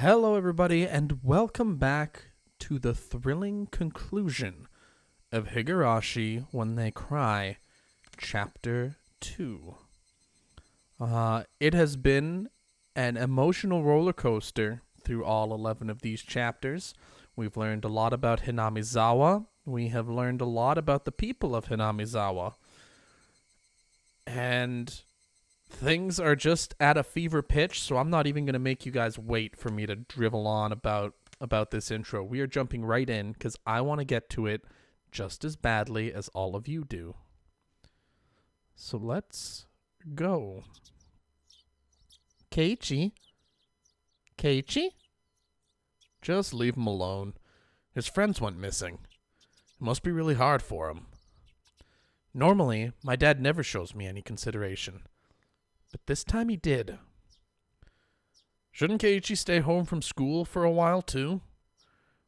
Hello, everybody, and welcome back to the thrilling conclusion of Higurashi When They Cry, Chapter 2. It has been an emotional roller coaster through all 11 of these chapters. We've learned a lot about Hinamizawa. We have learned a lot about the people of Hinamizawa. And things are just at a fever pitch, so I'm not even going to make you guys wait for me to drivel on about this intro. We are jumping right in because I want to get to it just as badly as all of you do. So let's go. Keiichi? Just leave him alone. His friends went missing. It must be really hard for him. Normally, my dad never shows me any consideration. But this time he did. Shouldn't Keiichi stay home from school for a while, too?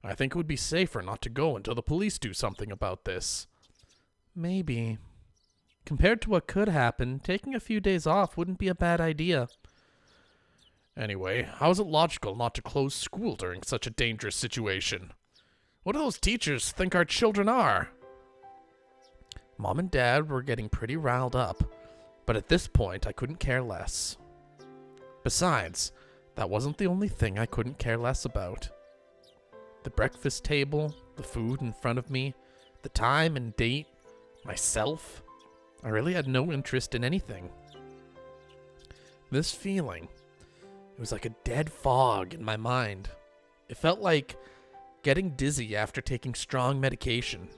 I think it would be safer not to go until the police do something about this. Maybe. Compared to what could happen, taking a few days off wouldn't be a bad idea. Anyway, how is it logical not to close school during such a dangerous situation? What do those teachers think our children are? Mom and Dad were getting pretty riled up. But at this point, I couldn't care less. Besides, that wasn't the only thing I couldn't care less about. The breakfast table, the food in front of me, the time and date, myself. I really had no interest in anything. This feeling, it was like a dead fog in my mind. It felt like getting dizzy after taking strong medication.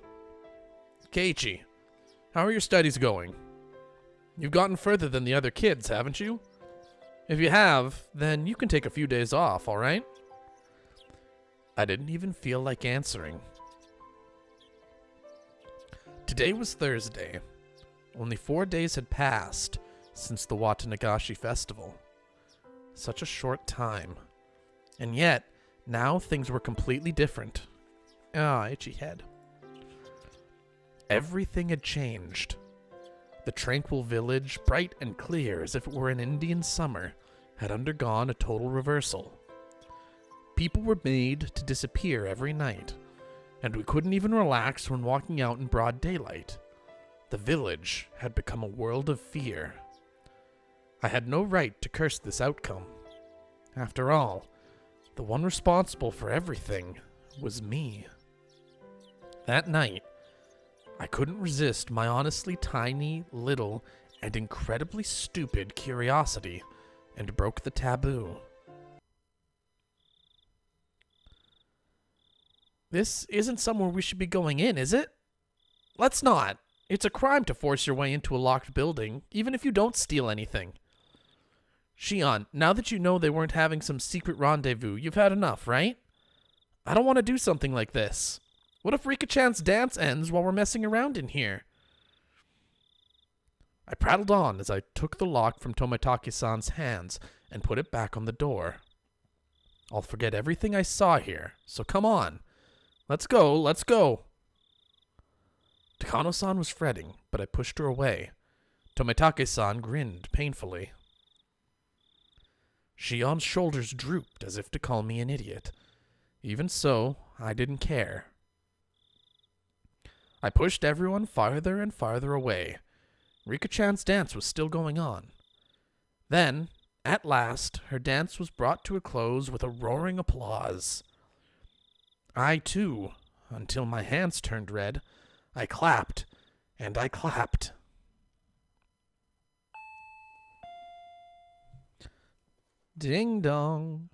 Keiichi, how are your studies going? You've gotten further than the other kids, haven't you? If you have, then you can take a few days off, all right? I didn't even feel like answering. Today was Thursday. Only 4 days had passed since the Watanagashi festival. Such a short time. And yet, now things were completely different. Itchy head. Everything had changed. The tranquil village, bright and clear as if it were an Indian summer, had undergone a total reversal. People were made to disappear every night, and we couldn't even relax when walking out in broad daylight. The village had become a world of fear. I had no right to curse this outcome. After all, the one responsible for everything was me. That night, I couldn't resist my honestly tiny, little, and incredibly stupid curiosity, and broke the taboo. This isn't somewhere we should be going in, is it? Let's not. It's a crime to force your way into a locked building, even if you don't steal anything. Shion, now that you know they weren't having some secret rendezvous, you've had enough, right? I don't want to do something like this. What if Rika-chan's dance ends while we're messing around in here? I prattled on as I took the lock from Tomitake-san's hands and put it back on the door. I'll forget everything I saw here, so come on. Let's go. Takano-san was fretting, but I pushed her away. Tomitake-san grinned painfully. Shion's shoulders drooped as if to call me an idiot. Even so, I didn't care. I pushed everyone farther and farther away. Rika-chan's dance was still going on. Then, at last, her dance was brought to a close with a roaring applause. I, too, until my hands turned red, I clapped, and I clapped. Ding dong.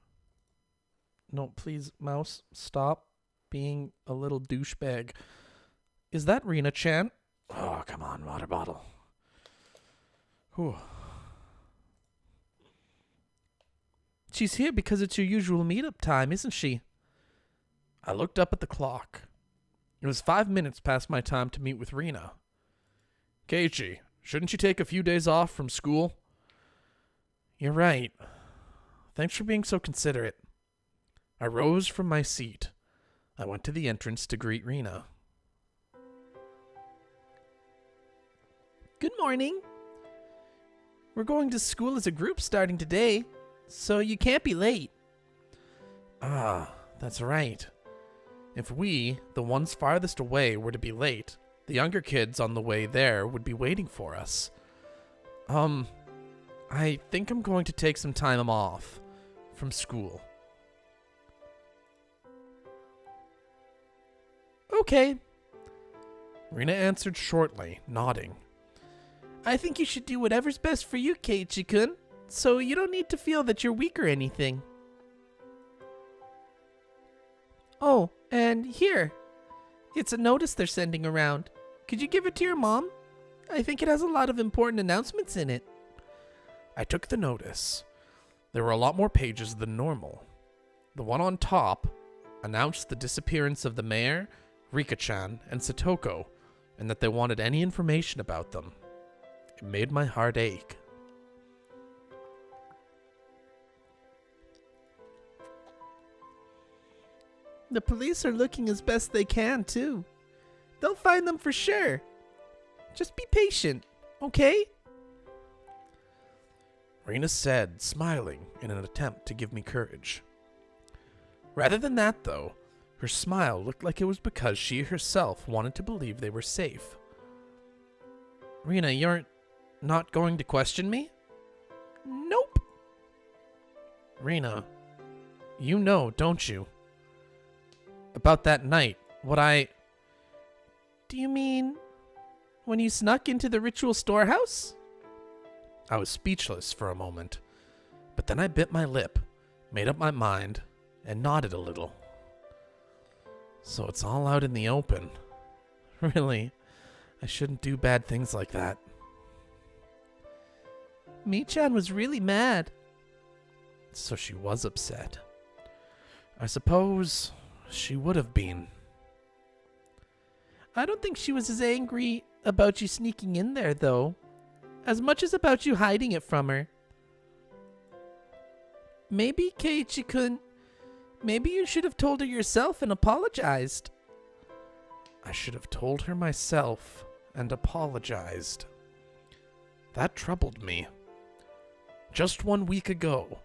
No, please, mouse, stop being a little douchebag. Is that Rina-chan? Oh, come on, water bottle. Whew. She's here because it's your usual meetup time, isn't she? I looked up at the clock. It was 5 minutes past my time to meet with Rina. Keiichi, shouldn't you take a few days off from school? You're right. Thanks for being so considerate. I rose from my seat. I went to the entrance to greet Rina. Good morning. We're going to school as a group starting today, so you can't be late. Ah, that's right. If we, the ones farthest away, were to be late, the younger kids on the way there would be waiting for us. I think I'm going to take some time off from school. Okay. Rina answered shortly, nodding. I think you should do whatever's best for you, Keiichi-kun, so you don't need to feel that you're weak or anything. Oh, and here. It's a notice they're sending around. Could you give it to your mom? I think it has a lot of important announcements in it. I took the notice. There were a lot more pages than normal. The one on top announced the disappearance of the mayor, Rika-chan, and Satoko, and that they wanted any information about them. It made my heart ache. The police are looking as best they can, too. They'll find them for sure. Just be patient, okay? Rina said, smiling in an attempt to give me courage. Rather than that, though, her smile looked like it was because she herself wanted to believe they were safe. Rina, you're not going to question me? Nope. Rina, you know, don't you? About that night, Do you mean when you snuck into the ritual storehouse? I was speechless for a moment, but then I bit my lip, made up my mind, and nodded a little. So it's all out in the open. Really, I shouldn't do bad things like that. Mi-chan was really mad. So she was upset. I suppose she would have been. I don't think she was as angry about you sneaking in there, though, as much as about you hiding it from her. Maybe, Keiichi-kun, maybe you should have told her yourself and apologized. I should have told her myself and apologized. That troubled me. Just 1 week ago,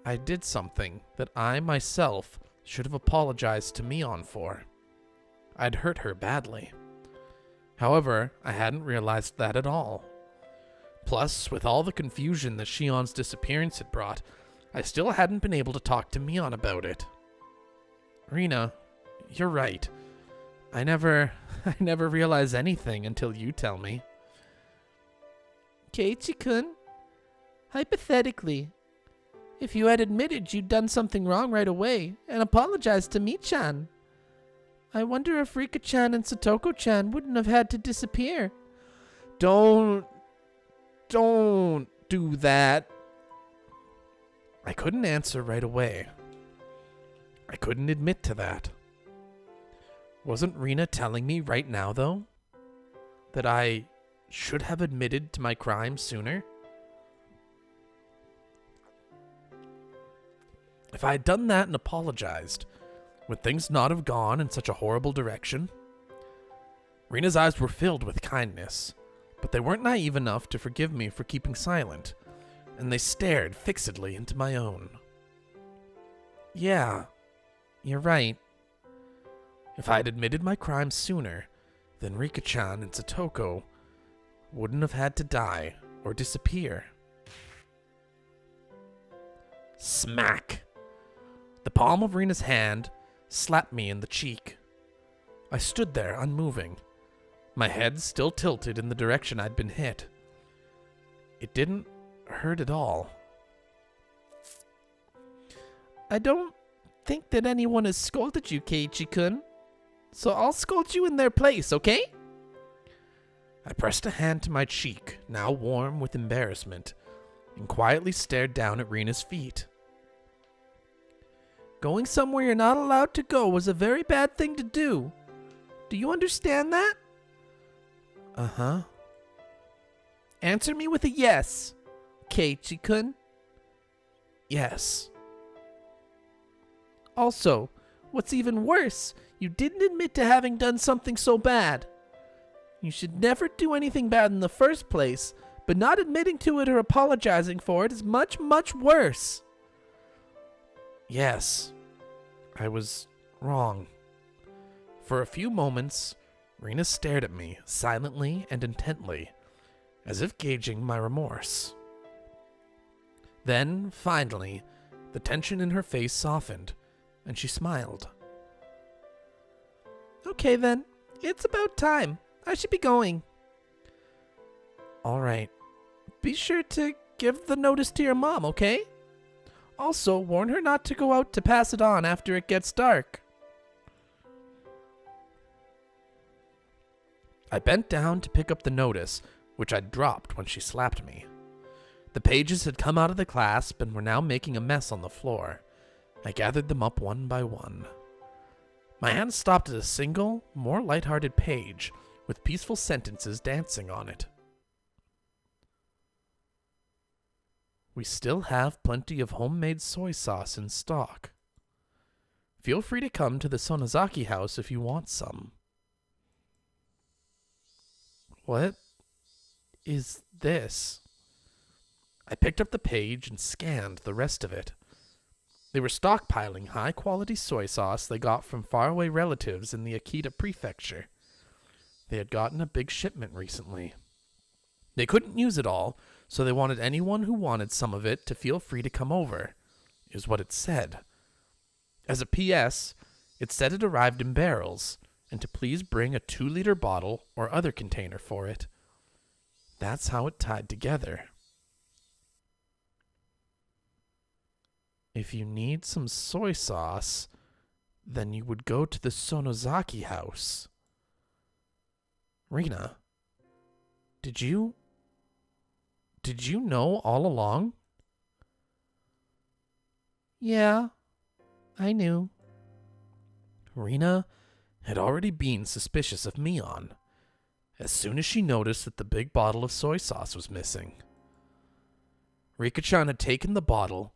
I did something that I myself should have apologized to Mion for. I'd hurt her badly. However, I hadn't realized that at all. Plus, with all the confusion that Shion's disappearance had brought, I still hadn't been able to talk to Mion about it. Rina, you're right. I never realize anything until you tell me. Keiichi-kun, hypothetically, if you had admitted you'd done something wrong right away and apologized to Mi-chan, I wonder if Rika-chan and Satoko-chan wouldn't have had to disappear. Don't do that. I couldn't answer right away. I couldn't admit to that. Wasn't Rina telling me right now, though, that I should have admitted to my crime sooner? If I had done that and apologized, would things not have gone in such a horrible direction? Rina's eyes were filled with kindness, but they weren't naive enough to forgive me for keeping silent, and they stared fixedly into my own. Yeah, you're right. If I had admitted my crime sooner, then Rika-chan and Satoko wouldn't have had to die or disappear. Smack! The palm of Rina's hand slapped me in the cheek. I stood there unmoving, my head still tilted in the direction I'd been hit. It didn't hurt at all. I don't think that anyone has scolded you, Keiichi-kun, so I'll scold you in their place, okay? I pressed a hand to my cheek, now warm with embarrassment, and quietly stared down at Rina's feet. Going somewhere you're not allowed to go was a very bad thing to do. Do you understand that? Uh-huh. Answer me with a yes, Keiichi-kun. Yes. Also, what's even worse, you didn't admit to having done something so bad. You should never do anything bad in the first place, but not admitting to it or apologizing for it is much, much worse. Yes, I was wrong. For a few moments, Rena stared at me silently and intently, as if gauging my remorse. Then, finally, the tension in her face softened, and she smiled. Okay then, it's about time. I should be going. All right. Be sure to give the notice to your mom, okay? Also, warn her not to go out to pass it on after it gets dark. I bent down to pick up the notice, which I'd dropped when she slapped me. The pages had come out of the clasp and were now making a mess on the floor. I gathered them up one by one. My hand stopped at a single, more lighthearted page, with peaceful sentences dancing on it. We still have plenty of homemade soy sauce in stock. Feel free to come to the Sonozaki house if you want some. What is this? I picked up the page and scanned the rest of it. They were stockpiling high-quality soy sauce they got from faraway relatives in the Akita prefecture. They had gotten a big shipment recently. They couldn't use it all, so they wanted anyone who wanted some of it to feel free to come over, is what it said. As a P.S., it said it arrived in barrels, and to please bring a 2-liter bottle or other container for it. That's how it tied together. If you need some soy sauce, then you would go to the Sonozaki house. Rena, did you know all along? Yeah, I knew. Rena had already been suspicious of Mion, as soon as she noticed that the big bottle of soy sauce was missing. Rika-chan had taken the bottle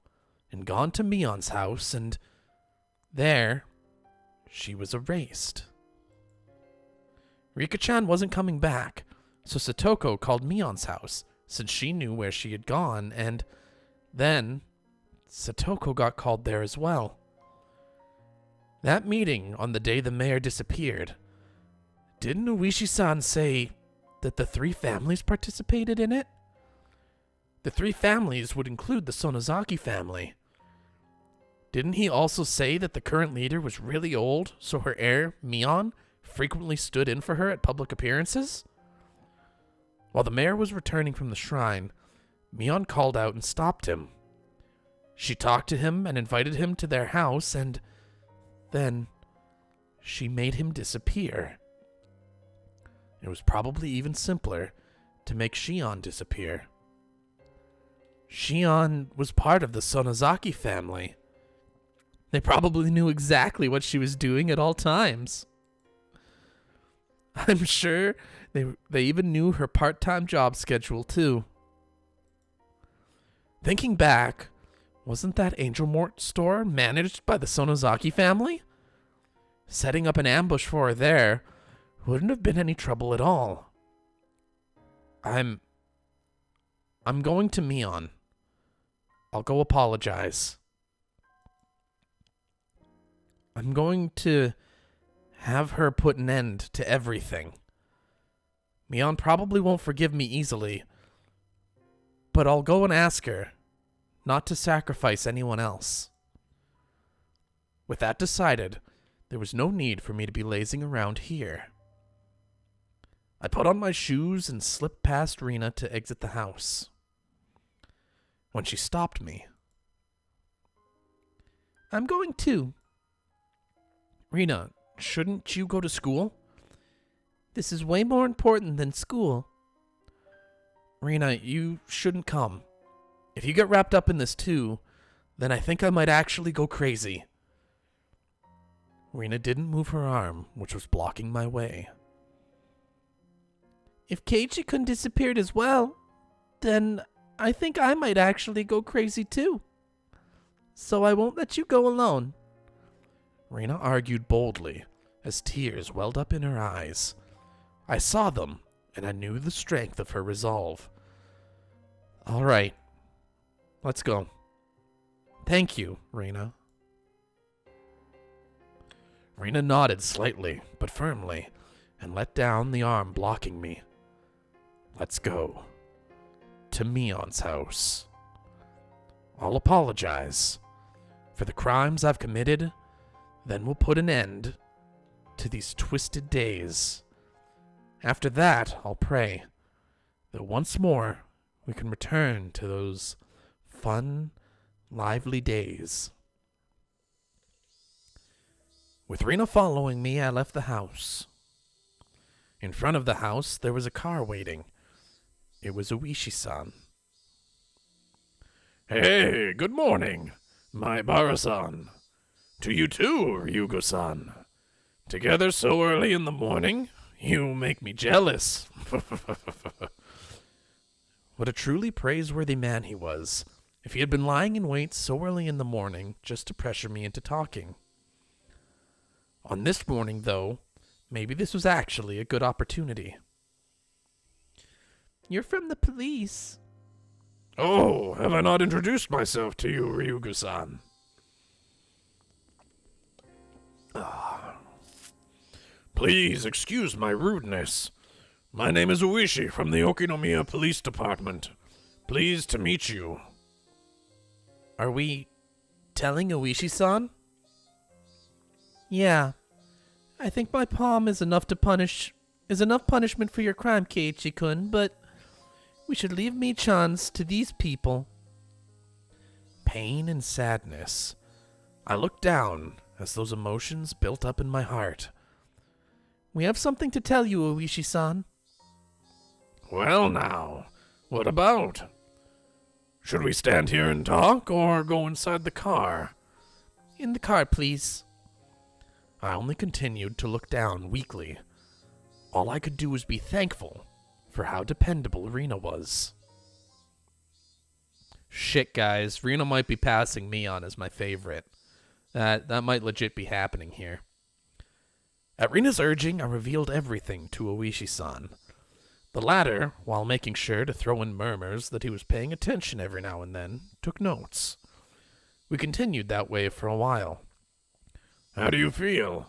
and gone to Mion's house, and there she was erased. Rika-chan wasn't coming back, so Satoko called Mion's house, since she knew where she had gone, and then Satoko got called there as well. That meeting on the day the mayor disappeared, didn't Uishi-san say that the 3 families participated in it? The 3 families would include the Sonozaki family. Didn't he also say that the current leader was really old, so her heir, Mion, frequently stood in for her at public appearances? While the mayor was returning from the shrine, Mion called out and stopped him. She talked to him and invited him to their house, and then she made him disappear. It was probably even simpler to make Shion disappear. Shion was part of the Sonozaki family. They probably knew exactly what she was doing at all times. I'm sure they even knew her part-time job schedule, too. Thinking back, wasn't that Angel Mort store managed by the Sonozaki family? Setting up an ambush for her there wouldn't have been any trouble at all. I'm going to Mion. I'll go apologize. I'm going to have her put an end to everything. Mion probably won't forgive me easily, but I'll go and ask her not to sacrifice anyone else. With that decided, there was no need for me to be lazing around here. I put on my shoes and slipped past Rena to exit the house. When she stopped me, I'm going too. Rena, shouldn't you go to school? This is way more important than school. Rena, you shouldn't come. If you get wrapped up in this too, then I think I might actually go crazy. Rena didn't move her arm, which was blocking my way. If Keiichi-kun disappeared as well, then I think I might actually go crazy too. So I won't let you go alone. Rena argued boldly, as tears welled up in her eyes. I saw them, and I knew the strength of her resolve. All right, let's go. Thank you, Rena. Rina nodded slightly, but firmly, and let down the arm blocking me. Let's go. To Mion's house. I'll apologize for the crimes I've committed, then we'll put an end to these twisted days. After that, I'll pray that once more we can return to those fun, lively days. With Rina following me, I left the house. In front of the house, there was a car waiting. It was Oishi-san. Hey, good morning, my Bara-san. To you too, Ryugo-san. Together so early in the morning, you make me jealous. What a truly praiseworthy man he was, if he had been lying in wait so early in the morning just to pressure me into talking. On this morning, though, maybe this was actually a good opportunity. You're from the police. Oh, have I not introduced myself to you, Ryugo-san? Please excuse my rudeness. My name is Oishi from the Okinomiya Police Department. Pleased to meet you. Are we telling Oishi-san? Yeah. I think my palm is enough punishment for your crime, Keiichi-kun, but we should leave Michan's to these people. Pain and sadness. I looked down as those emotions built up in my heart. We have something to tell you, Oishi-san. Well now, what about? Should we stand here and talk, or go inside the car? In the car, please. I only continued to look down weakly. All I could do was be thankful for how dependable Rina was. Shit, guys, Rina might be passing Mion as my favorite. That might legit be happening here. At Rina's urging, I revealed everything to Oishi-san. The latter, while making sure to throw in murmurs that he was paying attention every now and then, took notes. We continued that way for a while. How do you feel?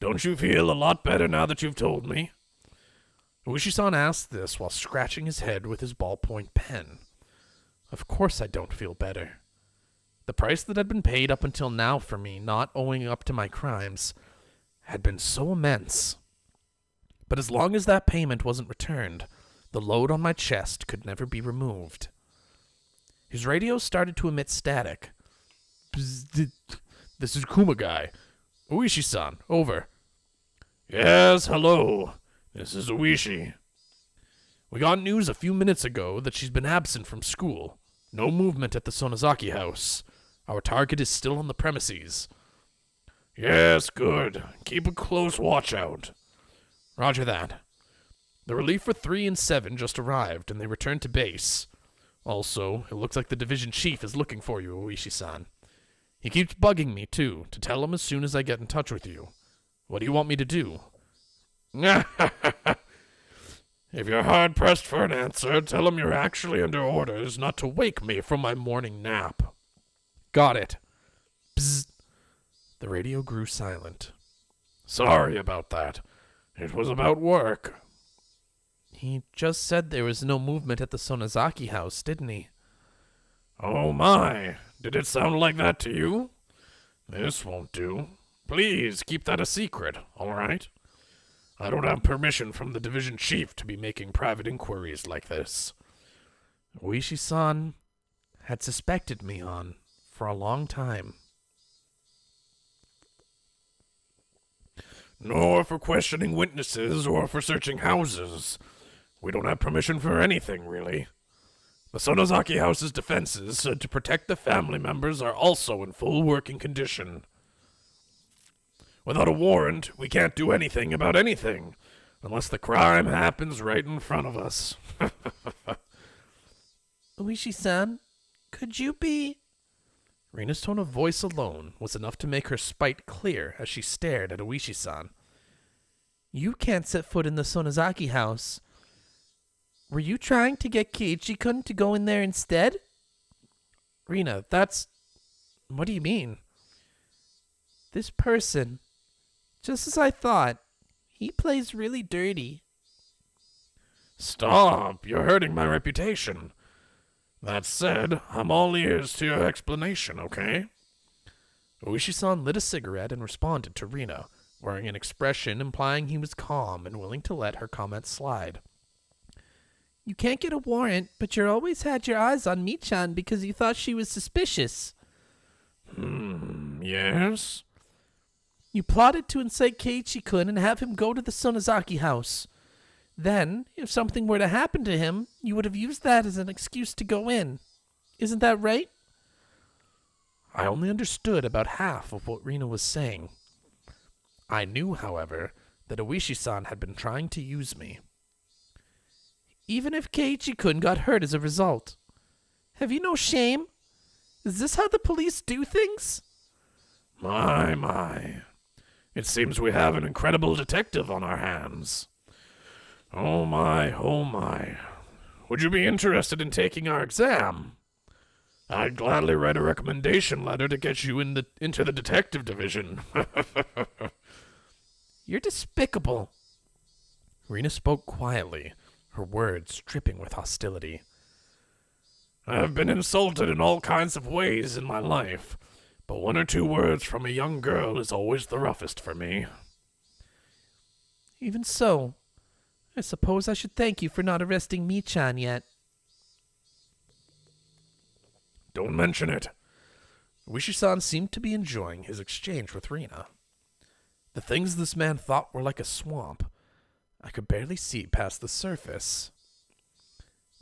Don't you feel a lot better now that you've told me? Oishi-san asked this while scratching his head with his ballpoint pen. Of course I don't feel better. The price that had been paid up until now for me not owing up to my crimes had been so immense. But as long as that payment wasn't returned, the load on my chest could never be removed. His radio started to emit static. Bzz, this is Kumagai. Oishi-san, over. Yes, hello. This is Oishi. We got news a few minutes ago that she's been absent from school. No movement at the Sonozaki house. Our target is still on the premises. Yes, good. Keep a close watch out. Roger that. The relief for 3 and 7 just arrived, and they returned to base. Also, it looks like the division chief is looking for you, Oishi-san. He keeps bugging me, too, to tell him as soon as I get in touch with you. What do you want me to do? If you're hard-pressed for an answer, tell him you're actually under orders not to wake me from my morning nap. Got it. Bzzz. The radio grew silent. Sorry about that. It was about work. He just said there was no movement at the Sonozaki house, didn't he? Oh my, did it sound like that to you? This won't do. Please keep that a secret, all right? I don't have permission from the division chief to be making private inquiries like this. Oishi-san had suspected Mion for a long time. Nor for questioning witnesses or for searching houses. We don't have permission for anything, really. The Sonozaki House's defenses said to protect the family members are also in full working condition. Without a warrant, we can't do anything about anything, unless the crime happens right in front of us. Oishi-san, could you be... Rina's tone of voice alone was enough to make her spite clear as she stared at Oishi-san. You can't set foot in the Sonozaki house. Were you trying to get Keiichi-kun to go in there instead? Rina, that's... What do you mean? This person, Just as I thought. He plays really dirty. Stop! You're hurting my reputation. That said, I'm all ears to your explanation, okay? Uishi-san lit a cigarette and responded to Rina, wearing an expression implying he was calm and willing to let her comments slide. You can't get a warrant, but you always had your eyes on Michan because you thought she was suspicious. Yes? You plotted to incite Keiichi-kun and have him go to the Sonozaki house. Then, if something were to happen to him, you would have used that as an excuse to go in. Isn't that right? I only understood about half of what Rina was saying. I knew, however, that Uishi-san had been trying to use me. Even if Keiichi-kun got hurt as a result. Have you no shame? Is this how the police do things? My. It seems we have an incredible detective on our hands. Oh my. Would you be interested in taking our exam? I'd gladly write a recommendation letter to get you into the detective division. You're despicable. Rina spoke quietly, her words dripping with hostility. I've been insulted in all kinds of ways in my life, but one or two words from a young girl is always the roughest for me. Even so, I suppose I should thank you for not arresting Michan yet. Don't mention it. Uishi-san seemed to be enjoying his exchange with Rina. The things this man thought were like a swamp. I could barely see past the surface.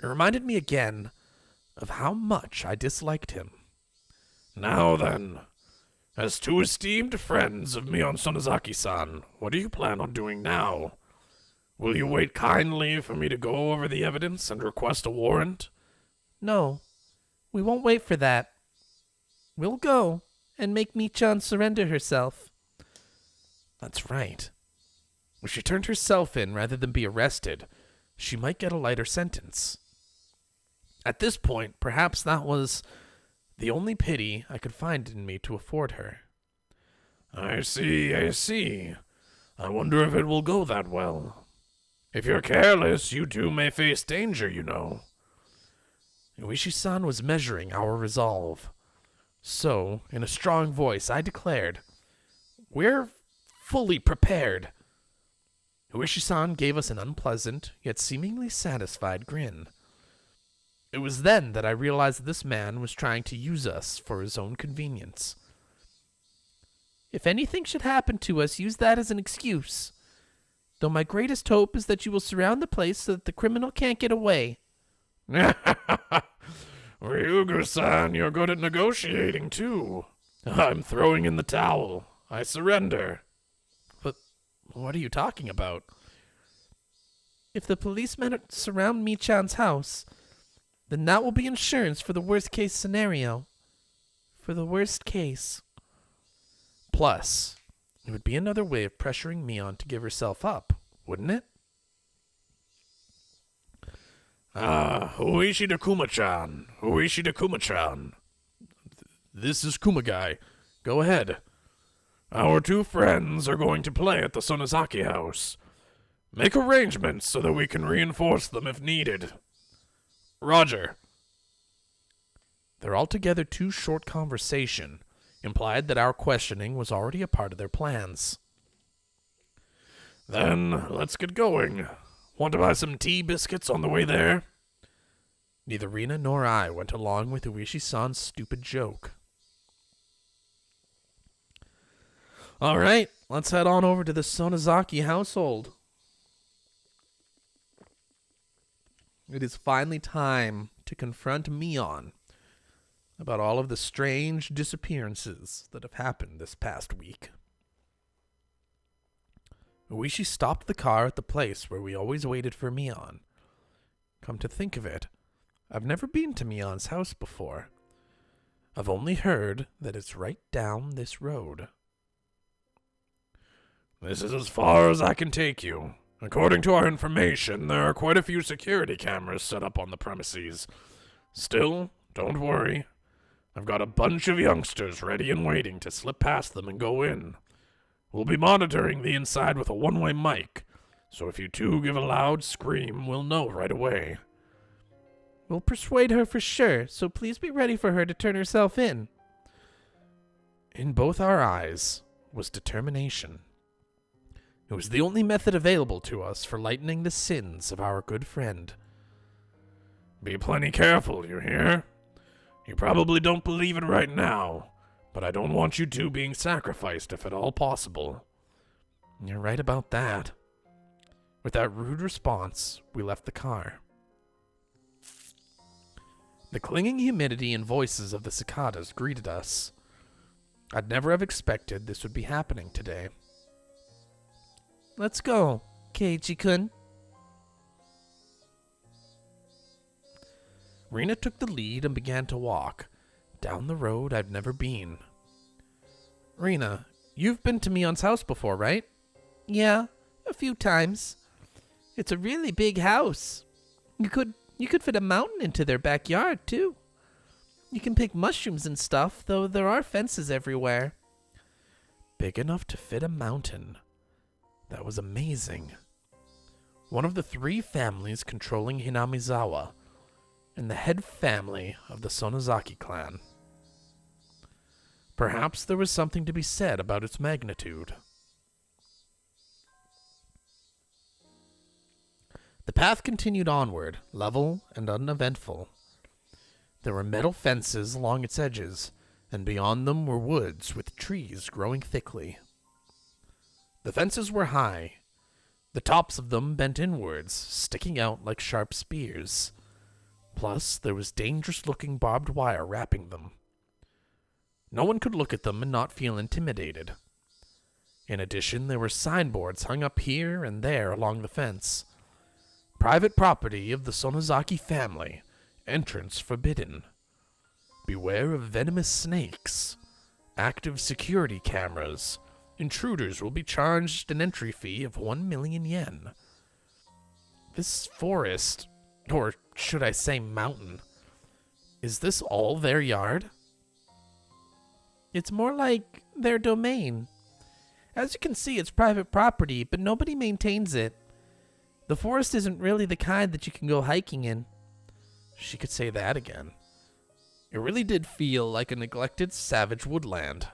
It reminded me again of how much I disliked him. Now then, as two esteemed friends of Mion Sonozaki-san, what do you plan on doing now? Will you wait kindly for me to go over the evidence and request a warrant? No, we won't wait for that. We'll go and make Michan surrender herself. That's right. If she turned herself in rather than be arrested, she might get a lighter sentence. At this point, perhaps that was the only pity I could find in me to afford her. I see. I wonder if it will go that well. If you're careless, you too may face danger, you know. Uishi-san was measuring our resolve. So, in a strong voice, I declared, "We're fully prepared." Uishi-san gave us an unpleasant, yet seemingly satisfied grin. It was then that I realized that this man was trying to use us for his own convenience. If anything should happen to us, use that as an excuse. Though my greatest hope is that you will surround the place so that the criminal can't get away. Ryugu-san, you're good at negotiating, too. I'm throwing in the towel. I surrender. But what are you talking about? If the policemen surround Michan's house, then that will be insurance for the worst-case scenario. For the worst case. Plus, it would be another way of pressuring Mion to give herself up, wouldn't it? Uishi de Kuma-chan. This is Kumagai. Go ahead. Our two friends are going to play at the Sonozaki house. Make arrangements so that we can reinforce them if needed. Roger. Their altogether too short conversation implied that our questioning was already a part of their plans. Then, let's get going. Want to buy some tea biscuits on the way there? Neither Rina nor I went along with Uishi-san's stupid joke. All right, let's head on over to the Sonozaki household. It is finally time to confront Mion about all of the strange disappearances that have happened this past week. Uishi stopped the car at the place where we always waited for Mion. Come to think of it, I've never been to Mion's house before. I've only heard that it's right down this road. This is as far as I can take you. According to our information, there are quite a few security cameras set up on the premises. Still, don't worry. I've got a bunch of youngsters ready and waiting to slip past them and go in. We'll be monitoring the inside with a one-way mic, so if you two give a loud scream, we'll know right away. We'll persuade her for sure, so please be ready for her to turn herself in. In both our eyes was determination. It was the only method available to us for lightening the sins of our good friend. Be plenty careful, you hear? You probably don't believe it right now, but I don't want you two being sacrificed if at all possible. You're right about that. With that rude response, we left the car. The clinging humidity and voices of the cicadas greeted us. I'd never have expected this would be happening today. Let's go, Keiichi-kun. Rina took the lead and began to walk down the road I've never been. Rina, you've been to Mion's house before, right? Yeah, a few times. It's a really big house. You could fit a mountain into their backyard, too. You can pick mushrooms and stuff, though there are fences everywhere. Big enough to fit a mountain. That was amazing. One of the 3 families controlling Hinamizawa, and the head family of the Sonozaki clan. Perhaps there was something to be said about its magnitude. The path continued onward, level and uneventful. There were metal fences along its edges, and beyond them were woods with trees growing thickly. The fences were high. The tops of them bent inwards, sticking out like sharp spears. Plus, there was dangerous-looking barbed wire wrapping them. No one could look at them and not feel intimidated. In addition, there were signboards hung up here and there along the fence. Private property of the Sonozaki family. Entrance forbidden. Beware of venomous snakes. Active security cameras. Intruders will be charged an entry fee of 1 million yen. This forest, or should I say mountain, is this all their yard? It's more like their domain. As you can see, it's private property, but nobody maintains it. The forest isn't really the kind that you can go hiking in. She could say that again. It really did feel like a neglected savage woodland.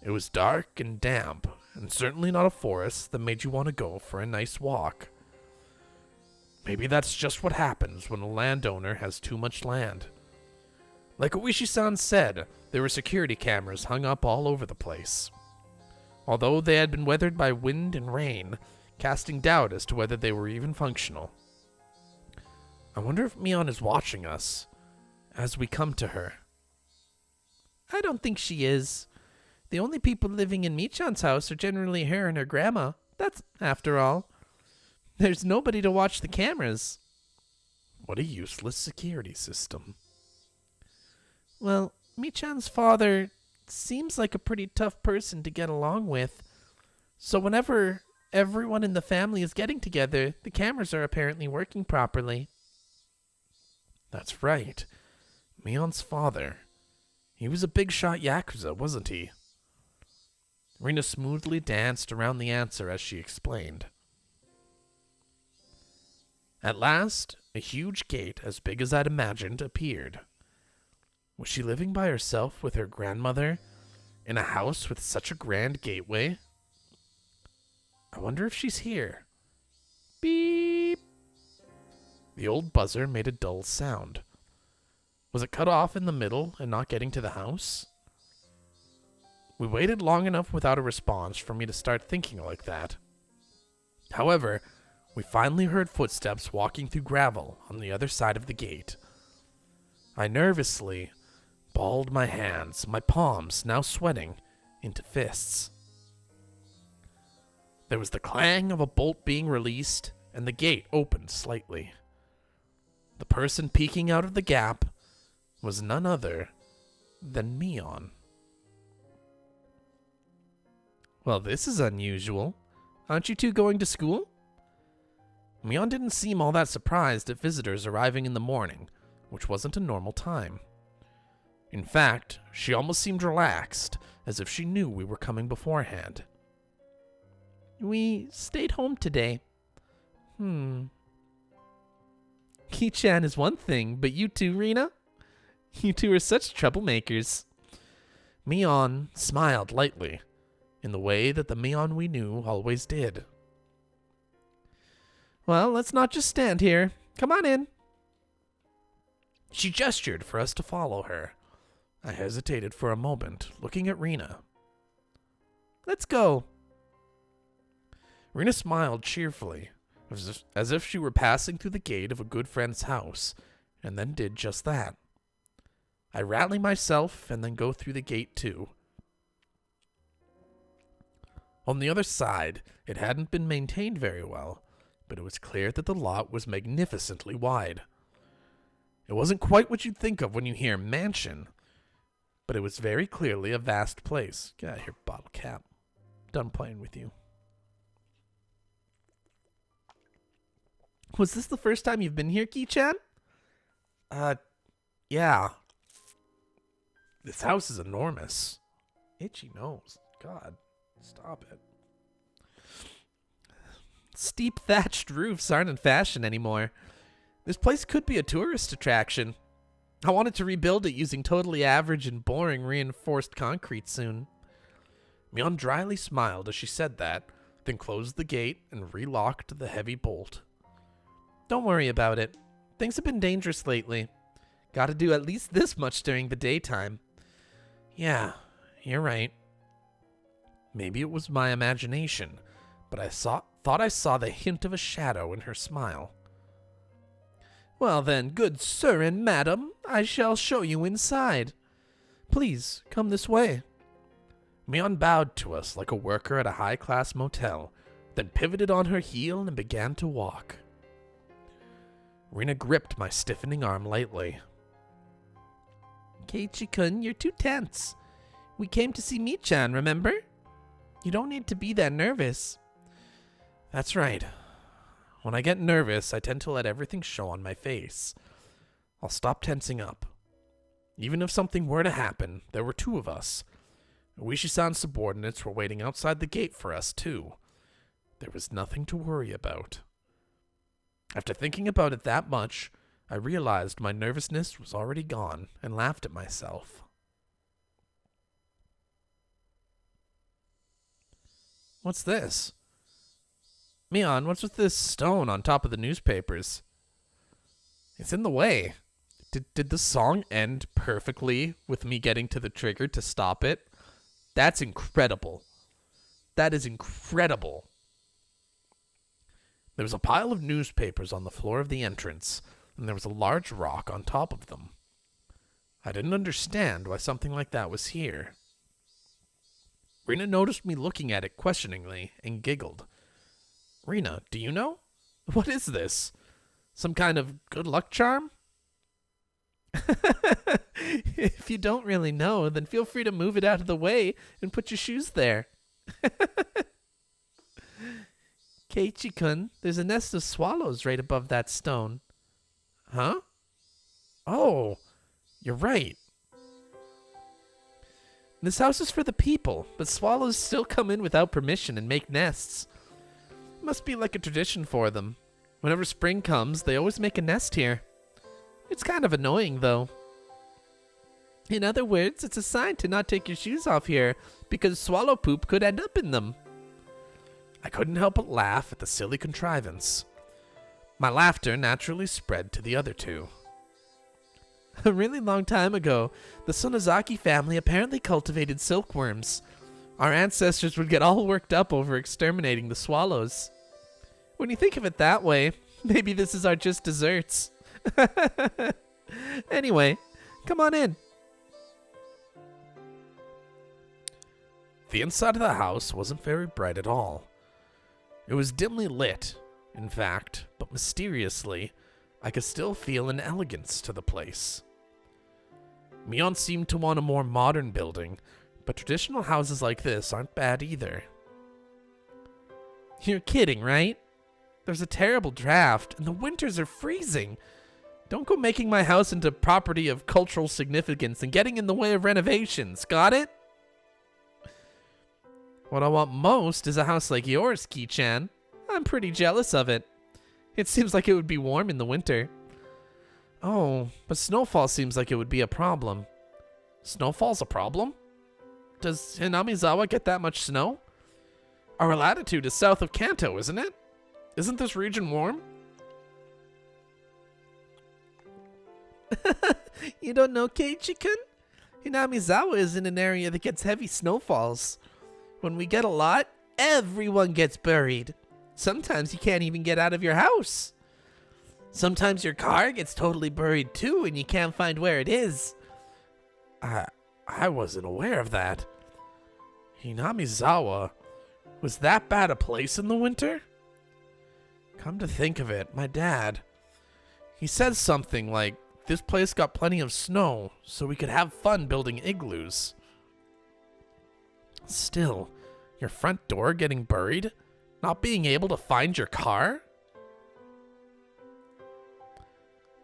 It was dark and damp, and certainly not a forest that made you want to go for a nice walk. Maybe that's just what happens when a landowner has too much land. Like Oishi-san said, there were security cameras hung up all over the place. Although they had been weathered by wind and rain, casting doubt as to whether they were even functional. I wonder if Mion is watching us as we come to her. I don't think she is. The only people living in Michan's house are generally her and her grandma. That's after all. There's nobody to watch the cameras. What a useless security system. Well, Michan's father seems like a pretty tough person to get along with. So whenever everyone in the family is getting together, the cameras are apparently working properly. That's right. Mion's father. He was a big-shot Yakuza, wasn't he? Rina smoothly danced around the answer as she explained. At last, a huge gate as big as I'd imagined appeared. Was she living by herself with her grandmother in a house with such a grand gateway? I wonder if she's here. Beep! The old buzzer made a dull sound. Was it cut off in the middle and not getting to the house? We waited long enough without a response for me to start thinking like that. However, we finally heard footsteps walking through gravel on the other side of the gate. I nervously balled my hands, my palms now sweating, into fists. There was the clang of a bolt being released, and the gate opened slightly. The person peeking out of the gap was none other than Mion. Well, this is unusual. Aren't you two going to school? Mion didn't seem all that surprised at visitors arriving in the morning, which wasn't a normal time. In fact, she almost seemed relaxed, as if she knew we were coming beforehand. We stayed home today. Ki-chan is one thing, but you two, Rina? You two are such troublemakers. Mion smiled lightly, in the way that the Mion we knew always did. Well, let's not just stand here. Come on in. She gestured for us to follow her. I hesitated for a moment, looking at Rina. Let's go. Rina smiled cheerfully, as if she were passing through the gate of a good friend's house, and then did just that. I rally myself and then go through the gate too. On the other side, it hadn't been maintained very well, but it was clear that the lot was magnificently wide. It wasn't quite what you'd think of when you hear mansion, but it was very clearly a vast place. Get out of here, bottle cap. Done playing with you. Was this the first time you've been here, Ki-chan? Yeah. This house is enormous. Itchy nose. God, stop it. Steep thatched roofs aren't in fashion anymore. This place could be a tourist attraction. I wanted to rebuild it using totally average and boring reinforced concrete soon. Mion dryly smiled as she said that, then closed the gate and relocked the heavy bolt. Don't worry about it. Things have been dangerous lately. Gotta do at least this much during the daytime. Yeah, you're right. Maybe it was my imagination, but I thought I saw the hint of a shadow in her smile. Well then, good sir and madam, I shall show you inside. Please, come this way. Mion bowed to us like a worker at a high-class motel, then pivoted on her heel and began to walk. Rina gripped my stiffening arm lightly. Keiichi-kun, you're too tense. We came to see Mi-chan, remember? You don't need to be that nervous. That's right. When I get nervous, I tend to let everything show on my face. I'll stop tensing up. Even if something were to happen, there were two of us. Uishi-san's subordinates were waiting outside the gate for us, too. There was nothing to worry about. After thinking about it that much, I realized my nervousness was already gone and laughed at myself. What's this? Mion, what's with this stone on top of the newspapers? It's in the way. Did the song end perfectly with me getting to the trigger to stop it? That's incredible. That is incredible. There was a pile of newspapers on the floor of the entrance, and there was a large rock on top of them. I didn't understand why something like that was here. Rina noticed me looking at it questioningly and giggled. Rina, do you know? What is this? Some kind of good luck charm? If you don't really know, then feel free to move it out of the way and put your shoes there. Keiichi-kun, there's a nest of swallows right above that stone. Huh? Oh, you're right. This house is for the people, but swallows still come in without permission and make nests. It must be like a tradition for them. Whenever spring comes, they always make a nest here. It's kind of annoying, though. In other words, it's a sign to not take your shoes off here, because swallow poop could end up in them. I couldn't help but laugh at the silly contrivance. My laughter naturally spread to the other two. A really long time ago, the Sonozaki family apparently cultivated silkworms. Our ancestors would get all worked up over exterminating the swallows. When you think of it that way, maybe this is our just desserts. Anyway, come on in. The inside of the house wasn't very bright at all. It was dimly lit, in fact, but mysteriously, I could still feel an elegance to the place. Mion seemed to want a more modern building, but traditional houses like this aren't bad either. You're kidding, right? There's a terrible draft, and the winters are freezing. Don't go making my house into property of cultural significance and getting in the way of renovations, got it? What I want most is a house like yours, Ki-chan. I'm pretty jealous of it. It seems like it would be warm in the winter. Oh, but snowfall seems like it would be a problem. Snowfall's a problem? Does Hinamizawa get that much snow? Our latitude is south of Kanto, isn't it? Isn't this region warm? You don't know, Keiichi-kun? Hinamizawa is in an area that gets heavy snowfalls. When we get a lot, everyone gets buried. Sometimes you can't even get out of your house. Sometimes your car gets totally buried too and you can't find where it is. I wasn't aware of that. Hinamizawa, was that bad a place in the winter? Come to think of it, my dad, he says something like, this place got plenty of snow, so we could have fun building igloos. Still, your front door getting buried? Not being able to find your car?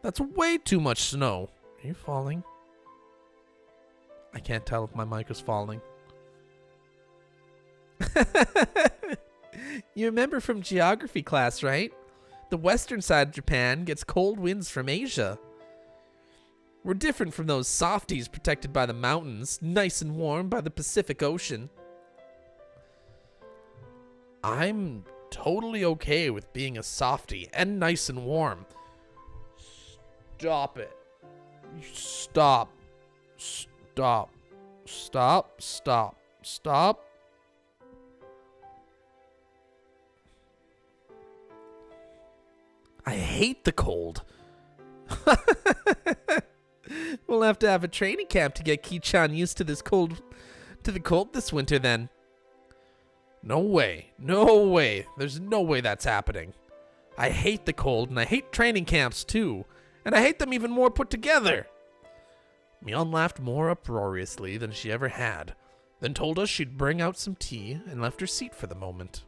That's way too much snow. Are you falling? I can't tell if my mic is falling. You remember from geography class, right? The western side of Japan gets cold winds from Asia. We're different from those softies protected by the mountains, nice and warm by the Pacific Ocean. I'm totally okay with being a softie and nice and warm. Stop it. Stop. Stop. Stop. Stop. Stop. I hate the cold. We'll have to have a training camp to get Ki-chan used to the cold this winter then. No way. No way. There's no way that's happening. I hate the cold and I hate training camps too. And I hate them even more put together. Mion laughed more uproariously than she ever had, then told us she'd bring out some tea and left her seat for the moment.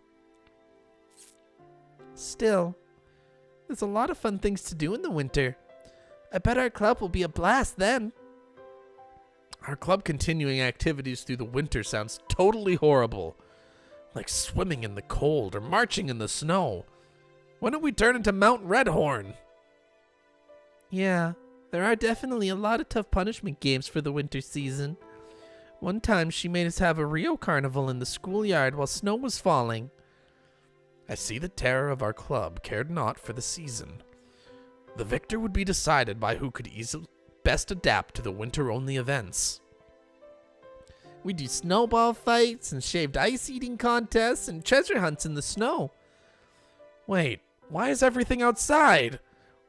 Still, there's a lot of fun things to do in the winter. I bet our club will be a blast then. Our club continuing activities through the winter sounds totally horrible. Like swimming in the cold or marching in the snow. When did we turn into Mount Redhorn? Yeah, there are definitely a lot of tough punishment games for the winter season. One time she made us have a Rio carnival in the schoolyard while snow was falling. I see the terror of our club cared not for the season. The victor would be decided by who could best adapt to the winter-only events. We do snowball fights and shaved ice eating contests and treasure hunts in the snow. Wait, why is everything outside?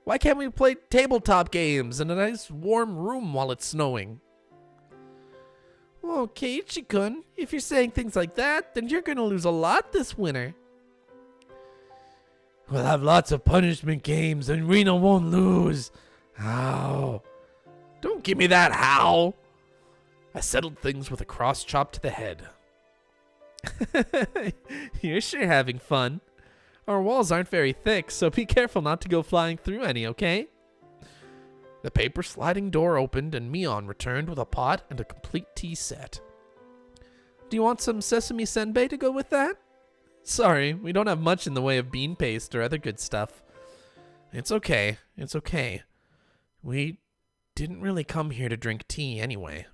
Why can't we play tabletop games in a nice warm room while it's snowing? Oh, Keiichi-kun, if you're saying things like that, then you're going to lose a lot this winter. We'll have lots of punishment games and Rena won't lose. How? Don't give me that how. I settled things with a cross chop to the head. You're sure having fun. Our walls aren't very thick, so be careful not to go flying through any, okay? The paper sliding door opened and Mion returned with a pot and a complete tea set. Do you want some sesame senbei to go with that? Sorry, we don't have much in the way of bean paste or other good stuff. It's okay. It's okay. We didn't really come here to drink tea anyway.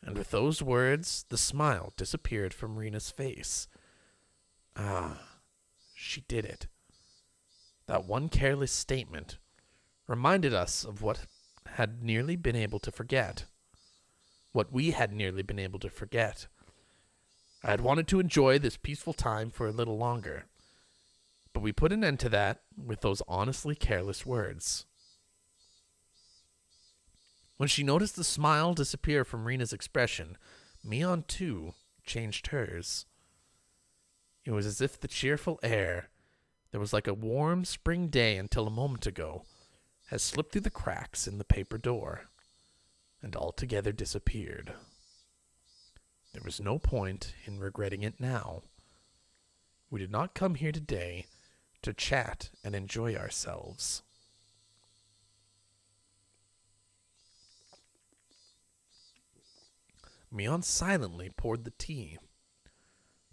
And with those words, the smile disappeared from Rena's face. Ah, she did it. That one careless statement reminded us of what had nearly been able to forget. What we had nearly been able to forget. I had wanted to enjoy this peaceful time for a little longer, but we put an end to that with those honestly careless words. When she noticed the smile disappear from Rena's expression, Mion too changed hers. It was as if the cheerful air that was like a warm spring day until a moment ago has slipped through the cracks in the paper door and altogether disappeared. There was no point in regretting it now. We did not come here today to chat and enjoy ourselves. Mion silently poured the tea.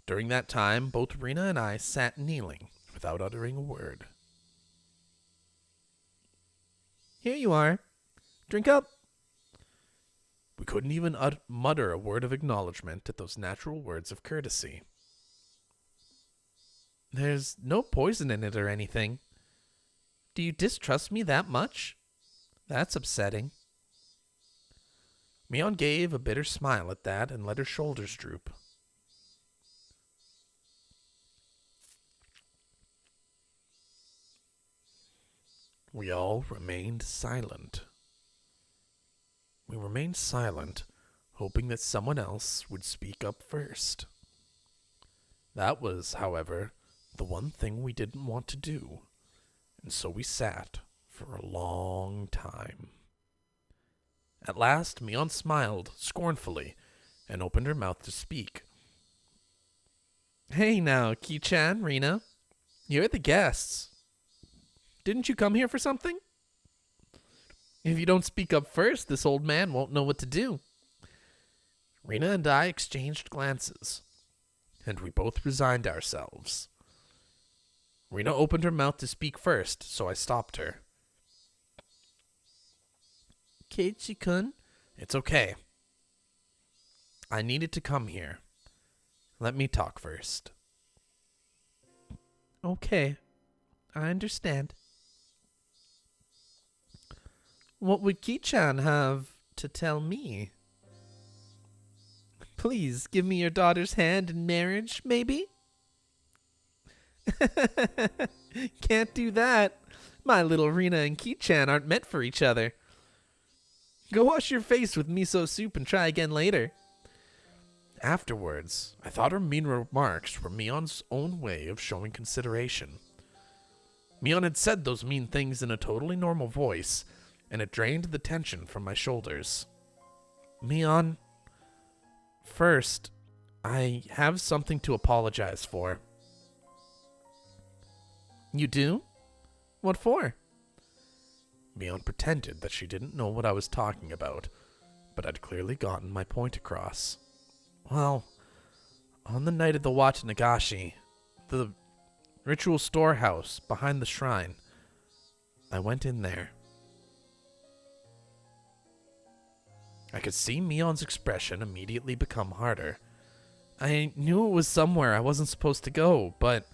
During that time, both Rena and I sat kneeling without uttering a word. Here you are. Drink up. We couldn't even mutter a word of acknowledgement at those natural words of courtesy. There's no poison in it or anything. Do you distrust me that much? That's upsetting. Mion gave a bitter smile at that and let her shoulders droop. We all remained silent. We remained silent, hoping that someone else would speak up first. That was, however, the one thing we didn't want to do, and so we sat for a long time. At last, Mion smiled scornfully and opened her mouth to speak. Hey now, Ki-chan, Rena. You're the guests. Didn't you come here for something? If you don't speak up first, this old man won't know what to do. Rena and I exchanged glances, and we both resigned ourselves. Rena opened her mouth to speak first, so I stopped her. Keiichi-kun? It's okay. I needed to come here. Let me talk first. Okay, I understand. What would Ki-chan have to tell me? Please give me your daughter's hand in marriage, maybe? Can't do that. My little Rena and Ki-chan aren't meant for each other. Go wash your face with miso soup and try again later. Afterwards, I thought her mean remarks were Mion's own way of showing consideration. Mion had said those mean things in a totally normal voice, and it drained the tension from my shoulders. Mion, first, I have something to apologize for. You do? What for? Mion pretended that she didn't know what I was talking about, but I'd clearly gotten my point across. Well, on the night of the Watanagashi, the ritual storehouse behind the shrine, I went in there. I could see Mion's expression immediately become harder. I knew it was somewhere I wasn't supposed to go, but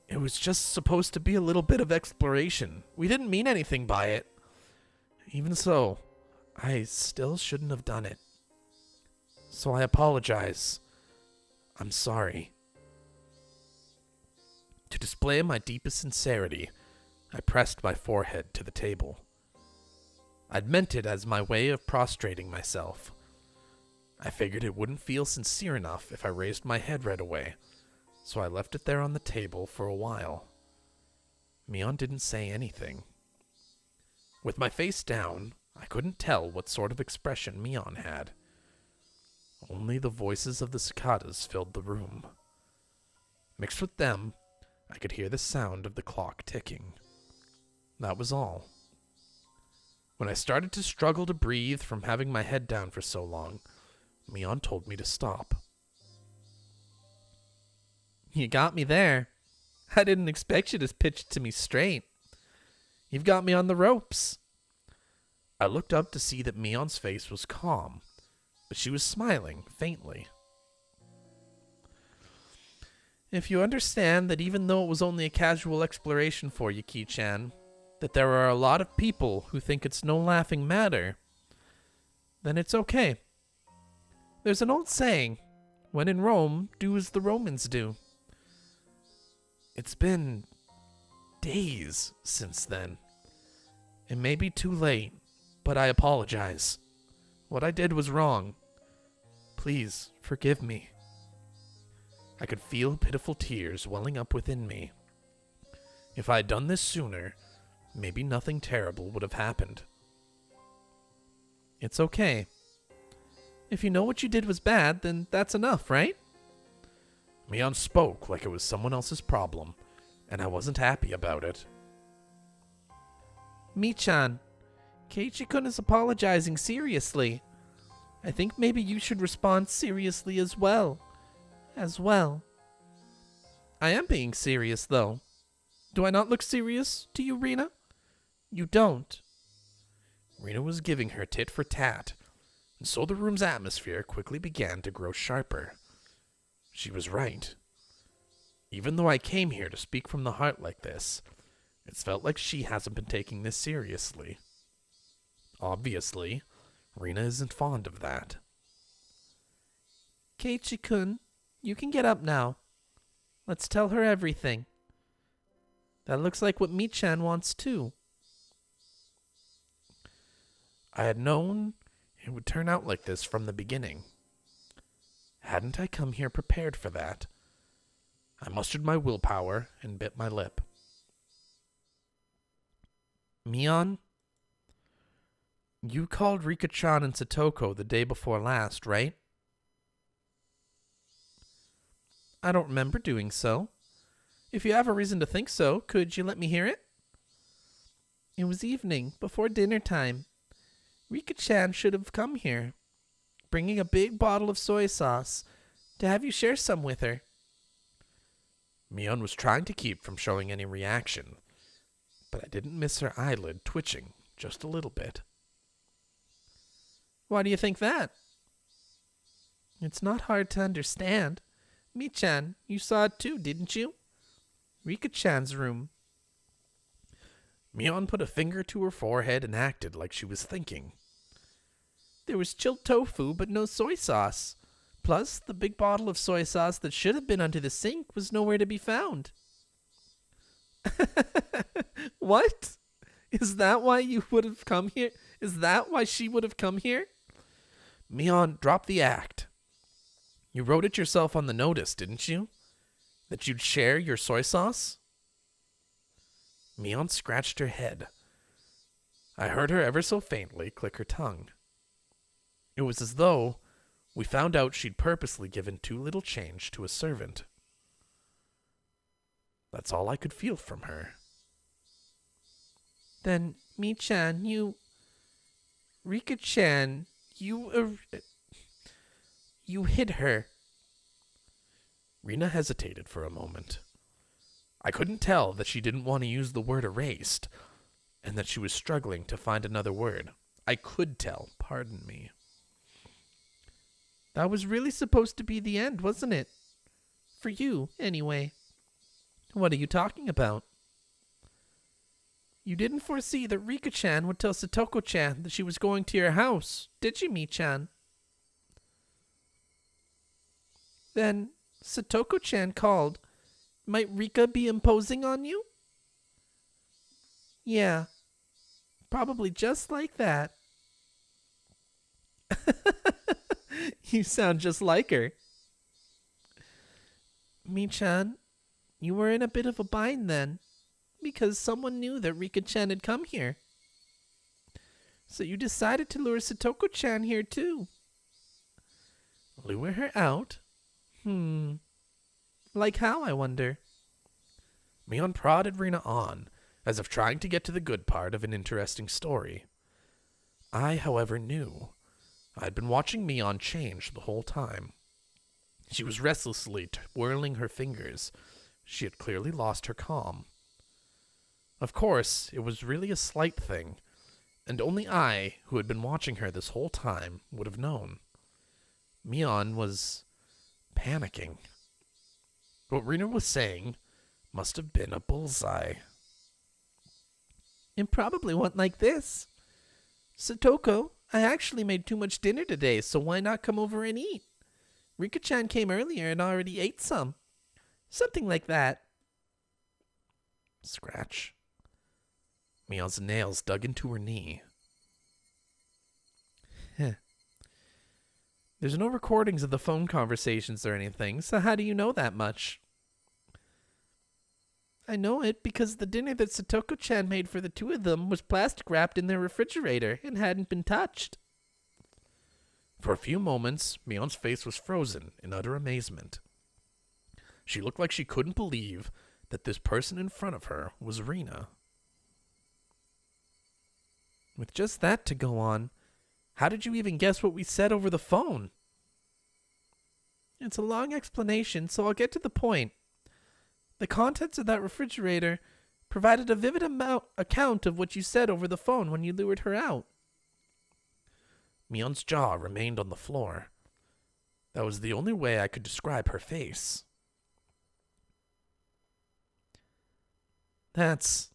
it was just supposed to be a little bit of exploration. We didn't mean anything by it. Even so, I still shouldn't have done it. So I apologize. I'm sorry. To display my deepest sincerity, I pressed my forehead to the table. I'd meant it as my way of prostrating myself. I figured it wouldn't feel sincere enough if I raised my head right away, so I left it there on the table for a while. Mion didn't say anything. With my face down, I couldn't tell what sort of expression Mion had. Only the voices of the cicadas filled the room. Mixed with them, I could hear the sound of the clock ticking. That was all. When I started to struggle to breathe from having my head down for so long, Mion told me to stop. You got me there. I didn't expect you to pitch it to me straight. You've got me on the ropes. I looked up to see that Mion's face was calm, but she was smiling faintly. If you understand that even though it was only a casual exploration for you, Ki-chan, that there are a lot of people who think it's no laughing matter, then it's okay. There's an old saying, when in Rome, do as the Romans do. It's been days since then. It may be too late, but I apologize. What I did was wrong. Please forgive me. I could feel pitiful tears welling up within me. If I had done this sooner, maybe nothing terrible would have happened. It's okay. If you know what you did was bad, then that's enough, right? Mion spoke like it was someone else's problem, and I wasn't happy about it. Mi-chan, Keiichi-kun is apologizing seriously. I think maybe you should respond seriously as well. I am being serious, though. Do I not look serious to you, Rena? You don't. Rena was giving her tit for tat, and so the room's atmosphere quickly began to grow sharper. She was right. Even though I came here to speak from the heart like this, it's felt like she hasn't been taking this seriously. Obviously, Rena isn't fond of that. Keiichi-kun, you can get up now. Let's tell her everything. That looks like what Mi-chan wants too. I had known it would turn out like this from the beginning. Hadn't I come here prepared for that? I mustered my willpower and bit my lip. Mion, you called Rika-chan and Satoko the day before last, right? I don't remember doing so. If you have a reason to think so, could you let me hear it? It was evening, before dinner time. Rika-chan should have come here, bringing a big bottle of soy sauce, to have you share some with her. Mion was trying to keep from showing any reaction, but I didn't miss her eyelid twitching just a little bit. Why do you think that? It's not hard to understand. Mi-chan, you saw it too, didn't you? Rika-chan's room. Mion put a finger to her forehead and acted like she was thinking. There was chilled tofu, but no soy sauce. Plus, the big bottle of soy sauce that should have been under the sink was nowhere to be found. What? Is that why you would have come here? Is that why she would have come here? Mion, drop the act. You wrote it yourself on the notice, didn't you? That you'd share your soy sauce? Mion scratched her head. I heard her ever so faintly click her tongue. It was as though we found out she'd purposely given too little change to a servant. That's all I could feel from her. Then, Mi-chan, Rika-chan, you hid her. Rena hesitated for a moment. I couldn't tell that she didn't want to use the word erased, and that she was struggling to find another word. I could tell, pardon me. That was really supposed to be the end, wasn't it? For you, anyway. What are you talking about? You didn't foresee that Rika-chan would tell Satoko-chan that she was going to your house, did you, Mi-chan? Then Satoko-chan called. Might Rika be imposing on you? Yeah, probably just like that. You sound just like her. Mi-chan, you were in a bit of a bind then, because someone knew that Rika-chan had come here. So you decided to lure Satoko-chan here too. Lure her out? Like how, I wonder? Mion prodded Rena on, as if trying to get to the good part of an interesting story. I, however, knew. I'd been watching Mion change the whole time. She was restlessly twirling her fingers. She had clearly lost her calm. Of course, it was really a slight thing, and only I, who had been watching her this whole time, would have known. Mion was panicking. What Rena was saying must have been a bullseye. It probably went like this. Satoko, I actually made too much dinner today, so why not come over and eat? Rika-chan came earlier and already ate some. Something like that. Scratch. Mion's nails dug into her knee. There's no recordings of the phone conversations or anything, so how do you know that much? I know it because the dinner that Satoko-chan made for the two of them was plastic wrapped in their refrigerator and hadn't been touched. For a few moments, Mion's face was frozen in utter amazement. She looked like she couldn't believe that this person in front of her was Rena. With just that to go on, How did you even guess what we said over the phone? It's a long explanation, so I'll get to the point. The contents of that refrigerator provided a vivid account of what you said over the phone when you lured her out. Mion's jaw remained on the floor. That was the only way I could describe her face. That's...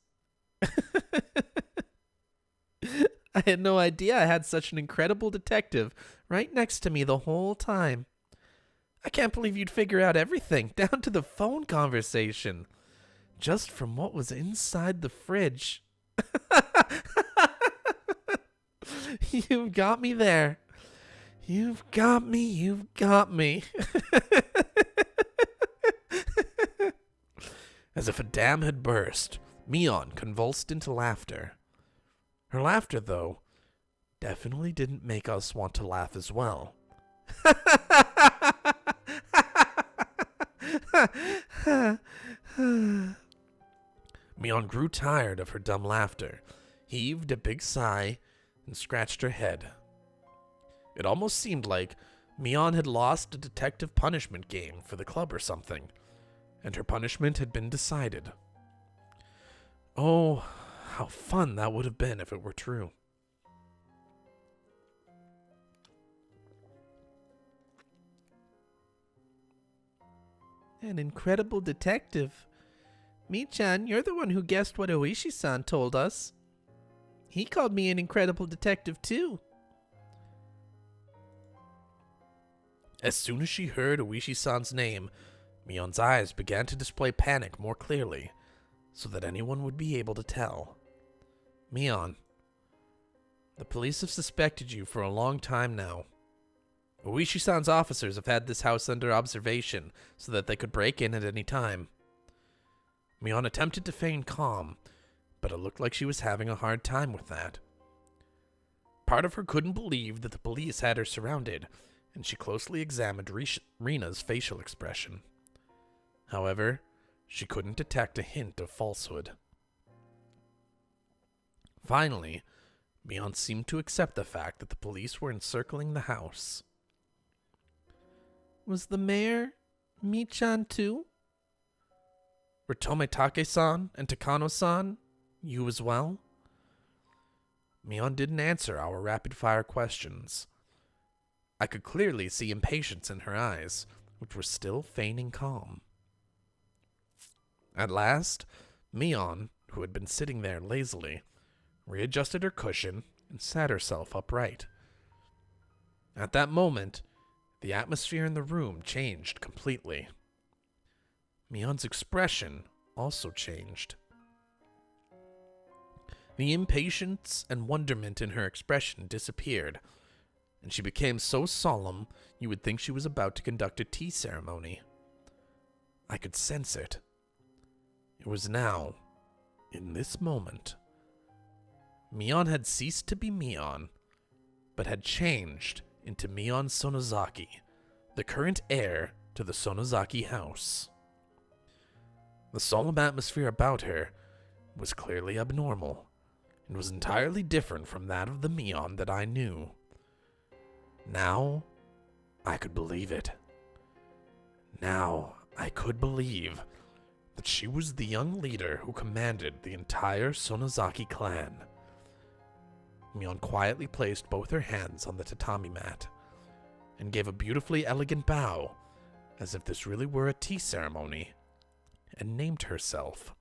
I had no idea I had such an incredible detective right next to me the whole time. I can't believe you'd figure out everything, down to the phone conversation, just from what was inside the fridge. You've got me there. You've got me, you've got me. As if a dam had burst, Mion convulsed into laughter. Her laughter, though, definitely didn't make us want to laugh as well. Mion grew tired of her dumb laughter, heaved a big sigh, and scratched her head. It almost seemed like Mion had lost a detective punishment game for the club or something, and her punishment had been decided. Oh, how fun that would have been if it were true. An incredible detective. Mi-chan, you're the one who guessed what Oishi-san told us. He called me an incredible detective too. As soon as she heard Oishi-san's name, Mion's eyes began to display panic more clearly, so that anyone would be able to tell. Mion, the police have suspected you for a long time now. Oishi-san's officers have had this house under observation so that they could break in at any time. Mion attempted to feign calm, but it looked like she was having a hard time with that. Part of her couldn't believe that the police had her surrounded, and she closely examined Rina's facial expression. However, she couldn't detect a hint of falsehood. Finally, Mion seemed to accept the fact that the police were encircling the house. Was the mayor Mi-chan too? Were Tometake-san and Takano-san you as well? Mion didn't answer our rapid-fire questions. I could clearly see impatience in her eyes, which were still feigning calm. At last, Mion, who had been sitting there lazily, readjusted her cushion and sat herself upright. At that moment, the atmosphere in the room changed completely. Mion's expression also changed. The impatience and wonderment in her expression disappeared, and she became so solemn you would think she was about to conduct a tea ceremony. I could sense it. It was now, in this moment. Mion had ceased to be Mion, but had changed into Mion Sonozaki, the current heir to the Sonozaki house. The solemn atmosphere about her was clearly abnormal, and was entirely different from that of the Mion that I knew. Now, I could believe it. Now, I could believe that she was the young leader who commanded the entire Sonozaki clan. Mion quietly placed both her hands on the tatami mat, and gave a beautifully elegant bow, as if this really were a tea ceremony, and named herself.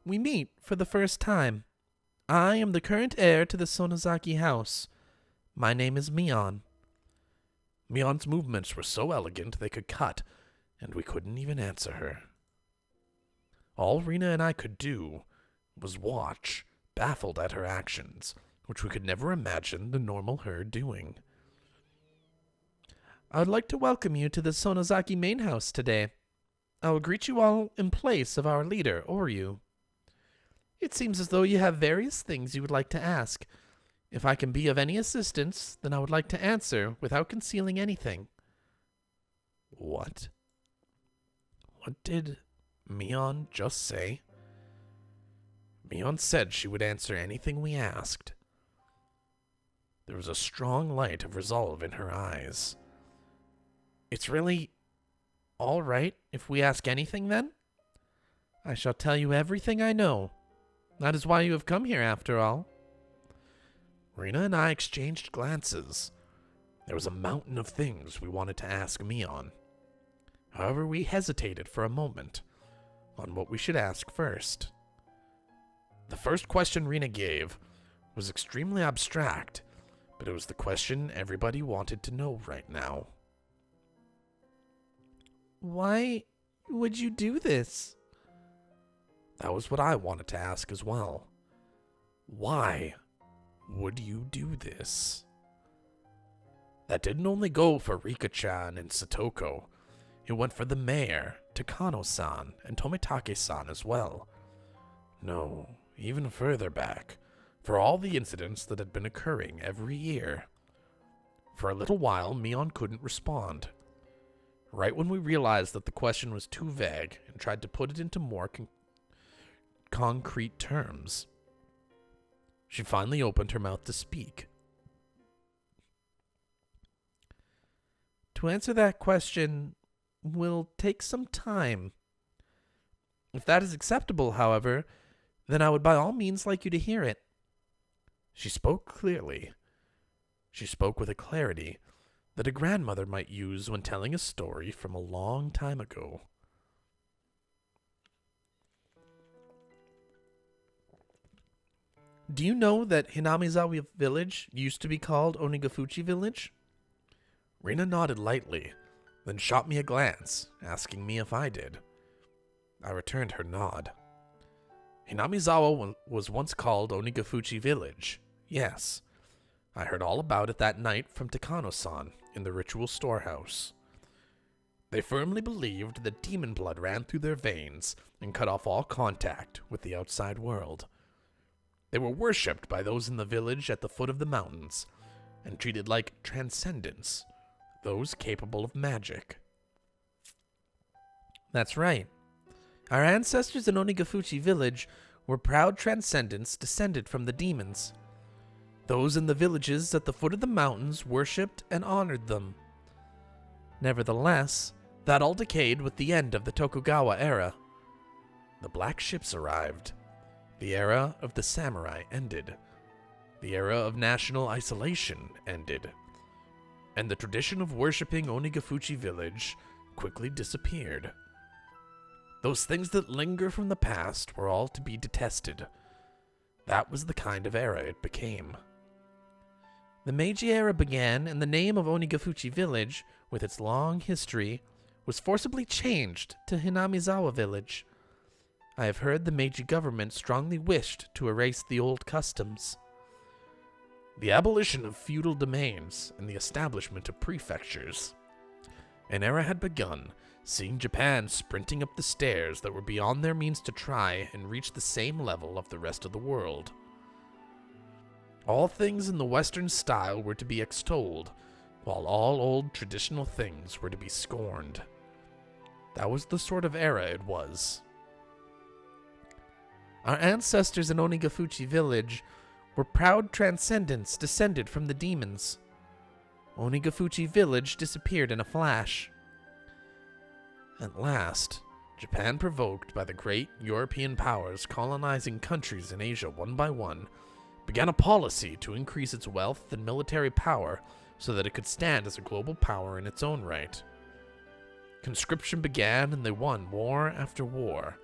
We meet for the first time. I am the current heir to the Sonozaki house. My name is Mion. Mion's movements were so elegant they could cut, and we couldn't even answer her. All Rina and I could do was watch, baffled at her actions, which we could never imagine the normal her doing. I would like to welcome you to the Sonozaki main house today. I will greet you all in place of our leader, Oryu. It seems as though you have various things you would like to ask. If I can be of any assistance, then I would like to answer without concealing anything. What? What did Mion just say? Mion said she would answer anything we asked. There was a strong light of resolve in her eyes. It's really all right if we ask anything, then? I shall tell you everything I know. That is why you have come here, after all. Rena and I exchanged glances. There was a mountain of things we wanted to ask Mion. However, we hesitated for a moment on what we should ask first. The first question Rena gave was extremely abstract, but it was the question everybody wanted to know right now. Why would you do this? That was what I wanted to ask as well. Why would you do this? That didn't only go for Rika-chan and Satoko. It went for the mayor, Takano-san, and Tomitake-san as well. No, even further back, for all the incidents that had been occurring every year. For a little while, Mion couldn't respond. Right when we realized that the question was too vague and tried to put it into more concrete terms, she finally opened her mouth to speak. To answer that question will take some time. If that is acceptable, however, then I would by all means like you to hear it. She spoke clearly. She spoke with a clarity that a grandmother might use when telling a story from a long time ago. Do you know that Hinamizawa Village used to be called Onigafuchi Village? Rena nodded lightly, then shot me a glance, asking me if I did. I returned her nod. Hinamizawa was once called Onigafuchi Village, yes. I heard all about it that night from Takano-san in the ritual storehouse. They firmly believed that demon blood ran through their veins and cut off all contact with the outside world. They were worshipped by those in the village at the foot of the mountains and treated like transcendents, those capable of magic. That's right. Our ancestors in Onigafuchi Village were proud transcendents descended from the demons. Those in the villages at the foot of the mountains worshipped and honored them. Nevertheless, that all decayed with the end of the Tokugawa era. The black ships arrived. The era of the samurai ended. The era of national isolation ended. And the tradition of worshipping Onigafuchi Village quickly disappeared. Those things that linger from the past were all to be detested. That was the kind of era it became. The Meiji era began, and the name of Onigafuchi Village, with its long history, was forcibly changed to Hinamizawa Village. I have heard the Meiji government strongly wished to erase the old customs. The abolition of feudal domains and the establishment of prefectures. An era had begun, seeing Japan sprinting up the stairs that were beyond their means to try and reach the same level of the rest of the world. All things in the Western style were to be extolled, while all old traditional things were to be scorned. That was the sort of era it was. Our ancestors in Onigafuchi Village were proud transcendents descended from the demons. Onigafuchi Village disappeared in a flash. At last, Japan, provoked by the great European powers colonizing countries in Asia one by one, began a policy to increase its wealth and military power so that it could stand as a global power in its own right. Conscription began and they won war after war.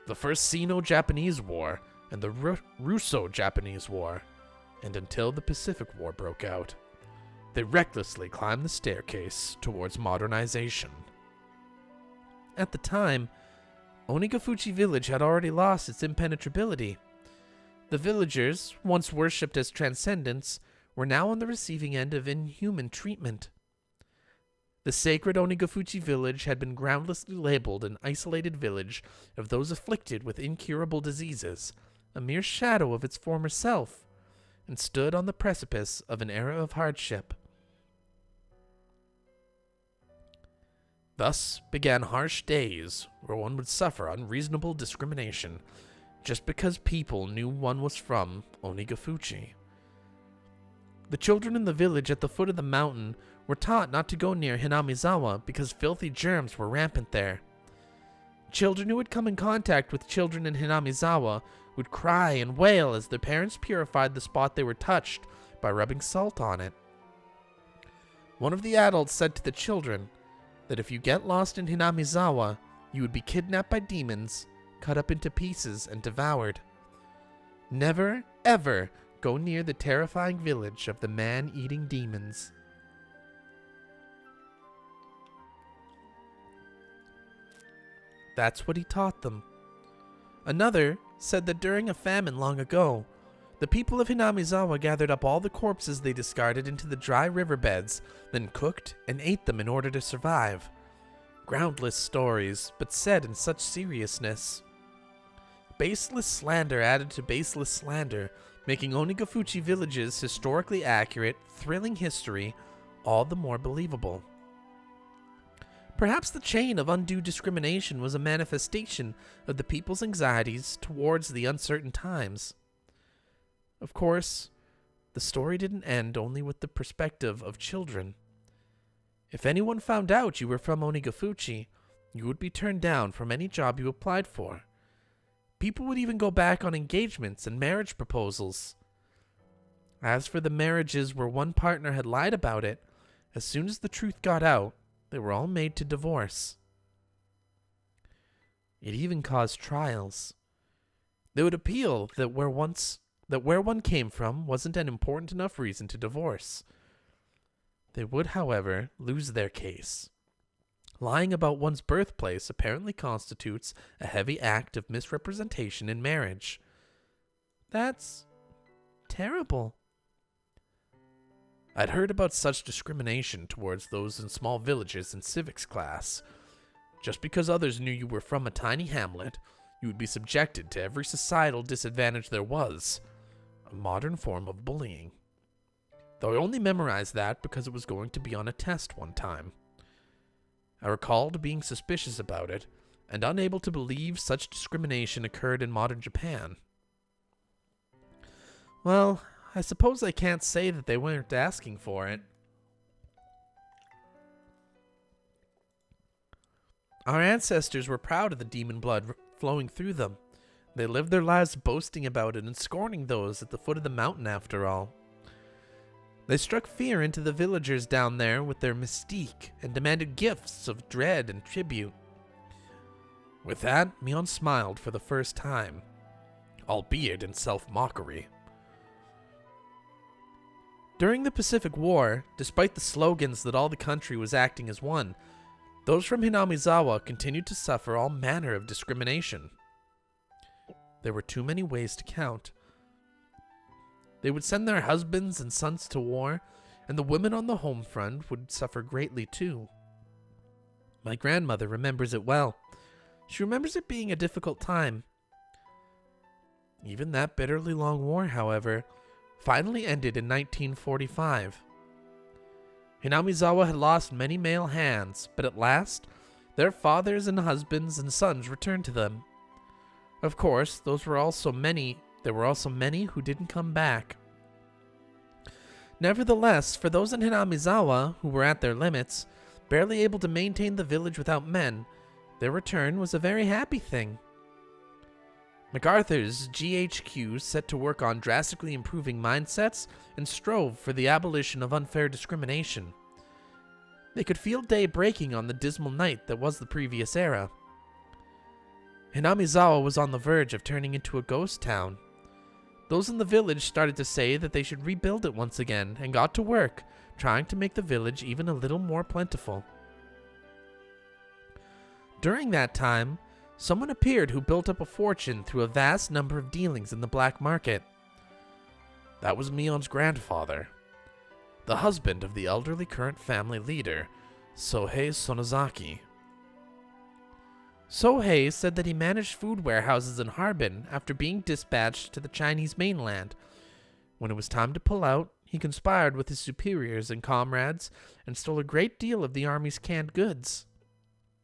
The first Sino-Japanese War and the Russo-Japanese War, and until the Pacific War broke out. They recklessly climbed the staircase towards modernization. At the time, Onigafuchi Village had already lost its impenetrability. The villagers, once worshipped as transcendents, were now on the receiving end of inhuman treatment. The sacred Onigafuchi Village had been groundlessly labeled an isolated village of those afflicted with incurable diseases, a mere shadow of its former self, and stood on the precipice of an era of hardship. Thus began harsh days where one would suffer unreasonable discrimination just because people knew one was from Onigafuchi. The children in the village at the foot of the mountain were taught not to go near Hinamizawa because filthy germs were rampant there. Children who would come in contact with children in Hinamizawa would cry and wail as their parents purified the spot they were touched by rubbing salt on it. One of the adults said to the children that if you get lost in Hinamizawa, you would be kidnapped by demons, cut up into pieces, and devoured. Never, ever go near the terrifying village of the man-eating demons. That's what he taught them. Another said that during a famine long ago, the people of Hinamizawa gathered up all the corpses they discarded into the dry riverbeds, then cooked and ate them in order to survive. Groundless stories, but said in such seriousness. Baseless slander added to baseless slander, making Onigafuchi village's historically accurate, thrilling history all the more believable. Perhaps the chain of undue discrimination was a manifestation of the people's anxieties towards the uncertain times. Of course, the story didn't end only with the perspective of children. If anyone found out you were from Onigafuchi, you would be turned down from any job you applied for. People would even go back on engagements and marriage proposals. As for the marriages where one partner had lied about it, as soon as the truth got out, they were all made to divorce. It even caused trials. They would appeal that where one came from wasn't an important enough reason to divorce. They would, however, lose their case. Lying about one's birthplace apparently constitutes a heavy act of misrepresentation in marriage. That's terrible. I'd heard about such discrimination towards those in small villages in civics class. Just because others knew you were from a tiny hamlet, you would be subjected to every societal disadvantage there was. A modern form of bullying. Though I only memorized that because it was going to be on a test one time. I recalled being suspicious about it, and unable to believe such discrimination occurred in modern Japan. Well, I suppose I can't say that they weren't asking for it. Our ancestors were proud of the demon blood flowing through them. They lived their lives boasting about it and scorning those at the foot of the mountain after all. They struck fear into the villagers down there with their mystique and demanded gifts of dread and tribute. With that, Mion smiled for the first time, albeit in self-mockery. During the Pacific War, despite the slogans that all the country was acting as one, those from Hinamizawa continued to suffer all manner of discrimination. There were too many ways to count. They would send their husbands and sons to war, and the women on the home front would suffer greatly too. My grandmother remembers it well. She remembers it being a difficult time. Even that bitterly long war, however, finally ended in 1945. Hinamizawa had lost many male hands, but at last, their fathers and husbands and sons returned to them. Of course, there were also many who didn't come back. Nevertheless, for those in Hinamizawa who were at their limits, barely able to maintain the village without men, their return was a very happy thing. MacArthur's GHQ set to work on drastically improving mindsets and strove for the abolition of unfair discrimination. They could feel day breaking on the dismal night that was the previous era. Hinamizawa was on the verge of turning into a ghost town. Those in the village started to say that they should rebuild it once again and got to work, trying to make the village even a little more plentiful. During that time, someone appeared who built up a fortune through a vast number of dealings in the black market. That was Mion's grandfather, the husband of the elderly current family leader, Sohei Sonozaki. Sohei said that he managed food warehouses in Harbin after being dispatched to the Chinese mainland. When it was time to pull out, he conspired with his superiors and comrades and stole a great deal of the army's canned goods.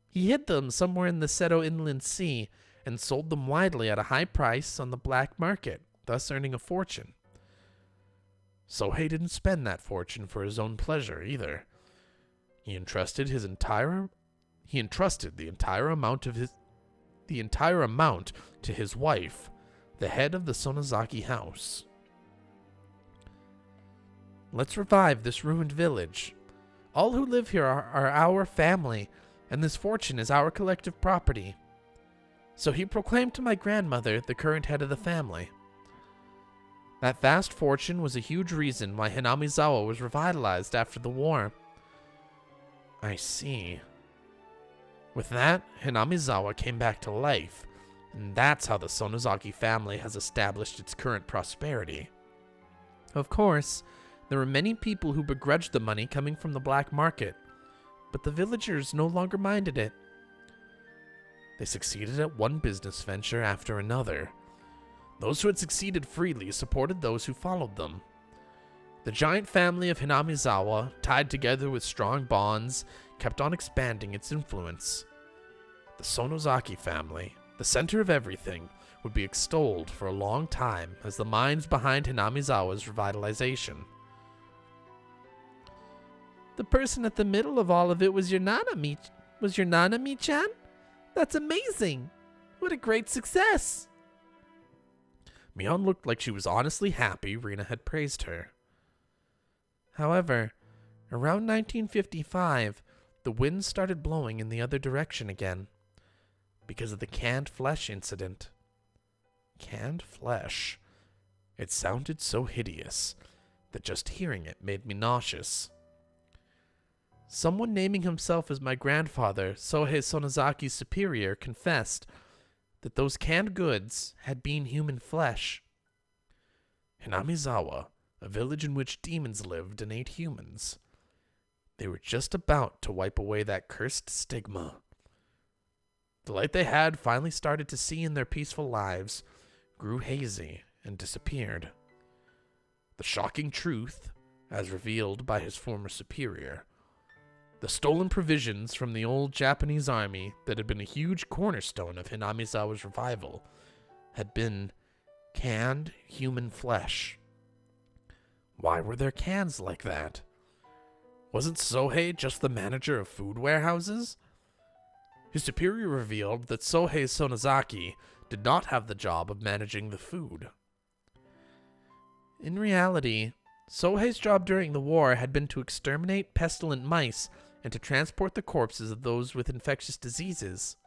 He hid them somewhere in the Seto Inland Sea and sold them widely at a high price on the black market, thus earning a fortune. Sohei didn't spend that fortune for his own pleasure either. He entrusted the entire amount to his wife, the head of the Sonozaki house. Let's revive this ruined village. All who live here are our family, and this fortune is our collective property. So he proclaimed to my grandmother, the current head of the family. That vast fortune was a huge reason why Hinamizawa was revitalized after the war. I see. With that, Hinamizawa came back to life, and that's how the Sonozaki family has established its current prosperity. Of course, there were many people who begrudged the money coming from the black market, but the villagers no longer minded it. They succeeded at one business venture after another. Those who had succeeded freely supported those who followed them. The giant family of Hinamizawa, tied together with strong bonds, kept on expanding its influence. The Sonozaki family, the center of everything, would be extolled for a long time as the minds behind Hinamizawa's revitalization. The person at the middle of all of it was your Nana Mi-chan? That's amazing! What a great success! Mion looked like she was honestly happy Rina had praised her. However, around 1955, the wind started blowing in the other direction again, because of the canned flesh incident. Canned flesh? It sounded so hideous that just hearing it made me nauseous. Someone naming himself as my grandfather, Sohei Sonozaki's superior, confessed that those canned goods had been human flesh. Hinamizawa, a village in which demons lived and ate humans. They were just about to wipe away that cursed stigma. The light they had finally started to see in their peaceful lives grew hazy and disappeared. The shocking truth, as revealed by his former superior, the stolen provisions from the old Japanese army that had been a huge cornerstone of Hinamizawa's revival, had been canned human flesh. Why were there cans like that? Wasn't Sohei just the manager of food warehouses? His superior revealed that Sohei Sonozaki did not have the job of managing the food. In reality, Sohei's job during the war had been to exterminate pestilent mice and to transport the corpses of those with infectious diseases.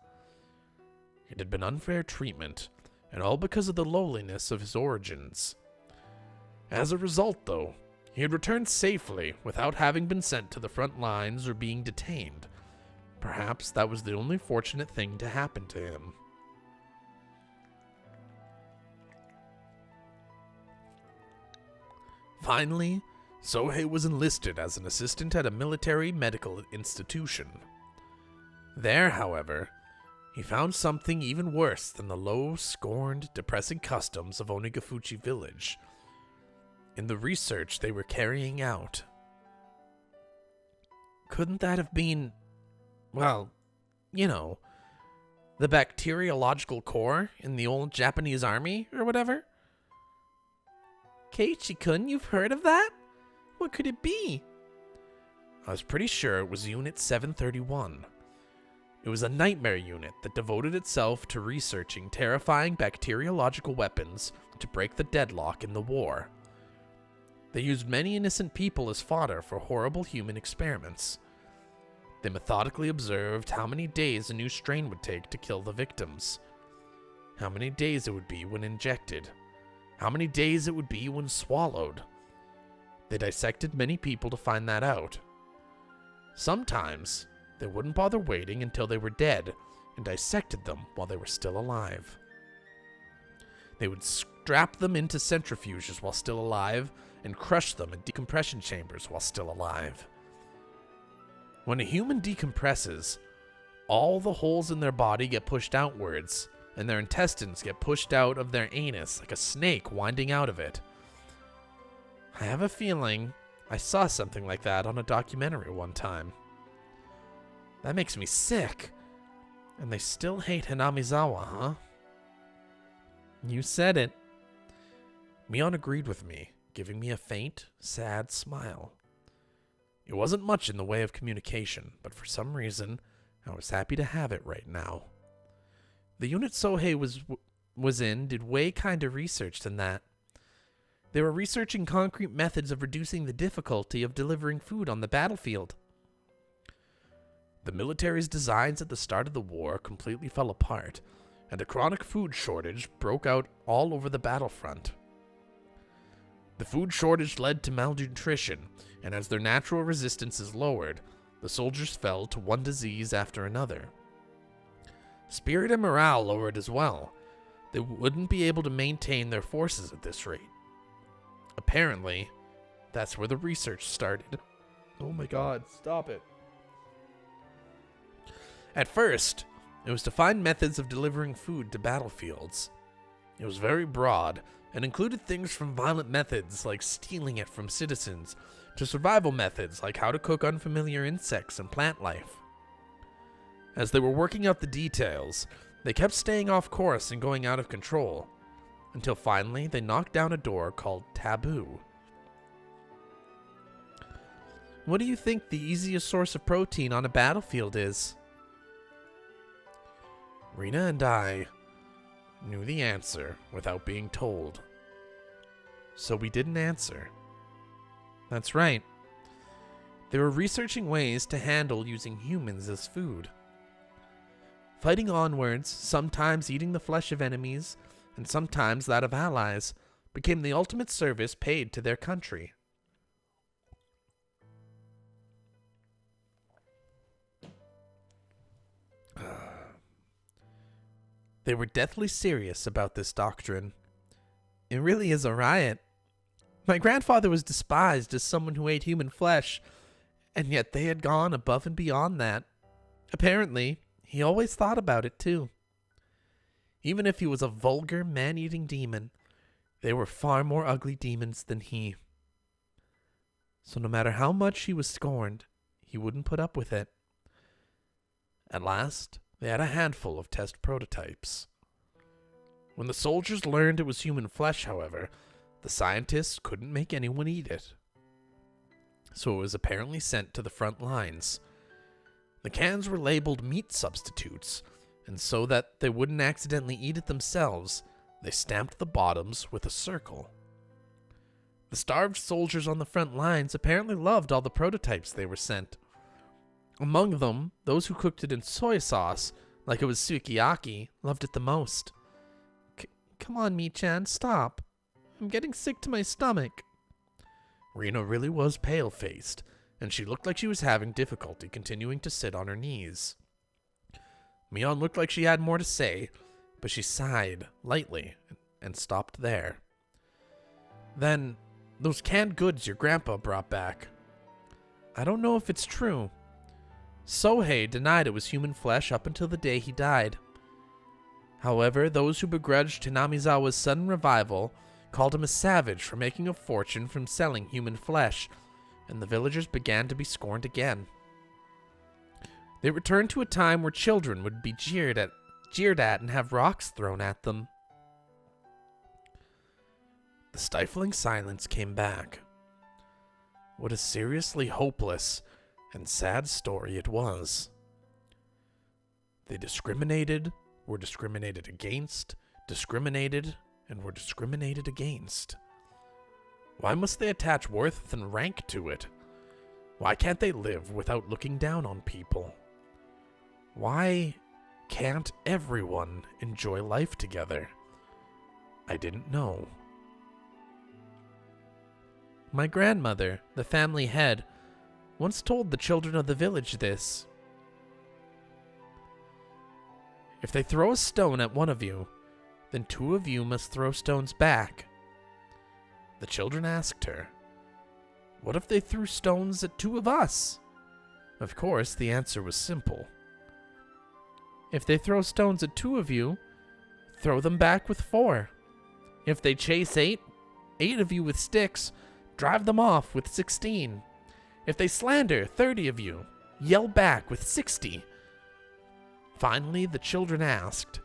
It had been unfair treatment, and all because of the lowliness of his origins. As a result, though, he had returned safely without having been sent to the front lines or being detained. Perhaps that was the only fortunate thing to happen to him. Finally, Sohei was enlisted as an assistant at a military medical institution. There, however, he found something even worse than the low, scorned, depressing customs of Onigafuchi village in the research they were carrying out. Couldn't that have been, well, the bacteriological core in the old Japanese army or whatever? Keiichi-kun, you've heard of that? What could it be? I was pretty sure it was Unit 731. It was a nightmare unit that devoted itself to researching terrifying bacteriological weapons to break the deadlock in the war. They used many innocent people as fodder for horrible human experiments. They methodically observed how many days a new strain would take to kill the victims, how many days it would be when injected, how many days it would be when swallowed. They dissected many people to find that out. Sometimes, they wouldn't bother waiting until they were dead and dissected them while they were still alive. They would strap them into centrifuges while still alive and crush them in decompression chambers while still alive. When a human decompresses, all the holes in their body get pushed outwards, and their intestines get pushed out of their anus like a snake winding out of it. I have a feeling I saw something like that on a documentary one time. That makes me sick. And they still hate Hinamizawa, huh? You said it. Mion agreed with me, giving me a faint, sad smile. It wasn't much in the way of communication, but for some reason, I was happy to have it right now. The unit Sohei was in did way kinder research than that. They were researching concrete methods of reducing the difficulty of delivering food on the battlefield. The military's designs at the start of the war completely fell apart, and a chronic food shortage broke out all over the battlefront. The food shortage led to malnutrition, and as their natural resistance is lowered, the soldiers fell to one disease after another. Spirit and morale lowered as well. They wouldn't be able to maintain their forces at this rate. Apparently, that's where the research started. Oh my god, stop it. At first, it was to find methods of delivering food to battlefields. It was very broad and included things from violent methods like stealing it from citizens to survival methods like how to cook unfamiliar insects and plant life. As they were working out the details, they kept staying off course and going out of control, until finally they knocked down a door called Taboo. What do you think the easiest source of protein on a battlefield is? Rena and I knew the answer without being told, so we didn't answer. That's right. They were researching ways to handle using humans as food. Fighting onwards, sometimes eating the flesh of enemies, and sometimes that of allies, became the ultimate service paid to their country. They were deathly serious about this doctrine. It really is a riot. My grandfather was despised as someone who ate human flesh, and yet they had gone above and beyond that. Apparently, he always thought about it too. Even if he was a vulgar, man-eating demon, they were far more ugly demons than he. So no matter how much he was scorned, he wouldn't put up with it. At last, they had a handful of test prototypes. When the soldiers learned it was human flesh, however, the scientists couldn't make anyone eat it. So it was apparently sent to the front lines. The cans were labeled meat substitutes, and so that they wouldn't accidentally eat it themselves, they stamped the bottoms with a circle. The starved soldiers on the front lines apparently loved all the prototypes they were sent. Among them, those who cooked it in soy sauce, like it was sukiyaki, loved it the most. Come on, Mi-chan, stop. I'm getting sick to my stomach. Rena really was pale-faced, and she looked like she was having difficulty continuing to sit on her knees. Mion looked like she had more to say, but she sighed lightly and stopped there. Then, those canned goods your grandpa brought back. I don't know if it's true. Sohei denied it was human flesh up until the day he died. However, those who begrudged Hinamizawa's sudden revival called him a savage for making a fortune from selling human flesh, and the villagers began to be scorned again. They returned to a time where children would be jeered at and have rocks thrown at them. The stifling silence came back. What a seriously hopeless and sad story it was. They discriminated, were discriminated against, discriminated, and were discriminated against. Why must they attach worth and rank to it? Why can't they live without looking down on people? Why can't everyone enjoy life together? I didn't know. My grandmother, the family head, once told the children of the village this. If they throw a stone at one of you, then 2 of you must throw stones back. The children asked her, what if they threw stones at 2 of us? Of course, the answer was simple. If they throw stones at 2 of you, throw them back with 4. If they chase 8 of you with sticks, drive them off with 16. If they slander 30 of you, yell back with 60. Finally, the children asked,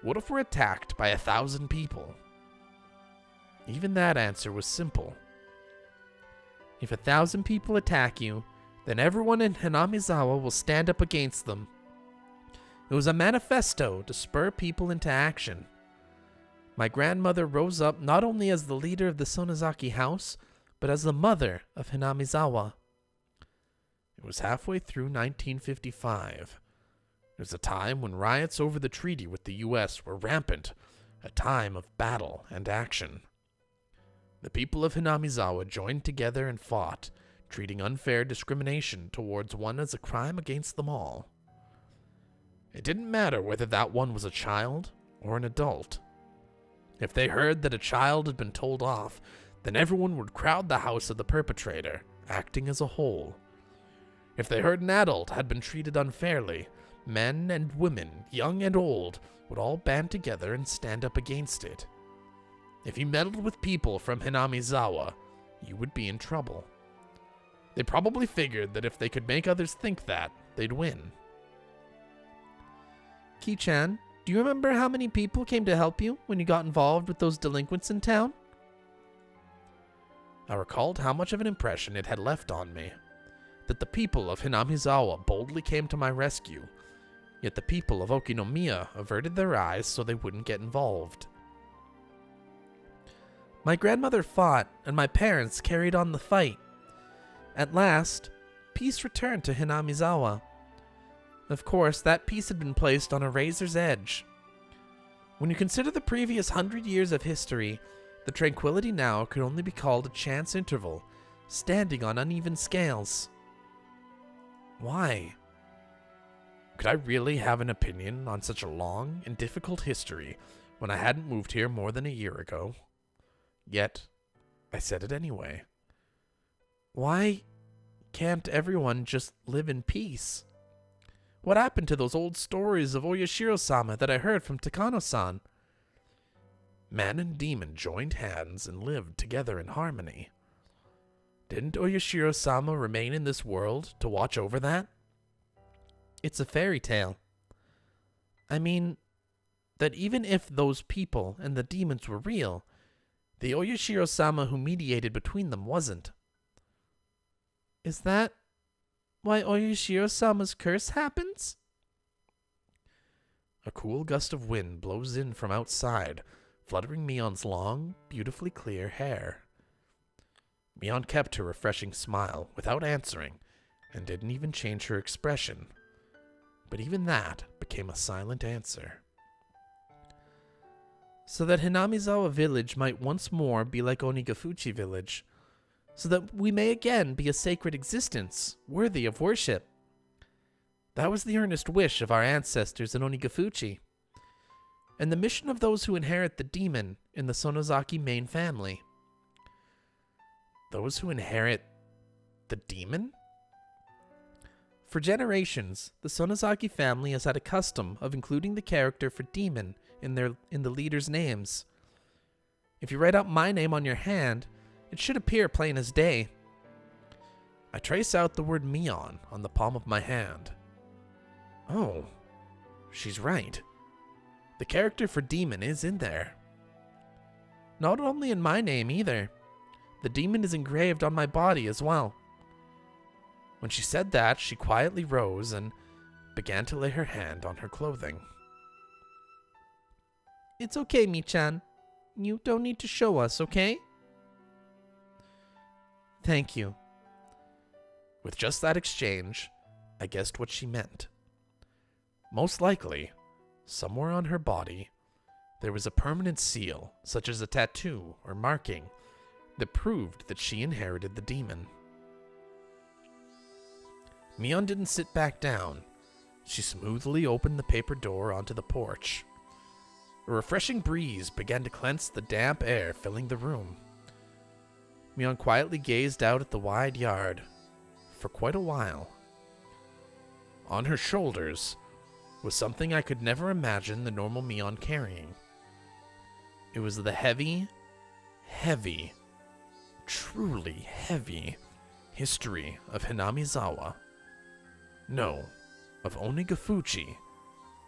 what if we're attacked by 1,000 people? Even that answer was simple. If 1,000 people attack you, then everyone in Hinamizawa will stand up against them. It was a manifesto to spur people into action. My grandmother rose up not only as the leader of the Sonozaki house, but as the mother of Hinamizawa. It was halfway through 1955. It was a time when riots over the treaty with the U.S. were rampant, a time of battle and action. The people of Hinamizawa joined together and fought, treating unfair discrimination towards one as a crime against them all. It didn't matter whether that one was a child or an adult. If they heard that a child had been told off, then everyone would crowd the house of the perpetrator, acting as a whole. If they heard an adult had been treated unfairly, men and women, young and old, would all band together and stand up against it. If you meddled with people from Hinamizawa, you would be in trouble. They probably figured that if they could make others think that, they'd win. Ki-chan, do you remember how many people came to help you when you got involved with those delinquents in town? I recalled how much of an impression it had left on me. That the people of Hinamizawa boldly came to my rescue, yet the people of Okinomiya averted their eyes so they wouldn't get involved. My grandmother fought, and my parents carried on the fight. At last, peace returned to Hinamizawa. Of course, that peace had been placed on a razor's edge. When you consider the previous 100 years of history, the tranquility now could only be called a chance interval, standing on uneven scales. Why? Could I really have an opinion on such a long and difficult history when I hadn't moved here more than a year ago? Yet, I said it anyway. Why can't everyone just live in peace? What happened to those old stories of Oyashiro-sama that I heard from Takano-san? Man and demon joined hands and lived together in harmony. Didn't Oyashiro-sama remain in this world to watch over that? It's a fairy tale. I mean, that even if those people and the demons were real, the Oyashiro-sama who mediated between them wasn't. Is that why Oyashiro-sama's curse happens? A cool gust of wind blows in from outside, fluttering Mion's long, beautifully clear hair. Mion kept her refreshing smile without answering, and didn't even change her expression. But even that became a silent answer. So that Hinamizawa village might once more be like Onigafuchi village, so that we may again be a sacred existence, worthy of worship. That was the earnest wish of our ancestors in Onigafuchi, and the mission of those who inherit the demon in the Sonozaki main family. Those who inherit the demon? For generations, the Sonozaki family has had a custom of including the character for demon in the leaders' names. If you write out my name on your hand, it should appear plain as day. I trace out the word Mion on the palm of my hand. Oh, she's right. The character for demon is in there. Not only in my name either. The demon is engraved on my body as well. When she said that, she quietly rose and began to lay her hand on her clothing. It's okay, Mi-chan. You don't need to show us, okay? Thank you. With just that exchange, I guessed what she meant. Most likely, somewhere on her body, there was a permanent seal, such as a tattoo or marking, that proved that she inherited the demon. Mion didn't sit back down. She smoothly opened the paper door onto the porch. A refreshing breeze began to cleanse the damp air filling the room. Mion quietly gazed out at the wide yard for quite a while. On her shoulders was something I could never imagine the normal Mion carrying. It was the heavy, truly heavy history of Hinamizawa. No, of Onigafuchi,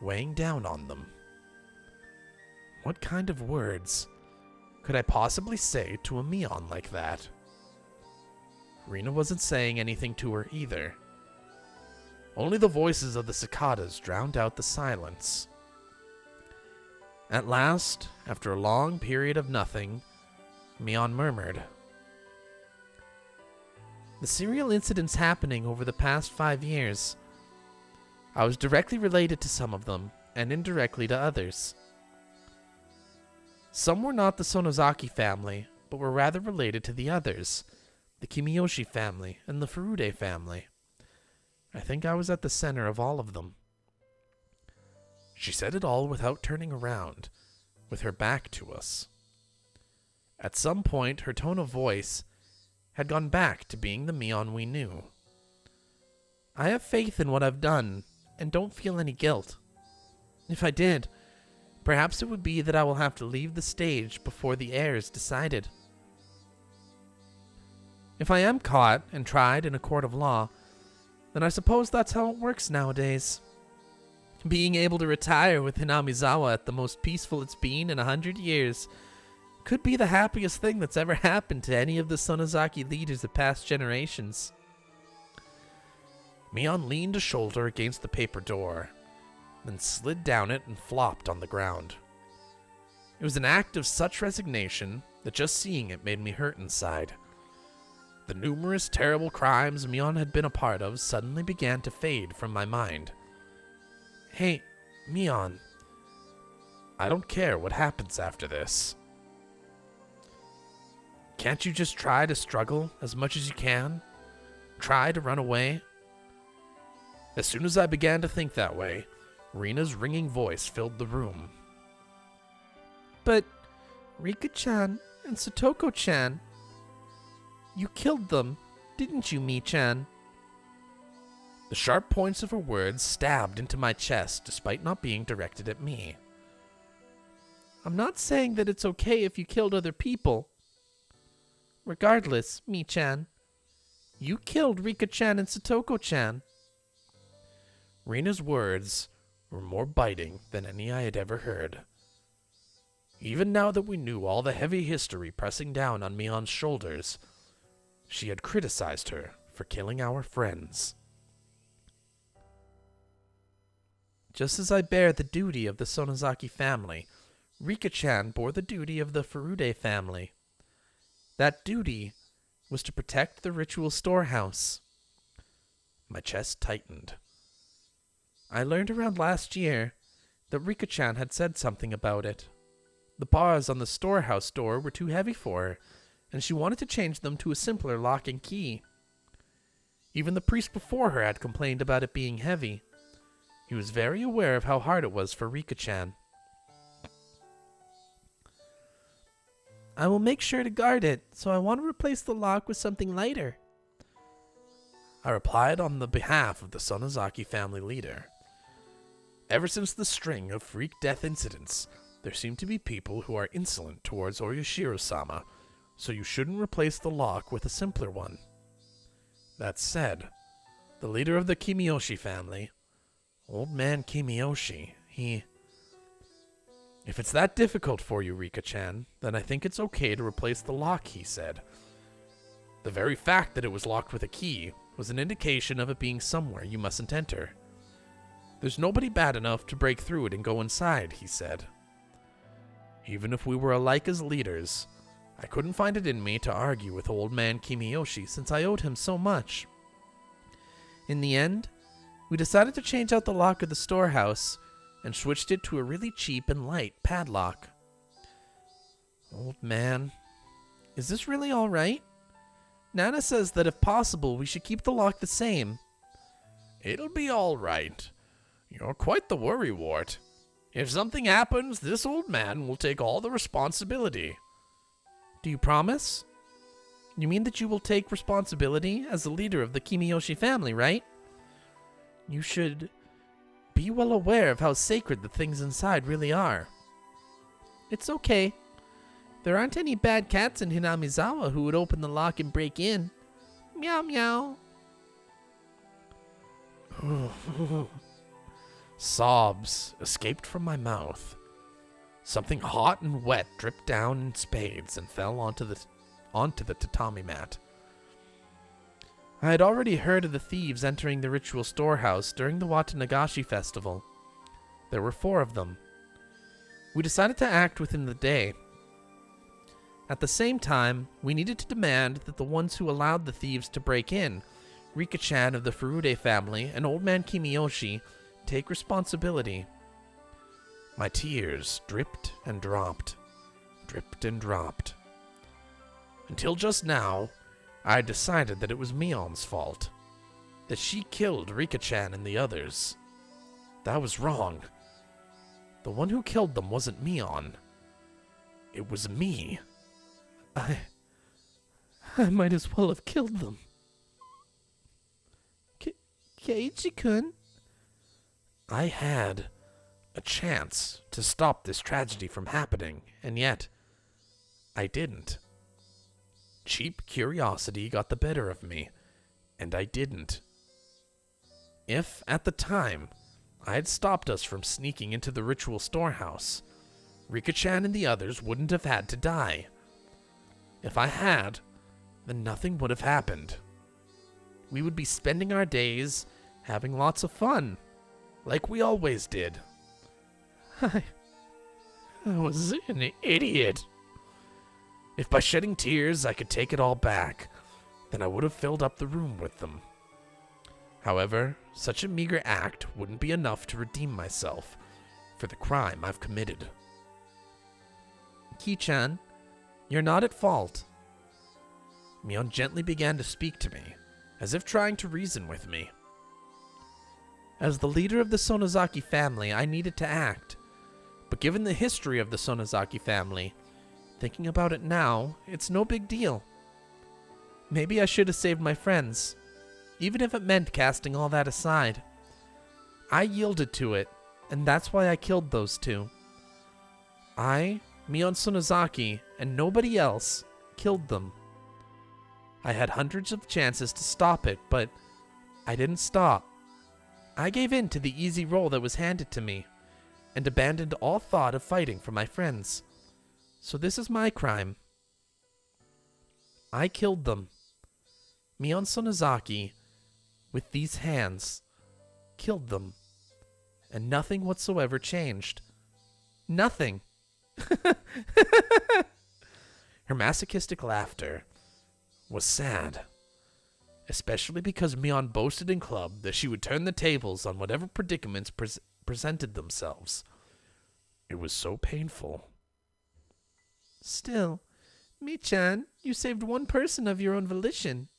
weighing down on them. What kind of words could I possibly say to a Mion like that? Rena wasn't saying anything to her either. Only the voices of the cicadas drowned out the silence. At last, after a long period of nothing, Mion murmured, "The serial incidents happening over the past 5 years. I was directly related to some of them, and indirectly to others. Some were not the Sonozaki family, but were rather related to the others, the Kimiyoshi family and the Furude family. I think I was at the center of all of them." She said it all without turning around, with her back to us. At some point, her tone of voice had gone back to being the Mion we knew. "I have faith in what I've done, and don't feel any guilt. If I did, perhaps it would be that I will have to leave the stage before the heir is decided. If I am caught and tried in a court of law, then I suppose that's how it works nowadays. Being able to retire with Hinamizawa at the most peaceful it's been in 100 years could be the happiest thing that's ever happened to any of the Sonozaki leaders of past generations." Mion leaned a shoulder against the paper door, then slid down it and flopped on the ground. It was an act of such resignation that just seeing it made me hurt inside. The numerous terrible crimes Mion had been a part of suddenly began to fade from my mind. "Hey, Mion." "I don't care what happens after this." "Can't you just try to struggle as much as you can? Try to run away?" As soon as I began to think that way, Rena's ringing voice filled the room. "But Rika-chan and Satoko-chan, you killed them, didn't you, Mi-chan?" The sharp points of her words stabbed into my chest despite not being directed at me. "I'm not saying that it's okay if you killed other people. Regardless, Mi-chan, you killed Rika-chan and Satoko-chan." Rena's words were more biting than any I had ever heard. Even now that we knew all the heavy history pressing down on Mion's shoulders, she had criticized her for killing our friends. "Just as I bear the duty of the Sonozaki family, Rika-chan bore the duty of the Furude family. That duty was to protect the ritual storehouse." My chest tightened. "I learned around last year that Rika-chan had said something about it. The bars on the storehouse door were too heavy for her, and she wanted to change them to a simpler lock and key. Even the priest before her had complained about it being heavy. He was very aware of how hard it was for Rika-chan. I will make sure to guard it, so I want to replace the lock with something lighter." I replied on the behalf of the Sonozaki family leader. Ever since the string of freak death incidents, there seem to be people who are insolent towards Oyashiro-sama, so you shouldn't replace the lock with a simpler one. That said, the leader of the Kimiyoshi family, Old Man Kimiyoshi, If it's that difficult for you, Rika-chan, then I think it's okay to replace the lock, he said. The very fact that it was locked with a key was an indication of it being somewhere you mustn't enter. There's nobody bad enough to break through it and go inside, he said. Even if we were alike as leaders, I couldn't find it in me to argue with Old Man Kimiyoshi since I owed him so much. In the end, we decided to change out the lock of the storehouse and switched it to a really cheap and light padlock. Old man, is this really all right? Nana says that if possible, we should keep the lock the same. It'll be all right. You're quite the worrywart. If something happens, this old man will take all the responsibility. Do you promise? You mean that you will take responsibility as the leader of the Kimiyoshi family, right? You should be well aware of how sacred the things inside really are. It's okay. There aren't any bad cats in Hinamizawa who would open the lock and break in. Meow meow. Sobs escaped from my mouth. Something hot and wet dripped down in spades and fell onto the tatami mat. I had already heard of the thieves entering the ritual storehouse during the Watanagashi festival. There were 4 of them. We decided to act within the day. At the same time, we needed to demand that the ones who allowed the thieves to break in, Rika-chan of the Furude family and Old Man Kimiyoshi, take responsibility. My tears dripped and dropped, until just now, I had decided that it was Mion's fault, that she killed Rika-chan and the others. That was wrong. The one who killed them wasn't Mion. It was me. I might as well have killed them. Keiichi-kun? I had a chance to stop this tragedy from happening, and yet I didn't. Cheap curiosity got the better of me, and I didn't. If, at the time, I had stopped us from sneaking into the ritual storehouse, Rika-chan and the others wouldn't have had to die. If I had, then nothing would have happened. We would be spending our days having lots of fun, like we always did. I was an idiot. If by shedding tears I could take it all back, then I would have filled up the room with them. However, such a meager act wouldn't be enough to redeem myself for the crime I've committed. Ki-chan, you're not at fault. Mion gently began to speak to me, as if trying to reason with me. As the leader of the Sonozaki family, I needed to act. But given the history of the Sonozaki family, thinking about it now, it's no big deal. Maybe I should have saved my friends, even if it meant casting all that aside. I yielded to it, and that's why I killed those 2. I, Mion Sonozaki, and nobody else killed them. I had hundreds of chances to stop it, but I didn't stop. I gave in to the easy role that was handed to me, and abandoned all thought of fighting for my friends. So this is my crime. I killed them. Mion Sonozaki, with these hands, killed them. And nothing whatsoever changed. Nothing. Her masochistic laughter was sad, especially because Mion boasted in club that she would turn the tables on whatever predicaments presented themselves. It was so painful. Still, Mi-chan, you saved one person of your own volition.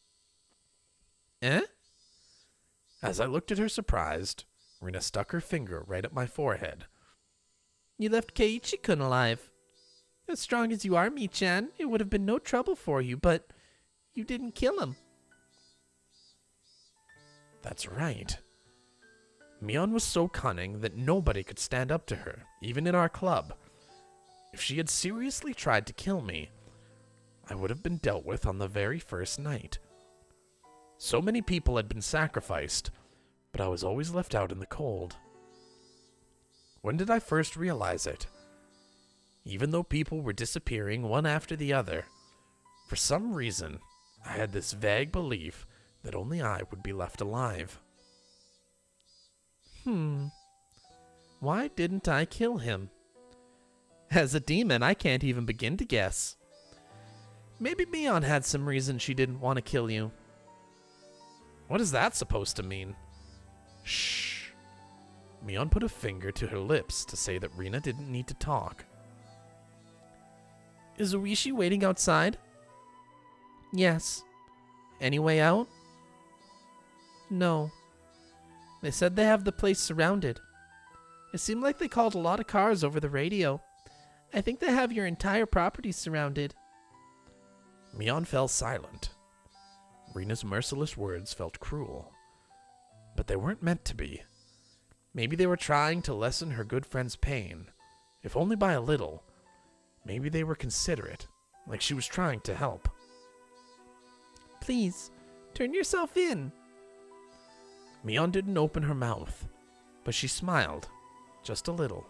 Eh? As I looked at her surprised, Rina stuck her finger right at my forehead. You left Keiichi-kun alive. As strong as you are, Mi-chan, it would have been no trouble for you, but you didn't kill him. That's right. Mion was so cunning that nobody could stand up to her, even in our club. If she had seriously tried to kill me, I would have been dealt with on the very first night. So many people had been sacrificed, but I was always left out in the cold. When did I first realize it? Even though people were disappearing one after the other, for some reason, I had this vague belief that only I would be left alive. Why didn't I kill him? As a demon, I can't even begin to guess. Maybe Mion had some reason she didn't want to kill you. What is that supposed to mean? Shh. Mion put a finger to her lips to say that Rina didn't need to talk. Is Oishi waiting outside? Yes. Any way out? No. They said they have the place surrounded. It seemed like they called a lot of cars over the radio. I think they have your entire property surrounded. Mion fell silent. Rina's merciless words felt cruel. But they weren't meant to be. Maybe they were trying to lessen her good friend's pain, if only by a little. Maybe they were considerate, like she was trying to help. Please, turn yourself in. Mion didn't open her mouth, but she smiled, just a little.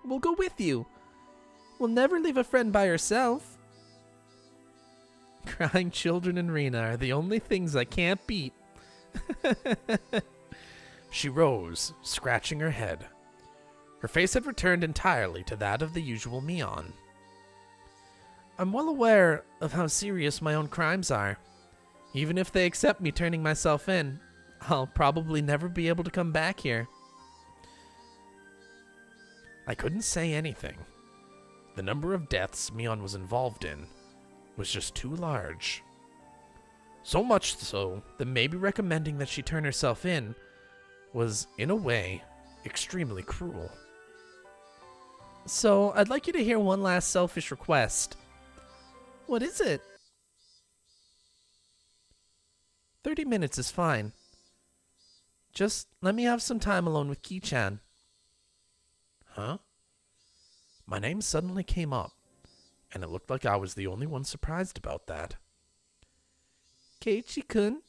We'll go with you. We'll never leave a friend by herself. Crying children and Rena are the only things I can't beat. She rose, scratching her head. Her face had returned entirely to that of the usual Mion. I'm well aware of how serious my own crimes are. Even if they accept me turning myself in, I'll probably never be able to come back here. I couldn't say anything. The number of deaths Mion was involved in was just too large. So much so that maybe recommending that she turn herself in was, in a way, extremely cruel. So, I'd like you to hear one last selfish request. What is it? 30 minutes is fine. Just let me have some time alone with Ki-chan. Huh? My name suddenly came up, and it looked like I was the only one surprised about that. Keiichi-kun,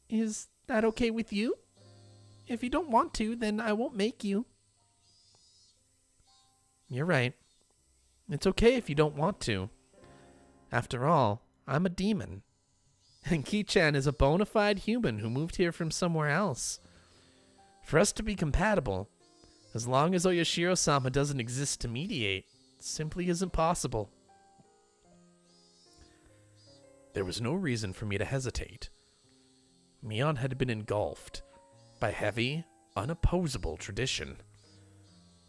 is that okay with you? If you don't want to, then I won't make you. You're right. It's okay if you don't want to. After all, I'm a demon. And Ki-chan is a bona fide human who moved here from somewhere else. For us to be compatible, as long as Oyashiro-sama doesn't exist to mediate, it simply isn't possible. There was no reason for me to hesitate. Mion had been engulfed by heavy, unopposable tradition.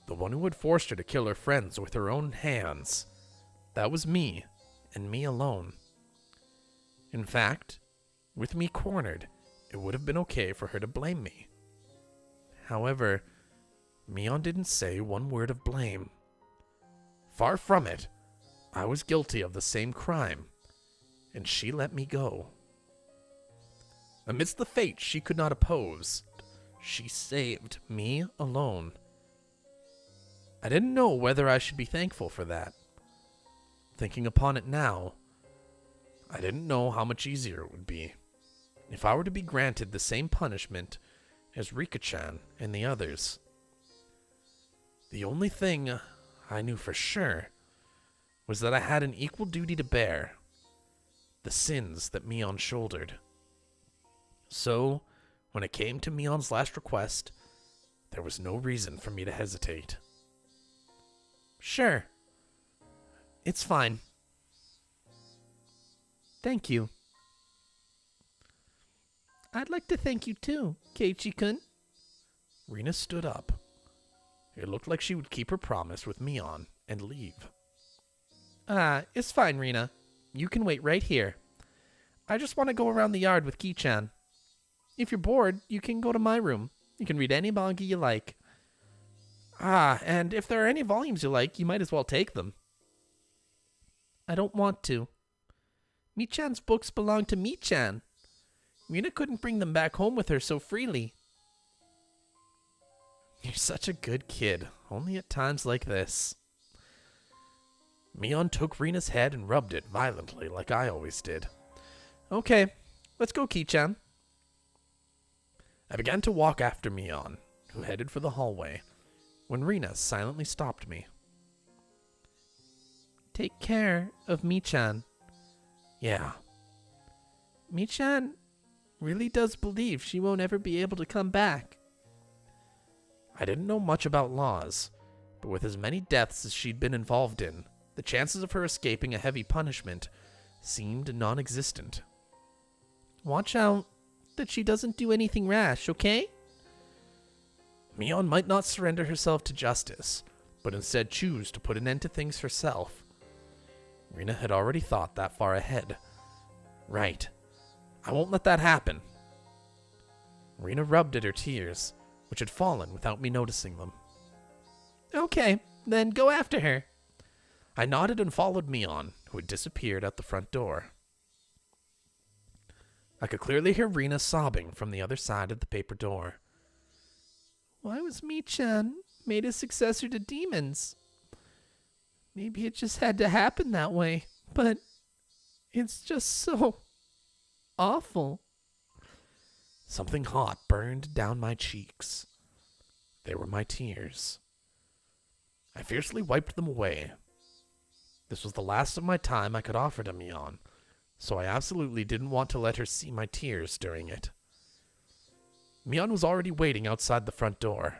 The one who had forced her to kill her friends with her own hands. That was me, and me alone. In fact, with me cornered, it would have been okay for her to blame me. However, Mion didn't say one word of blame. Far from it, I was guilty of the same crime, and she let me go. Amidst the fate she could not oppose, she saved me alone. I didn't know whether I should be thankful for that. Thinking upon it now, I didn't know how much easier it would be if I were to be granted the same punishment as Rika-chan and the others. The only thing I knew for sure was that I had an equal duty to bear, the sins that Mion shouldered. So, when it came to Mion's last request, there was no reason for me to hesitate. Sure. It's fine. Thank you. I'd like to thank you too, Keiichi-kun. Rina stood up. It looked like she would keep her promise with Mion and leave. It's fine, Rina. You can wait right here. I just want to go around the yard with Ki-chan. If you're bored, you can go to my room. You can read any manga you like. And if there are any volumes you like, you might as well take them. I don't want to. Mi-chan's books belong to Mi-chan. Rina couldn't bring them back home with her so freely. You're such a good kid, only at times like this. Mion took Rina's head and rubbed it violently like I always did. Okay, let's go, Ki-chan. I began to walk after Mion, who headed for the hallway, when Rina silently stopped me. Take care of Mi-chan. Yeah. Mi-chan really does believe she won't ever be able to come back. I didn't know much about laws, but with as many deaths as she'd been involved in, the chances of her escaping a heavy punishment seemed non-existent. Watch out that she doesn't do anything rash, okay? Mion might not surrender herself to justice, but instead choose to put an end to things herself. Rina had already thought that far ahead. Right. I won't let that happen. Rina rubbed at her tears, which had fallen without me noticing them. Okay, then go after her. I nodded and followed Mion, who had disappeared out the front door. I could clearly hear Rina sobbing from the other side of the paper door. Why was Mi-chan made a successor to demons? Maybe it just had to happen that way, but it's just so awful. Something hot burned down my cheeks. They were my tears. I fiercely wiped them away. This was the last of my time I could offer to Mion, so I absolutely didn't want to let her see my tears during it. Mion was already waiting outside the front door.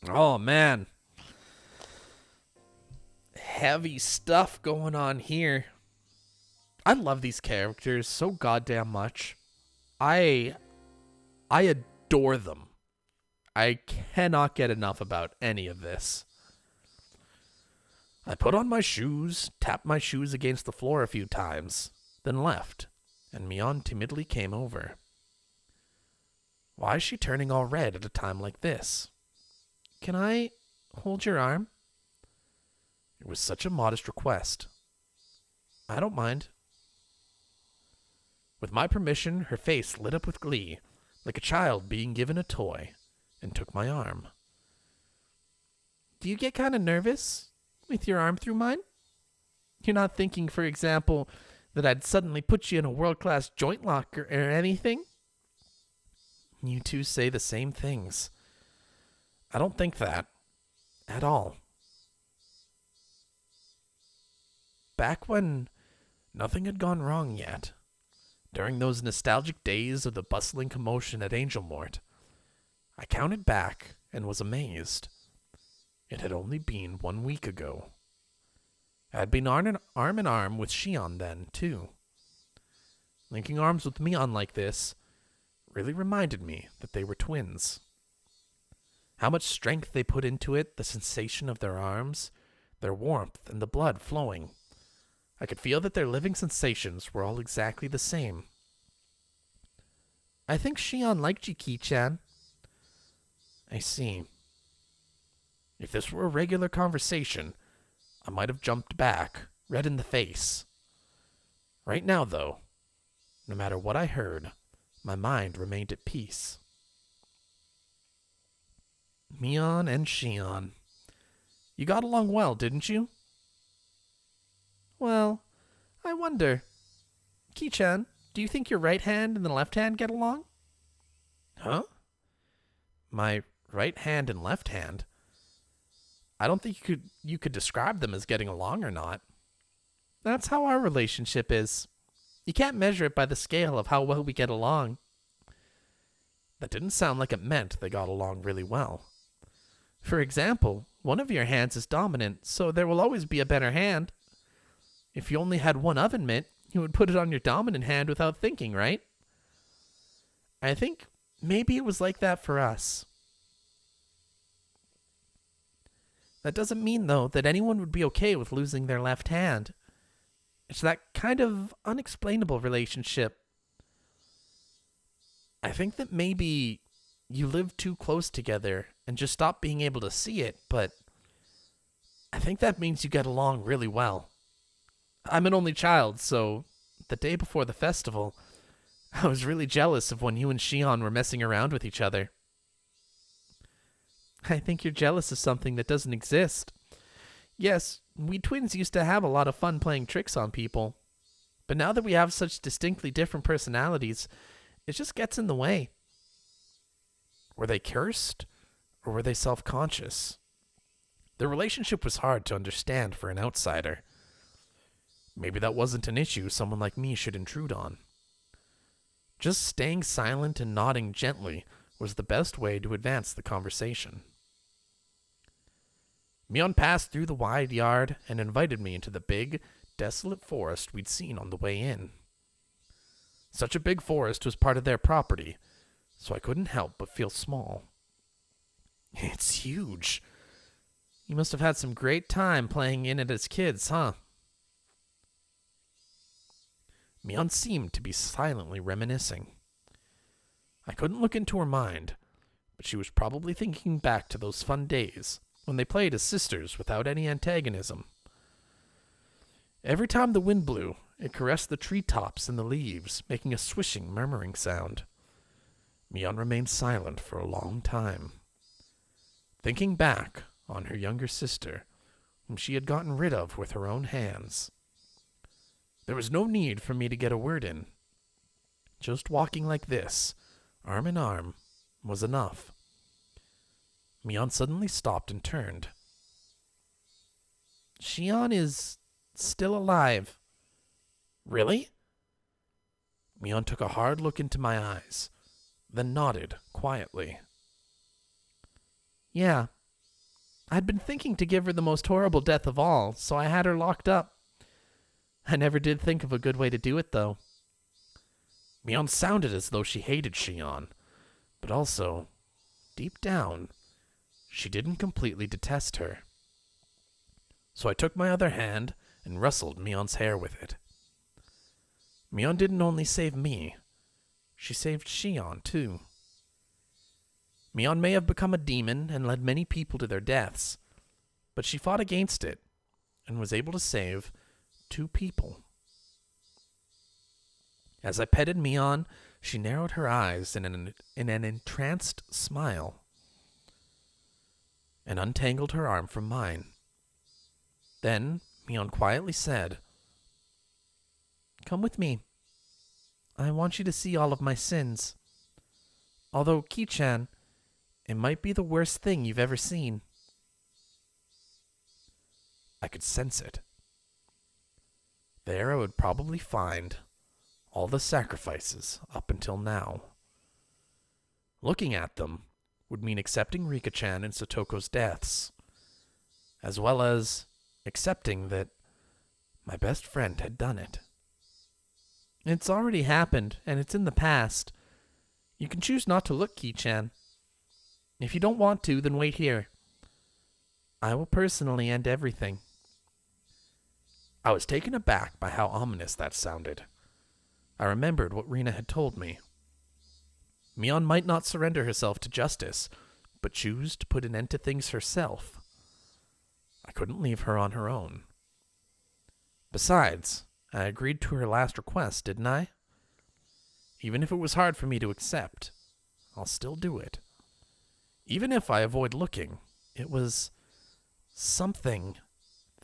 Oh, man. Heavy stuff going on here. I love these characters so goddamn much. I adore them. I cannot get enough about any of this. I put on my shoes, tapped my shoes against the floor a few times, then left, and Mion timidly came over. Why is she turning all red at a time like this? Can I hold your arm? It was such a modest request. I don't mind. With my permission, her face lit up with glee, like a child being given a toy, and took my arm. Do you get kind of nervous with your arm through mine? You're not thinking, for example, that I'd suddenly put you in a world-class joint lock or anything? You two say the same things. I don't think that. At all. Back when nothing had gone wrong yet, during those nostalgic days of the bustling commotion at Angelmort, I counted back and was amazed. It had only been 1 week ago. I had been arm in arm with Shion then, too. Linking arms with Mion like this really reminded me that they were twins. How much strength they put into it, the sensation of their arms, their warmth, and the blood flowing. I could feel that their living sensations were all exactly the same. I think Shion liked you, Ki-chan. I see. If this were a regular conversation, I might have jumped back, red in the face. Right now, though, no matter what I heard, my mind remained at peace. Mion and Shion. You got along well, didn't you? Well, I wonder. Ki-chan, do you think your right hand and the left hand get along? Huh? My right hand and left hand? I don't think you could describe them as getting along or not. That's how our relationship is. You can't measure it by the scale of how well we get along. That didn't sound like it meant they got along really well. For example, one of your hands is dominant, so there will always be a better hand. If you only had one oven mitt, you would put it on your dominant hand without thinking, right? I think maybe it was like that for us. That doesn't mean, though, that anyone would be okay with losing their left hand. It's that kind of unexplainable relationship. I think that maybe you live too close together and just stop being able to see it, but I think that means you get along really well. I'm an only child, so the day before the festival, I was really jealous of when you and Shion were messing around with each other. I think you're jealous of something that doesn't exist. Yes, we twins used to have a lot of fun playing tricks on people, but now that we have such distinctly different personalities, it just gets in the way. Were they cursed, or were they self-conscious? Their relationship was hard to understand for an outsider. Maybe that wasn't an issue someone like me should intrude on. Just staying silent and nodding gently was the best way to advance the conversation. Mion passed through the wide yard and invited me into the big, desolate forest we'd seen on the way in. Such a big forest was part of their property, so I couldn't help but feel small. It's huge. You must have had some great time playing in it as kids, huh? Mion seemed to be silently reminiscing. I couldn't look into her mind, but she was probably thinking back to those fun days when they played as sisters without any antagonism. Every time the wind blew, it caressed the treetops and the leaves, making a swishing, murmuring sound. Mion remained silent for a long time, thinking back on her younger sister, whom she had gotten rid of with her own hands. There was no need for me to get a word in. Just walking like this, arm in arm, was enough. Mion suddenly stopped and turned. Shion is still alive. Really? Mion took a hard look into my eyes, then nodded quietly. Yeah. I'd been thinking to give her the most horrible death of all, so I had her locked up. I never did think of a good way to do it, though. Mion sounded as though she hated Shion, but also, deep down, she didn't completely detest her. So I took my other hand and rustled Mion's hair with it. Mion didn't only save me, she saved Shion too. Mion may have become a demon and led many people to their deaths, but she fought against it and was able to save 2 people. As I petted Mion, she narrowed her eyes in an entranced smile and untangled her arm from mine. Then Mion quietly said, "Come with me. I want you to see all of my sins. Although, Ki-chan, it might be the worst thing you've ever seen." I could sense it. There I would probably find all the sacrifices up until now. Looking at them would mean accepting Rika-chan and Satoko's deaths, as well as accepting that my best friend had done it. It's already happened, and it's in the past. You can choose not to look, Ki-chan. If you don't want to, then wait here. I will personally end everything. I was taken aback by how ominous that sounded. I remembered what Rina had told me. Mion might not surrender herself to justice, but choose to put an end to things herself. I couldn't leave her on her own. Besides, I agreed to her last request, didn't I? Even if it was hard for me to accept, I'll still do it. Even if I avoid looking, it was something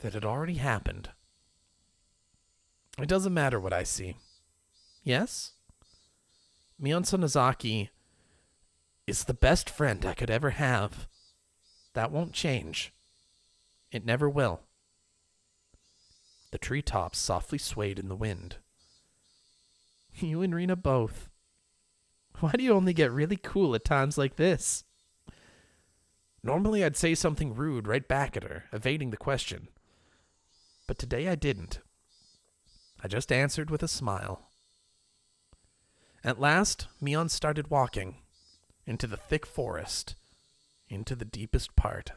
that had already happened. It doesn't matter what I see. Yes? Mion Sonozaki is the best friend I could ever have. That won't change. It never will. The treetops softly swayed in the wind. You and Rina both. Why do you only get really cool at times like this? Normally I'd say something rude right back at her, evading the question. But today I didn't. I just answered with a smile. At last, Mion started walking into the thick forest, into the deepest part.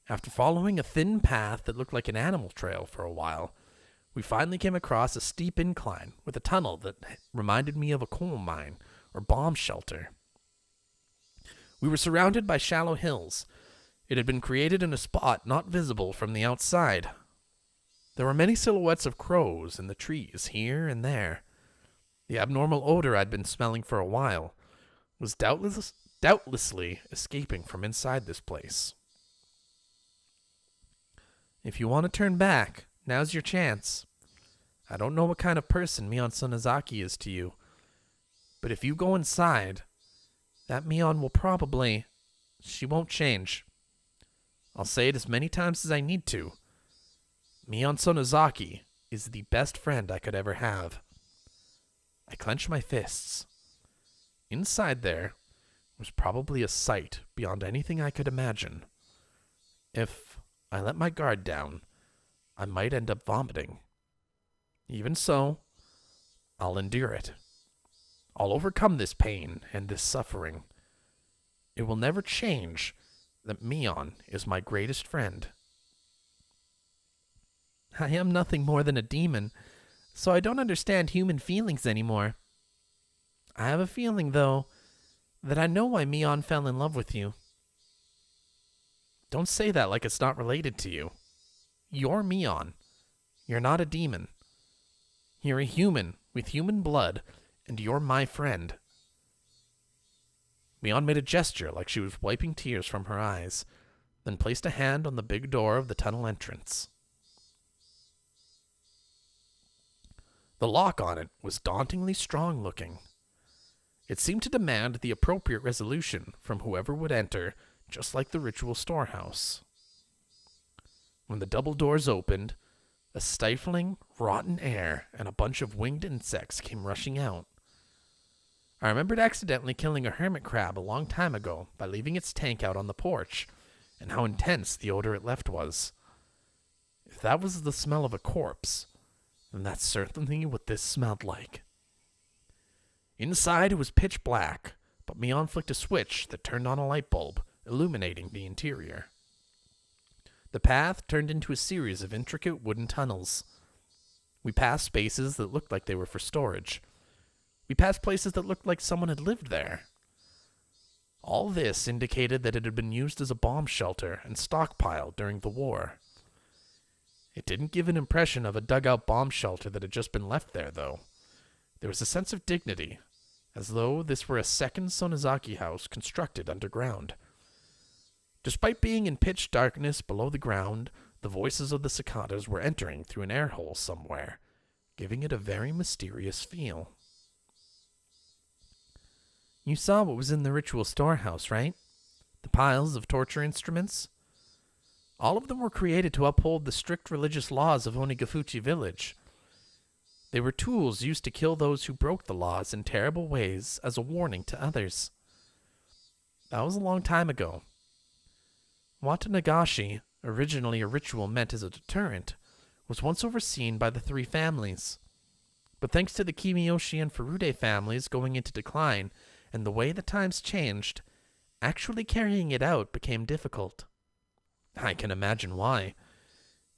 After following a thin path that looked like an animal trail for a while, we finally came across a steep incline with a tunnel that reminded me of a coal mine or bomb shelter. We were surrounded by shallow hills. It had been created in a spot not visible from the outside. There were many silhouettes of crows in the trees here and there. The abnormal odor I'd been smelling for a while was doubtlessly escaping from inside this place. If you want to turn back, now's your chance. I don't know what kind of person Mion Sonozaki is to you, but if you go inside, that Mion will probably... she won't change. I'll say it as many times as I need to. Mion Sonozaki is the best friend I could ever have. I clenched my fists. Inside there was probably a sight beyond anything I could imagine. If I let my guard down, I might end up vomiting. Even so, I'll endure it. I'll overcome this pain and this suffering. It will never change that Mion is my greatest friend. I am nothing more than a demon, so I don't understand human feelings anymore. I have a feeling, though, that I know why Mion fell in love with you. Don't say that like it's not related to you. You're Mion. You're not a demon. You're a human with human blood, and you're my friend. Mion made a gesture like she was wiping tears from her eyes, then placed a hand on the big door of the tunnel entrance. The lock on it was dauntingly strong-looking. It seemed to demand the appropriate resolution from whoever would enter, just like the ritual storehouse. When the double doors opened, a stifling, rotten air and a bunch of winged insects came rushing out. I remembered accidentally killing a hermit crab a long time ago by leaving its tank out on the porch, and how intense the odor it left was. If that was the smell of a corpse, then that's certainly what this smelled like. Inside it was pitch black, but Mion flicked a switch that turned on a light bulb, illuminating the interior. The path turned into a series of intricate wooden tunnels. We passed spaces that looked like they were for storage. We passed places that looked like someone had lived there. All this indicated that it had been used as a bomb shelter and stockpile during the war. It didn't give an impression of a dugout bomb shelter that had just been left there, though. There was a sense of dignity, as though this were a second Sonozaki house constructed underground. Despite being in pitch darkness below the ground, the voices of the cicadas were entering through an air hole somewhere, giving it a very mysterious feel. You saw what was in the ritual storehouse, right? The piles of torture instruments? All of them were created to uphold the strict religious laws of Onigafuchi village. They were tools used to kill those who broke the laws in terrible ways as a warning to others. That was a long time ago. Watanagashi, originally a ritual meant as a deterrent, was once overseen by the three families. But thanks to the Kimiyoshi and Furude families going into decline, and the way the times changed, actually carrying it out became difficult. I can imagine why.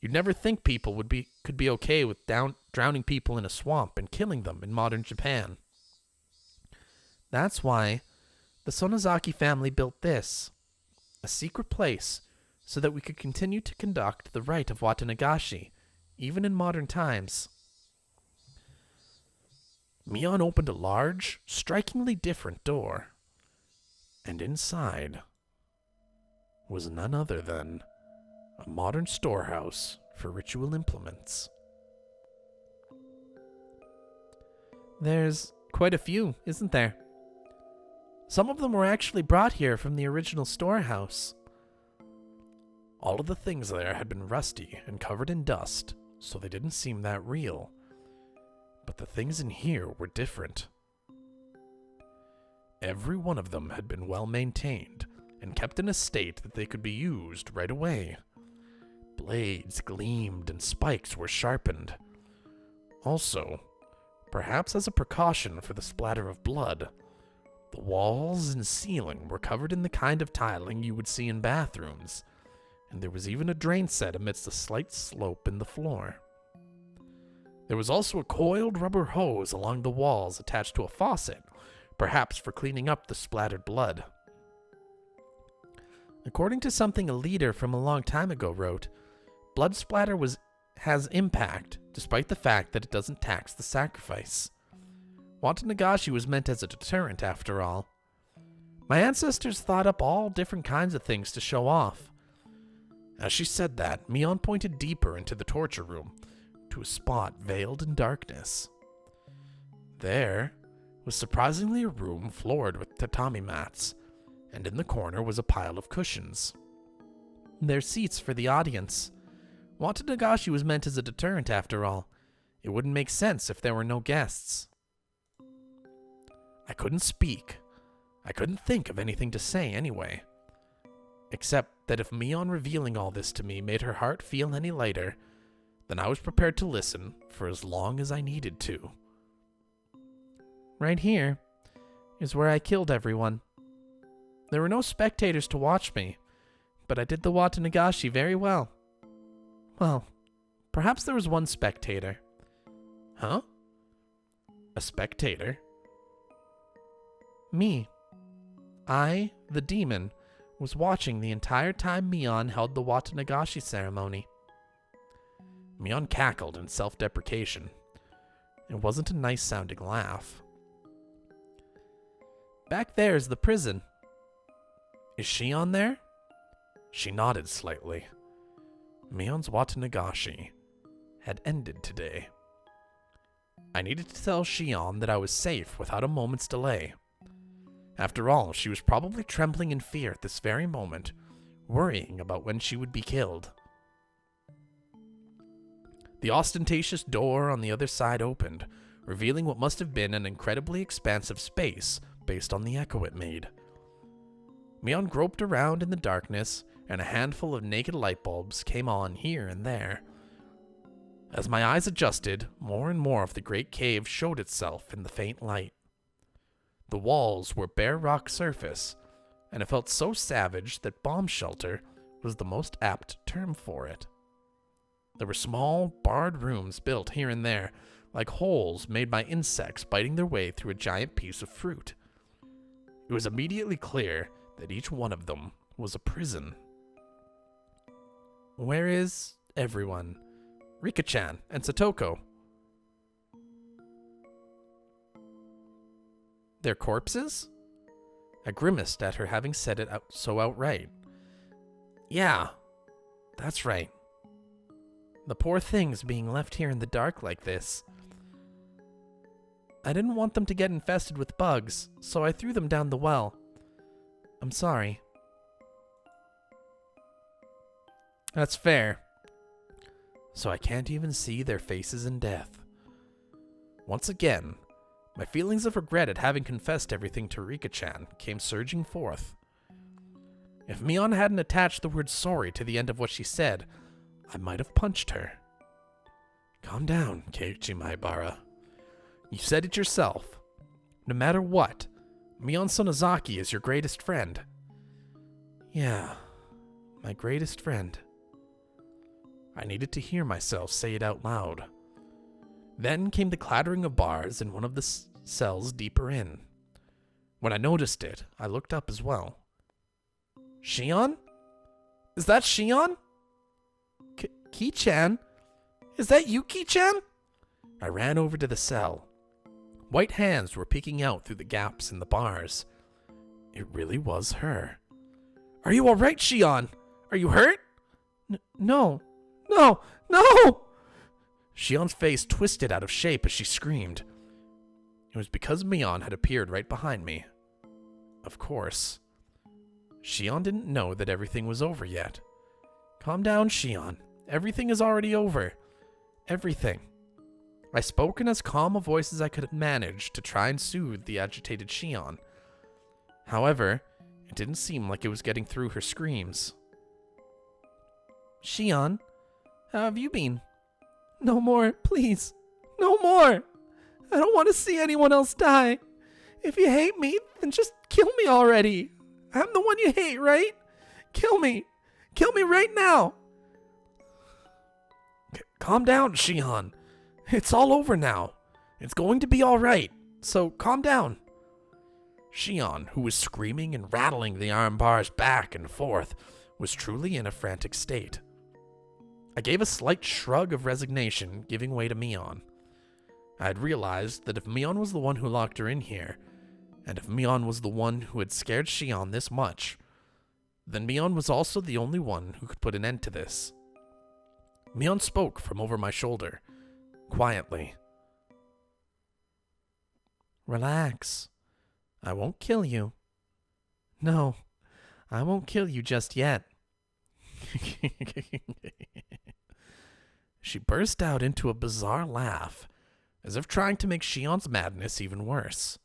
You'd never think people could be okay with drowning people in a swamp and killing them in modern Japan. That's why the Sonozaki family built this, a secret place, so that we could continue to conduct the rite of Watanagashi, even in modern times. Mion opened a large, strikingly different door, and inside was none other than a modern storehouse for ritual implements. There's quite a few, isn't there? Some of them were actually brought here from the original storehouse. All of the things there had been rusty and covered in dust, so they didn't seem that real. But the things in here were different. Every one of them had been well maintained and kept in a state that they could be used right away. Blades gleamed and spikes were sharpened. Also, perhaps as a precaution for the splatter of blood, the walls and ceiling were covered in the kind of tiling you would see in bathrooms, and there was even a drain set amidst a slight slope in the floor. There was also a coiled rubber hose along the walls attached to a faucet, perhaps for cleaning up the splattered blood. According to something a leader from a long time ago wrote, blood splatter has impact, despite the fact that it doesn't tax the sacrifice. Watanagashi was meant as a deterrent, after all. My ancestors thought up all different kinds of things to show off. As she said that, Mion pointed deeper into the torture room, to a spot veiled in darkness. There was surprisingly a room floored with tatami mats, and in the corner was a pile of cushions. They're seats for the audience. Watanagashi was meant as a deterrent, after all. It wouldn't make sense if there were no guests. I couldn't speak. I couldn't think of anything to say anyway. Except that if Mion revealing all this to me made her heart feel any lighter, then I was prepared to listen for as long as I needed to. Right here is where I killed everyone. There were no spectators to watch me, but I did the Watanagashi very well. Well, perhaps there was one spectator. Huh? A spectator? Me. I, the demon, was watching the entire time Mion held the Watanagashi ceremony. Mion cackled in self-deprecation. It wasn't a nice-sounding laugh. Back there is the prison. Is she on there? She nodded slightly. Mion's Watanagashi had ended today. I needed to tell Shion that I was safe without a moment's delay. After all, she was probably trembling in fear at this very moment, worrying about when she would be killed. The ostentatious door on the other side opened, revealing what must have been an incredibly expansive space based on the echo it made. Mion groped around in the darkness, and a handful of naked light bulbs came on here and there. As my eyes adjusted, more and more of the great cave showed itself in the faint light. The walls were bare rock surface, and it felt so savage that bomb shelter was the most apt term for it. There were small, barred rooms built here and there, like holes made by insects biting their way through a giant piece of fruit. It was immediately clear that each one of them was a prison. Where is everyone? Rika-chan and Satoko. Their corpses? I grimaced at her having said it so outright. Yeah, that's right. The poor things being left here in the dark like this. I didn't want them to get infested with bugs, so I threw them down the well. I'm sorry. That's fair. So I can't even see their faces in death. Once again, my feelings of regret at having confessed everything to Rika-chan came surging forth. If Mion hadn't attached the word sorry to the end of what she said, I might have punched her. Calm down, Keiichi Maibara. You said it yourself. No matter what, Mion Sonozaki is your greatest friend. Yeah, my greatest friend. I needed to hear myself say it out loud. Then came the clattering of bars in one of the cells deeper in. When I noticed it, I looked up as well. Shion? Is that Shion? Ki-chan? Is that you, Ki-chan? I ran over to the cell. White hands were peeking out through the gaps in the bars. It really was her. Are you all right, Shion? Are you hurt? No. No! No! Shion's face twisted out of shape as she screamed. It was because Mion had appeared right behind me. Of course. Shion didn't know that everything was over yet. Calm down, Shion. Everything is already over. Everything. I spoke in as calm a voice as I could manage to try and soothe the agitated Shion. However, it didn't seem like it was getting through her screams. Shion, how have you been? No more, please. No more. I don't want to see anyone else die. If you hate me, then just kill me already. I'm the one you hate, right? Kill me. Kill me right now. Calm down, Shion. It's all over now. It's going to be all right. So calm down. Shion, who was screaming and rattling the arm bars back and forth, was truly in a frantic state. I gave a slight shrug of resignation, giving way to Mion. I had realized that if Mion was the one who locked her in here, and if Mion was the one who had scared Shion this much, then Mion was also the only one who could put an end to this. Mion spoke from over my shoulder, quietly. Relax. I won't kill you. No, I won't kill you just yet. She burst out into a bizarre laugh, as if trying to make Shion's madness even worse.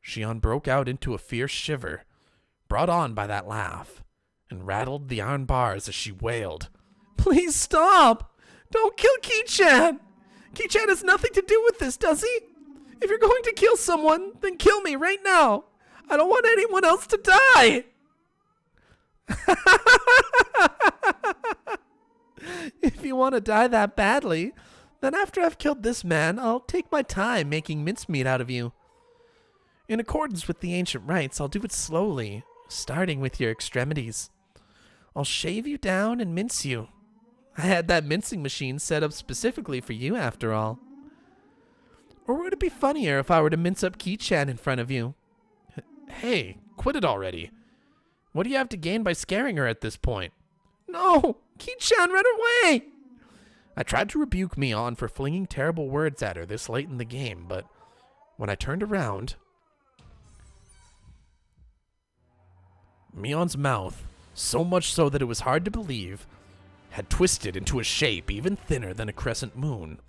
Shion broke out into a fierce shiver, brought on by that laugh, and rattled the iron bars as she wailed, Please stop! Don't kill Ki-chan! Ki-chan has nothing to do with this, does he? If you're going to kill someone, then kill me right now! I don't want anyone else to die! If you want to die that badly, then after I've killed this man, I'll take my time making mincemeat out of you. In accordance with the ancient rites, I'll do it slowly, starting with your extremities. I'll shave you down and mince you. I had that mincing machine set up specifically for you, after all. Or would it be funnier if I were to mince up Ki-chan in front of you? Hey, quit it already. What do you have to gain by scaring her at this point? No! Ki-chan, run away! I tried to rebuke Mion for flinging terrible words at her this late in the game, but when I turned around, Mion's mouth, so much so that it was hard to believe, had twisted into a shape even thinner than a crescent moon.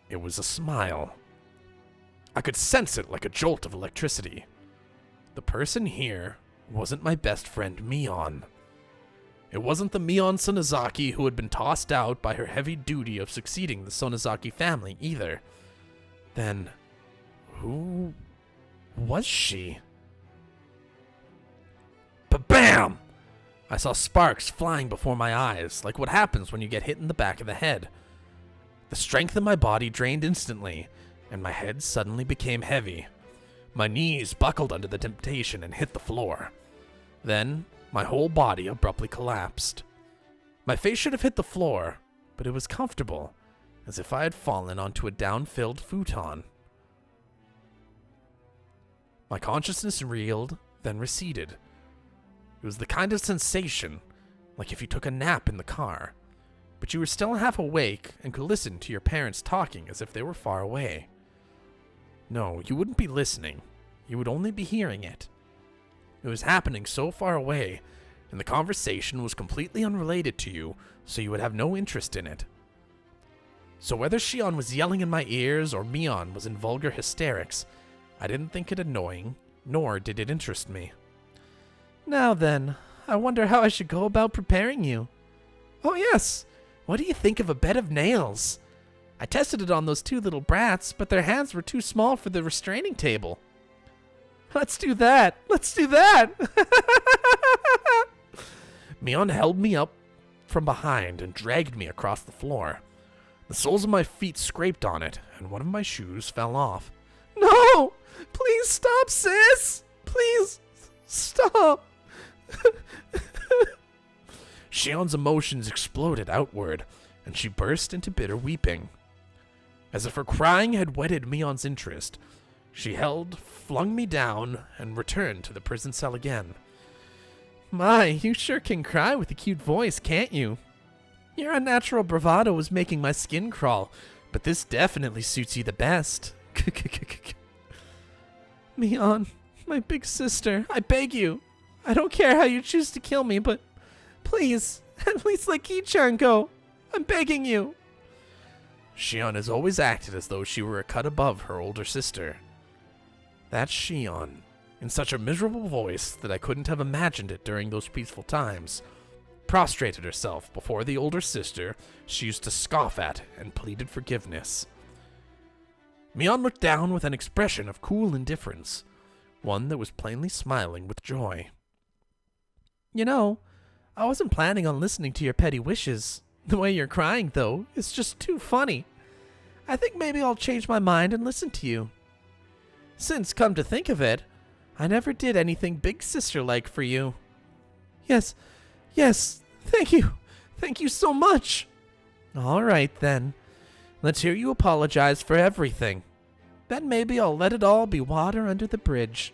It was a smile. I could sense it like a jolt of electricity. The person here wasn't my best friend Mion. It wasn't the Mion Sonozaki who had been tossed out by her heavy duty of succeeding the Sonozaki family either. Then, who was she? Ba-bam! I saw sparks flying before my eyes, like what happens when you get hit in the back of the head. The strength in my body drained instantly, and my head suddenly became heavy. My knees buckled under the temptation and hit the floor. Then, my whole body abruptly collapsed. My face should have hit the floor, but it was comfortable, as if I had fallen onto a down-filled futon. My consciousness reeled, then receded. It was the kind of sensation, like if you took a nap in the car, but you were still half awake and could listen to your parents talking as if they were far away. No, you wouldn't be listening. You would only be hearing it. It was happening so far away, and the conversation was completely unrelated to you, so you would have no interest in it. So whether Shion was yelling in my ears or Mion was in vulgar hysterics, I didn't think it annoying, nor did it interest me. Now then, I wonder how I should go about preparing you. Oh yes, what do you think of a bed of nails? I tested it on those two little brats, but their hands were too small for the restraining table. Let's do that! Let's do that! Mion held me up from behind and dragged me across the floor. The soles of my feet scraped on it, and one of my shoes fell off. No! Please stop, sis! Please stop! Shion's emotions exploded outward, and she burst into bitter weeping. As if her crying had whetted Mion's interest, she flung me down, and returned to the prison cell again. My, you sure can cry with a cute voice, can't you? Your unnatural bravado was making my skin crawl, but this definitely suits you the best. Mion, my big sister, I beg you. I don't care how you choose to kill me, but please, at least let Ki-chan go. I'm begging you. Shion has always acted as though she were a cut above her older sister. That Shion, in such a miserable voice that I couldn't have imagined it during those peaceful times, prostrated herself before the older sister she used to scoff at and pleaded forgiveness. Mion looked down with an expression of cool indifference, one that was plainly smiling with joy. You know, I wasn't planning on listening to your petty wishes. The way you're crying, though, is just too funny. I think maybe I'll change my mind and listen to you. Since, come to think of it, I never did anything big sister-like for you. Yes, thank you. Thank you so much. All right, then. Let's hear you apologize for everything. Then maybe I'll let it all be water under the bridge.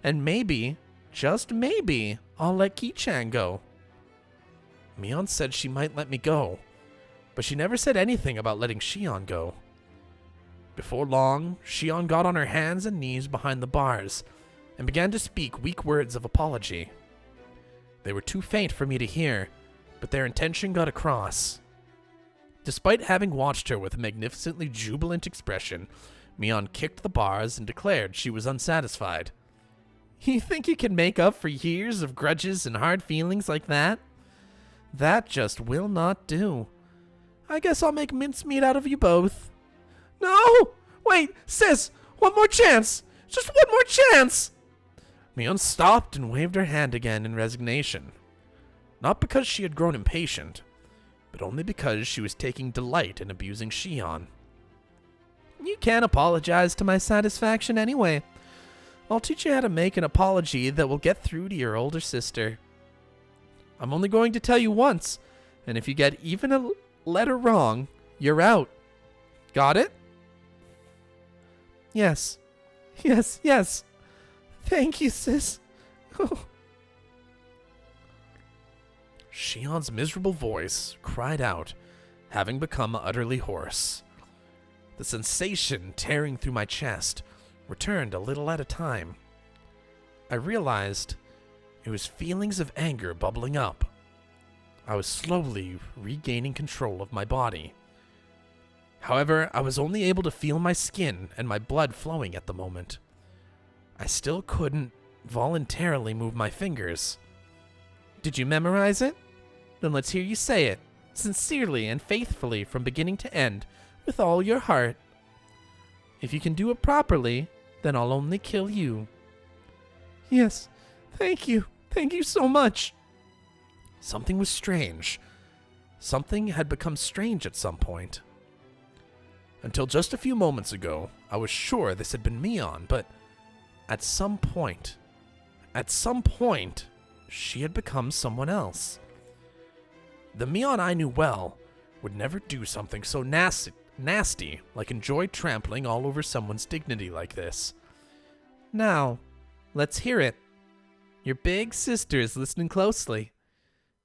And maybe, just maybe, I'll let Ki-chan go. Mion said she might let me go, but she never said anything about letting Shion go. Before long, Shion got on her hands and knees behind the bars and began to speak weak words of apology. They were too faint for me to hear, but their intention got across. Despite having watched her with a magnificently jubilant expression, Mion kicked the bars and declared she was unsatisfied. You think you can make up for years of grudges and hard feelings like that? That just will not do. I guess I'll make mincemeat out of you both. No! Wait, sis! One more chance! Just one more chance! Mion stopped and waved her hand again in resignation. Not because she had grown impatient, but only because she was taking delight in abusing Shion. You can't apologize to my satisfaction anyway. I'll teach you how to make an apology that will get through to your older sister. I'm only going to tell you once, and if you get even a letter wrong, you're out. Got it? Yes. Thank you, sis. Shion's miserable voice cried out, having become utterly hoarse. The sensation tearing through my chest returned a little at a time. I realized It was feelings of anger bubbling up. I was slowly regaining control of my body. However, I was only able to feel my skin and my blood flowing at the moment. I still couldn't voluntarily move my fingers. Did you memorize it? Then let's hear you say it, sincerely and faithfully from beginning to end, with all your heart. If you can do it properly, then I'll only kill you. Yes, thank you. Thank you so much. Something was strange. Something had become strange at some point. Until just a few moments ago, I was sure this had been Mion, but at some point, she had become someone else. The Mion I knew well would never do something so nasty like enjoy trampling all over someone's dignity like this. Now, let's hear it. Your big sister is listening closely.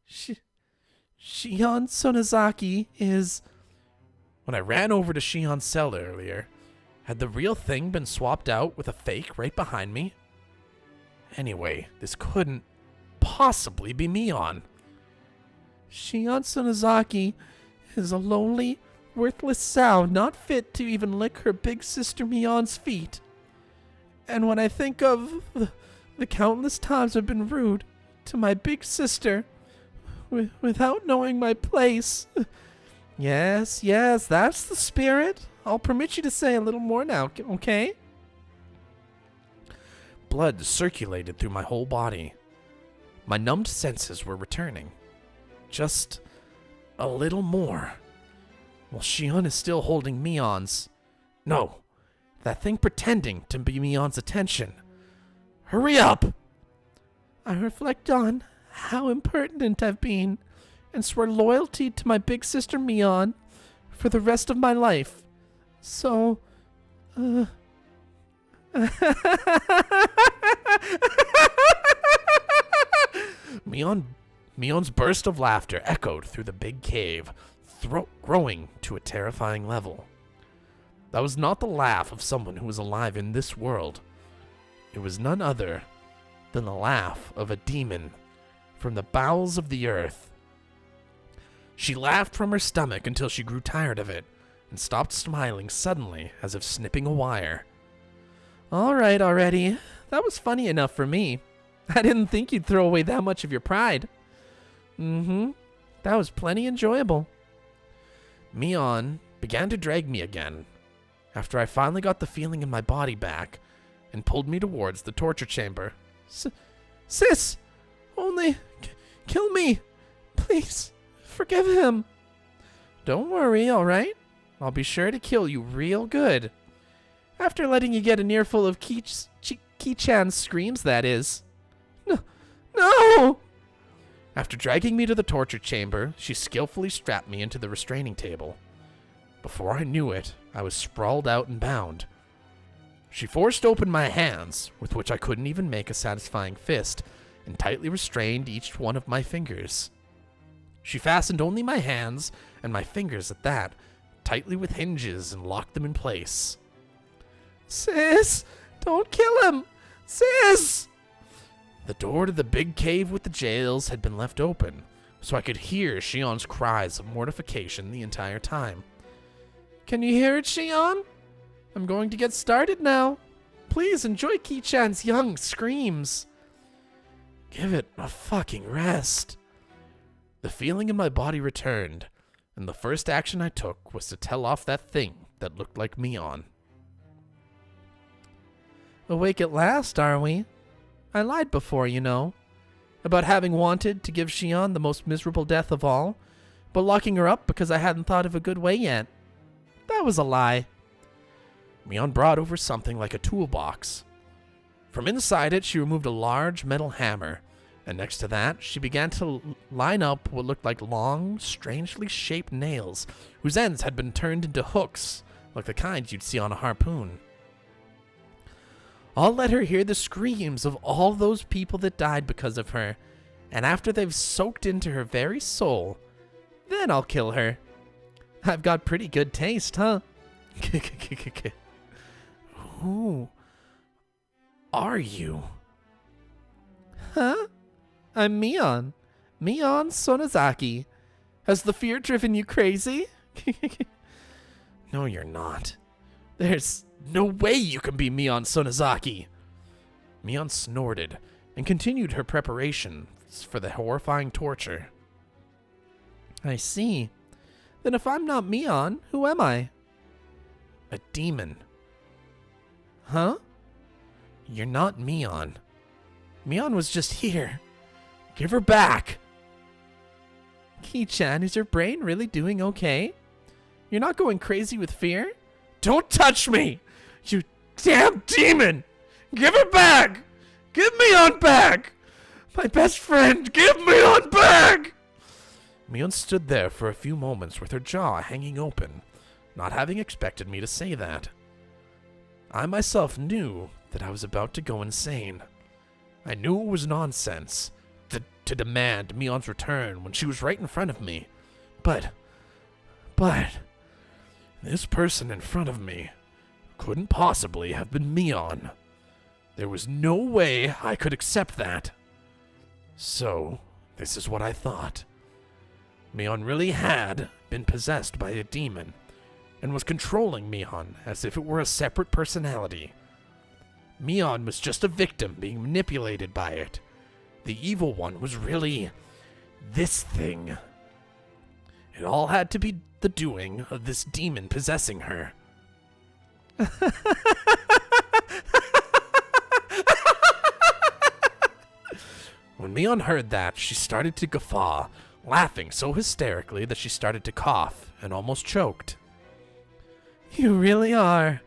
Shion Sonozaki is... When I ran over to Shion's cell earlier, had the real thing been swapped out with a fake right behind me? Anyway, this couldn't possibly be Mion. Shion Sonozaki is a lonely, worthless sow not fit to even lick her big sister Mion's feet. And when I think of the countless times I've been rude to my big sister without knowing my place... Yes, that's the spirit. I'll permit you to say a little more now, okay? Blood circulated through my whole body. My numbed senses were returning. Just a little more. While Shion is still holding Mion's... No, that thing pretending to be Mion's attention. Hurry up! I reflect on how impertinent I've been and swear loyalty to my big sister Mion for the rest of my life. So, Mion's burst of laughter echoed through the big cave, growing to a terrifying level. That was not the laugh of someone who was alive in this world. It was none other than the laugh of a demon from the bowels of the earth. She laughed from her stomach until she grew tired of it and stopped smiling suddenly as if snipping a wire. All right already. That was funny enough for me. I didn't think you'd throw away that much of your pride. That was plenty enjoyable. Mion began to drag me again after I finally got the feeling in my body back and pulled me towards the torture chamber. Sis! Only kill me! Please! Forgive him. Don't worry, all right? I'll be sure to kill you real good. After letting you get an earful of Ki-chan's screams, that is. No! After dragging me to the torture chamber, she skillfully strapped me into the restraining table. Before I knew it, I was sprawled out and bound. She forced open my hands, with which I couldn't even make a satisfying fist, and tightly restrained each one of my fingers. She fastened only my hands, and my fingers at that, tightly with hinges and locked them in place. Sis! Don't kill him! Sis! The door to the big cave with the jails had been left open, so I could hear Shion's cries of mortification the entire time. Can you hear it, Shion? I'm going to get started now. Please enjoy Ki-chan's young screams. Give it a fucking rest. The feeling in my body returned, and the first action I took was to tell off that thing that looked like Mion. Awake at last, are we? I lied before, you know, about having wanted to give Shion the most miserable death of all, but locking her up because I hadn't thought of a good way yet. That was a lie. Mion brought over something like a toolbox. From inside it, she removed a large metal hammer, and next to that, she began to line up what looked like long, strangely shaped nails, whose ends had been turned into hooks, like the kind you'd see on a harpoon. I'll let her hear the screams of all those people that died because of her, and after they've soaked into her very soul, then I'll kill her. I've got pretty good taste, huh? Who are you? Huh? I'm Mion. Mion Sonozaki. Has the fear driven you crazy? No, you're not. There's no way you can be Mion Sonozaki. Mion snorted and continued her preparations for the horrifying torture. I see. Then if I'm not Mion, who am I? A demon. Huh? You're not Mion. Mion was just here. Give her back. Ki-chan, is your brain really doing okay? You're not going crazy with fear? Don't touch me! You damn demon! Give her back! Give Mion back! My best friend, give Mion back! Mion stood there for a few moments with her jaw hanging open, not having expected me to say that. I myself knew that I was about to go insane. I knew it was nonsense to demand Mion's return when she was right in front of me. But, this person in front of me couldn't possibly have been Mion. There was no way I could accept that. So, this is what I thought. Mion really had been possessed by a demon and was controlling Mion as if it were a separate personality. Mion was just a victim being manipulated by it. The evil one was really this thing. It all had to be the doing of this demon possessing her. When Mion heard that, she started to guffaw, laughing so hysterically that she started to cough and almost choked. You really are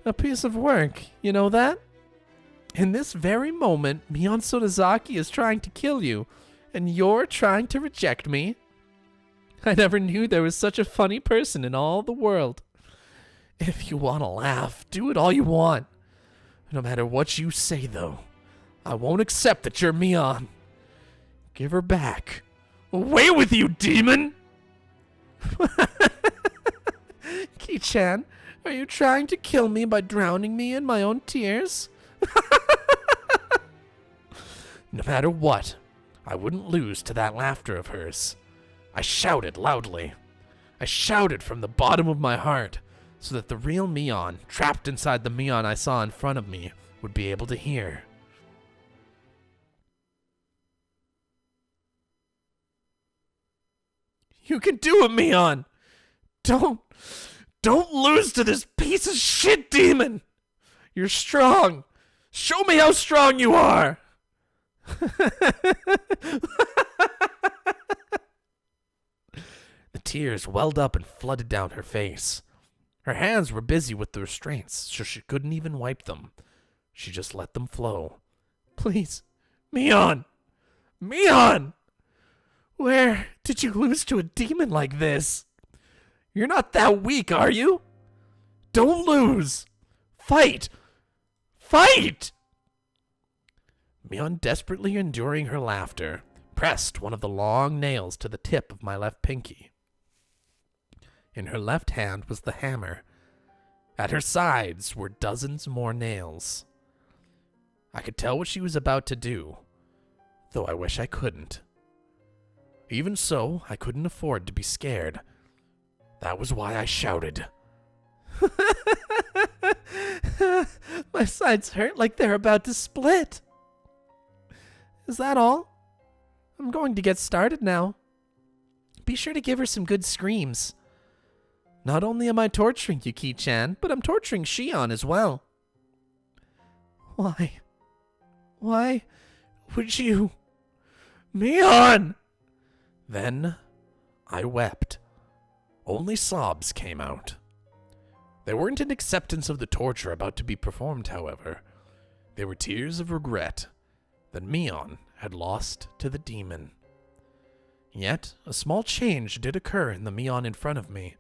a piece of work, you know that? In this very moment, Mion Sonozaki is trying to kill you, and you're trying to reject me? I never knew there was such a funny person in all the world. If you want to laugh, do it all you want. No matter what you say, though, I won't accept that you're Mion. Give her back. Away with you, demon! Ki-chan, are you trying to kill me by drowning me in my own tears? No matter what, I wouldn't lose to that laughter of hers. I shouted loudly. I shouted from the bottom of my heart so that the real Mion, trapped inside the Mion I saw in front of me, would be able to hear. You can do it, Mion! Don't lose to this piece of shit demon! You're strong! Show me how strong you are! The tears welled up and flooded down her face. Her hands were busy with the restraints, so she couldn't even wipe them. She just let them flow. Please, Mion! Mion! Where did you lose to a demon like this? You're not that weak, are you? Don't lose! Fight! Fight! Mion, desperately enduring her laughter, pressed one of the long nails to the tip of my left pinky. In her left hand was the hammer. At her sides were dozens more nails. I could tell what she was about to do, though I wish I couldn't. Even so, I couldn't afford to be scared. That was why I shouted. My sides hurt like they're about to split. Is that all? I'm going to get started now. Be sure to give her some good screams. Not only am I torturing you, Ki-chan, but I'm torturing Shion as well. Why? Why would you? Mion! Then I wept. Only sobs came out. They weren't an acceptance of the torture about to be performed, however. They were tears of regret that Mion had lost to the demon. Yet, a small change did occur in the Mion in front of me.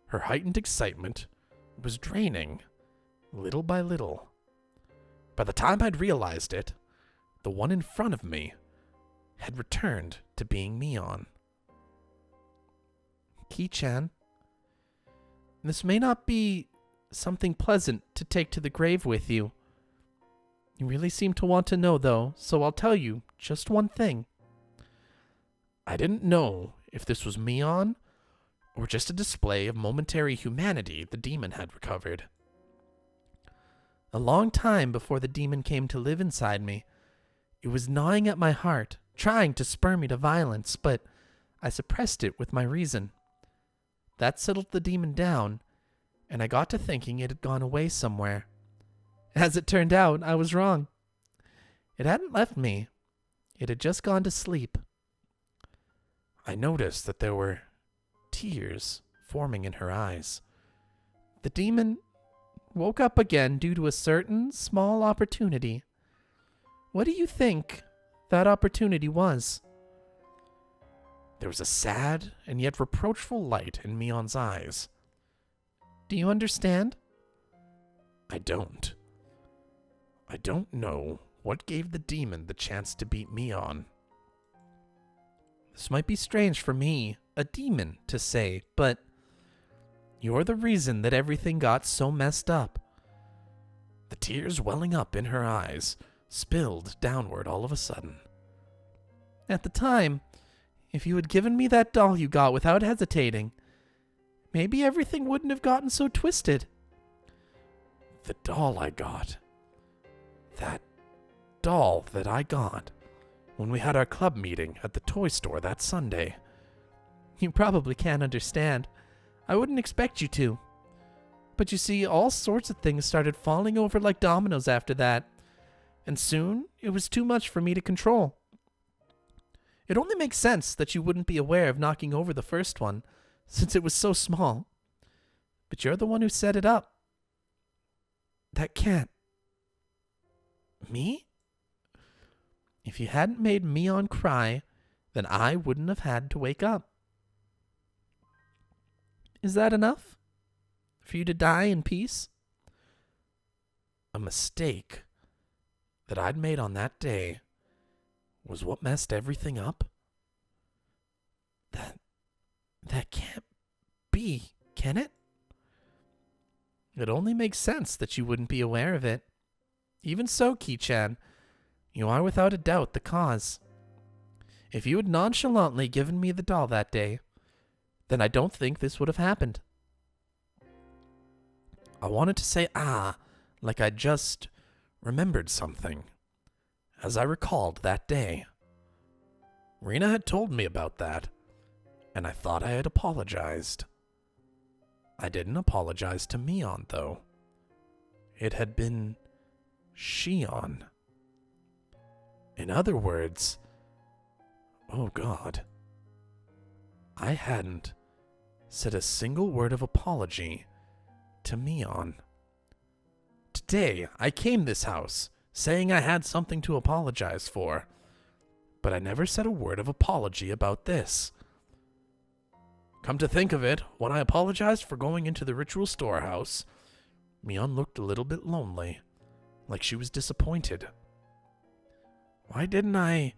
Her heightened excitement was draining, little by little. By the time I'd realized it, the one in front of me had returned to being Mion. Ki-chan, this may not be something pleasant to take to the grave with you. You really seem to want to know, though, so I'll tell you just one thing. I didn't know if this was Mion or just a display of momentary humanity the demon had recovered. A long time before the demon came to live inside me, it was gnawing at my heart, trying to spur me to violence, but I suppressed it with my reason. That settled the demon down, and I got to thinking it had gone away somewhere. As it turned out, I was wrong. It hadn't left me. It had just gone to sleep. I noticed that there were tears forming in her eyes. The demon woke up again due to a certain small opportunity. What do you think that opportunity was? There was a sad and yet reproachful light in Mion's eyes. Do you understand? I don't. I don't know what gave the demon the chance to beat Mion. This might be strange for me, a demon, to say, but you're the reason that everything got so messed up. The tears welling up in her eyes spilled downward all of a sudden. At the time, if you had given me that doll you got without hesitating, maybe everything wouldn't have gotten so twisted. The doll I got. That doll that I got when we had our club meeting at the toy store that Sunday. You probably can't understand. I wouldn't expect you to. But you see, all sorts of things started falling over like dominoes after that, and soon it was too much for me to control. It only makes sense that you wouldn't be aware of knocking over the first one, since it was so small. But you're the one who set it up. That can't. Me? If you hadn't made Mion cry, then I wouldn't have had to wake up. Is that enough? For you to die in peace? A mistake that I'd made on that day was what messed everything up? That can't be, can it? It only makes sense that you wouldn't be aware of it. Even so, Ki-chan, you are without a doubt the cause. If you had nonchalantly given me the doll that day, then I don't think this would have happened. I wanted to say like I just remembered something, as I recalled that day. Rena had told me about that, and I thought I had apologized. I didn't apologize to Mion, though. It had been Shion. In other words, oh God, I hadn't said a single word of apology to Mion. Today, I came this house saying I had something to apologize for, but I never said a word of apology about this. Come to think of it, when I apologized for going into the ritual storehouse, Mion looked a little bit lonely, like she was disappointed. Why didn't I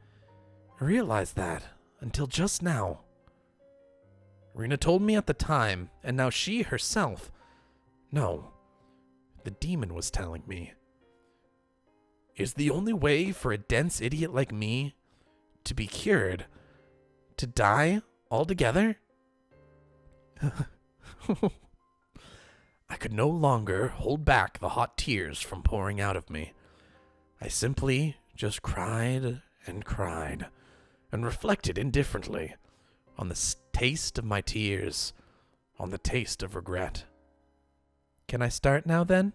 realize that until just now? Rena told me at the time, and now she herself... No, the demon was telling me. Is the only way for a dense idiot like me to be cured to die altogether? I could no longer hold back the hot tears from pouring out of me. I simply just cried and cried, and reflected indifferently on the taste of my tears, on the taste of regret. Can I start now, then?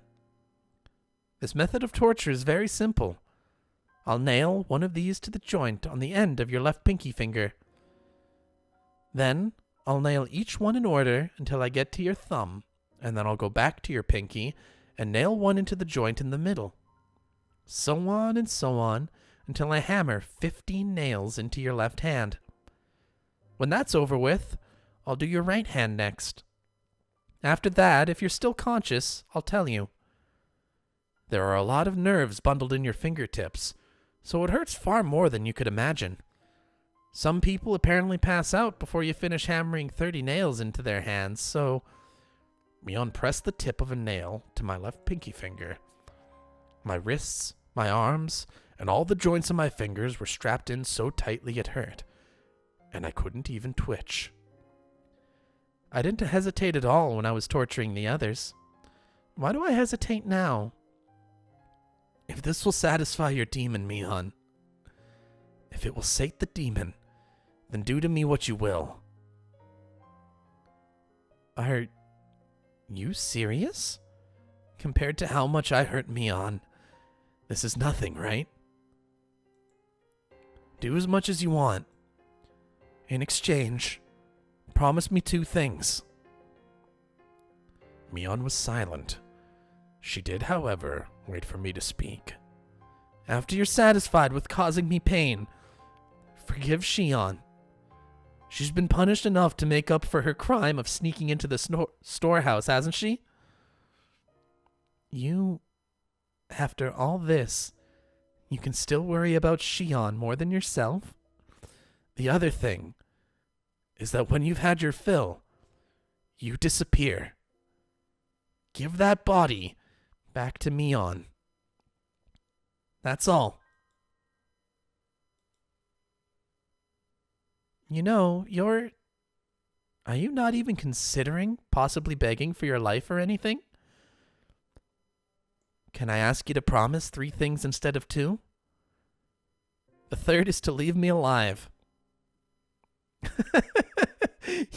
This method of torture is very simple. I'll nail one of these to the joint on the end of your left pinky finger. Then I'll nail each one in order until I get to your thumb, and then I'll go back to your pinky and nail one into the joint in the middle. So on and so on until I hammer 15 nails into your left hand. When that's over with, I'll do your right hand next. After that, if you're still conscious, I'll tell you. There are a lot of nerves bundled in your fingertips, so it hurts far more than you could imagine. Some people apparently pass out before you finish hammering 30 nails into their hands, so... Mion pressed the tip of a nail to my left pinky finger. My wrists, my arms, and all the joints of my fingers were strapped in so tightly it hurt, and I couldn't even twitch. I didn't hesitate at all when I was torturing the others. Why do I hesitate now? If this will satisfy your demon, Mion, if it will sate the demon, then do to me what you will. Are you serious? Compared to how much I hurt Mion, this is nothing, right? Do as much as you want. In exchange, promise me 2 things. Mion was silent. She did, however, wait for me to speak. After you're satisfied with causing me pain, forgive Shion. She's been punished enough to make up for her crime of sneaking into the storehouse, hasn't she? After all this, you can still worry about Shion more than yourself? The other thing is that when you've had your fill, you disappear. Give that body back to Mion. That's all. You know, are you not even considering possibly begging for your life or anything? Can I ask you to promise 3 things instead of 2? The third is to leave me alive.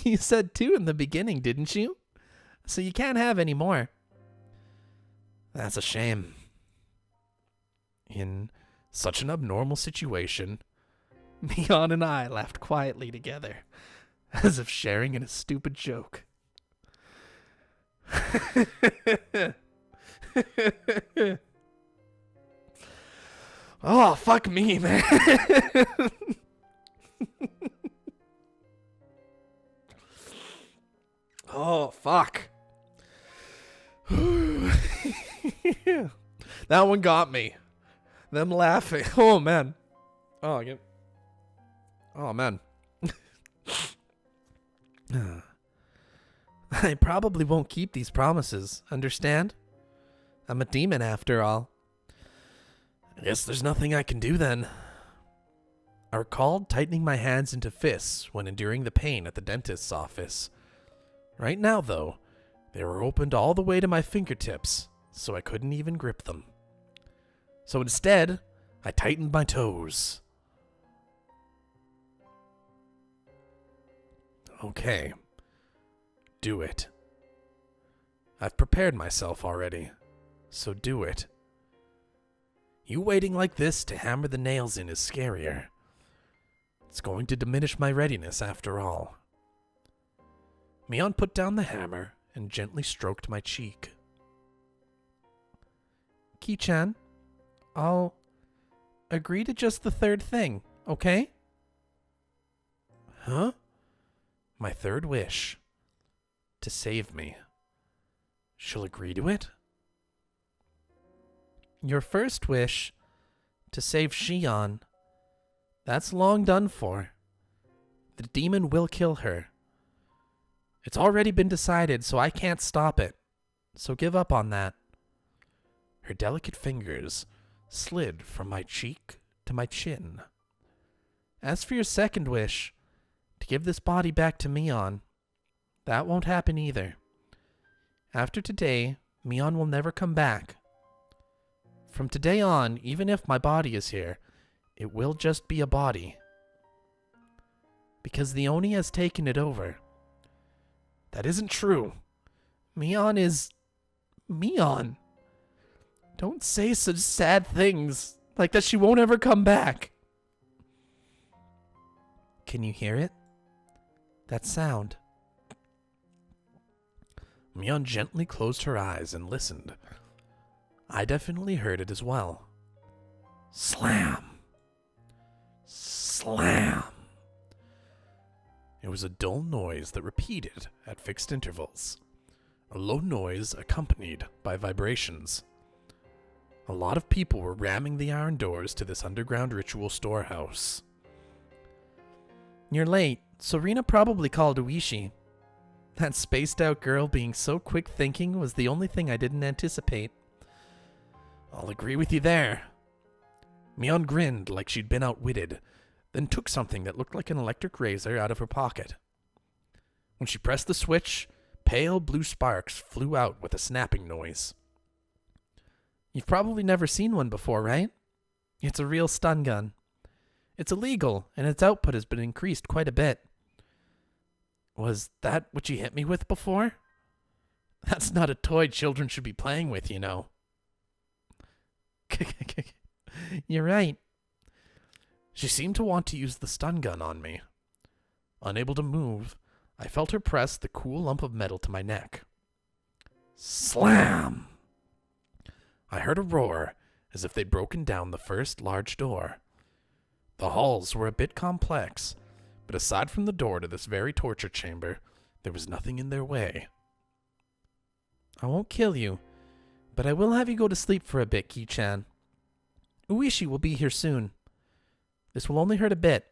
You said 2 in the beginning, didn't you? So you can't have any more. That's a shame. In such an abnormal situation, Mion and I laughed quietly together, as if sharing in a stupid joke. Oh, fuck me, man. Oh, fuck. That one got me. Them laughing. Oh, man. Oh, man. I probably won't keep these promises, understand? I'm a demon after all. I guess there's nothing I can do then. I recalled tightening my hands into fists when enduring the pain at the dentist's office. Right now, though, they were opened all the way to my fingertips, so I couldn't even grip them. So instead, I tightened my toes. Okay. Do it. I've prepared myself already, so do it. You waiting like this to hammer the nails in is scarier. It's going to diminish my readiness after all. Mion put down the hammer and gently stroked my cheek. Ki-chan, I'll agree to just the third thing, okay? Huh? My third wish. To save me. She'll agree to it? Your first wish, to save Shion, that's long done for. The demon will kill her. It's already been decided, so I can't stop it. So give up on that. Her delicate fingers slid from my cheek to my chin. As for your second wish, to give this body back to Mion, that won't happen either. After today, Mion will never come back. From today on, even if my body is here, it will just be a body. Because the Oni has taken it over. That isn't true. Mion is Mion. Don't say such sad things, like that she won't ever come back. Can you hear it? That sound. Mion gently closed her eyes and listened. I definitely heard it as well. Slam. Slam. It was a dull noise that repeated at fixed intervals. A low noise accompanied by vibrations. A lot of people were ramming the iron doors to this underground ritual storehouse. You're late, so Rina probably called Uishi. That spaced-out girl being so quick-thinking was the only thing I didn't anticipate. I'll agree with you there. Mion grinned like she'd been outwitted, then took something that looked like an electric razor out of her pocket. When she pressed the switch, pale blue sparks flew out with a snapping noise. You've probably never seen one before, right? It's a real stun gun. It's illegal, and its output has been increased quite a bit. Was that what you hit me with before? That's not a toy children should be playing with, you know. You're right. She seemed to want to use the stun gun on me. Unable to move, I felt her press the cool lump of metal to my neck. Slam! I heard a roar, as if they'd broken down the first large door. The halls were a bit complex, but aside from the door to this very torture chamber, there was nothing in their way. I won't kill you, but I will have you go to sleep for a bit, Ki-chan. Uishi will be here soon. This will only hurt a bit.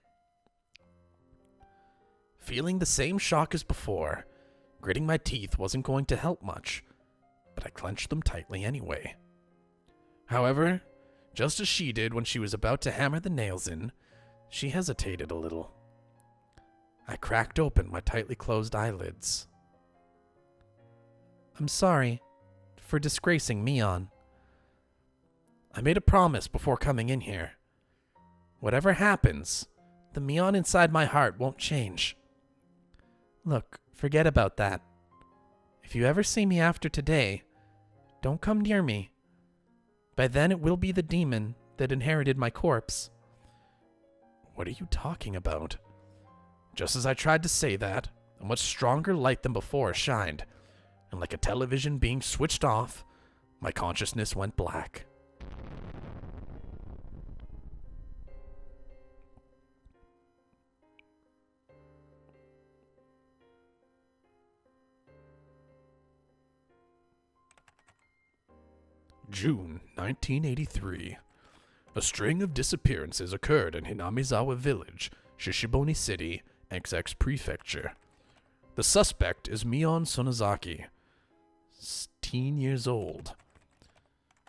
Feeling the same shock as before, gritting my teeth wasn't going to help much, but I clenched them tightly anyway. However, just as she did when she was about to hammer the nails in, she hesitated a little. I cracked open my tightly closed eyelids. I'm sorry for disgracing Mion. I made a promise before coming in here. Whatever happens, the Mion inside my heart won't change. Look, forget about that. If you ever see me after today, don't come near me. By then it will be the demon that inherited my corpse. What are you talking about? Just as I tried to say that, a much stronger light than before shined, and like a television being switched off, my consciousness went black. June 1983. A string of disappearances occurred in Hinamizawa Village, Shishiboni City, XX Prefecture. The suspect is Mion Sonozaki, 16 years old.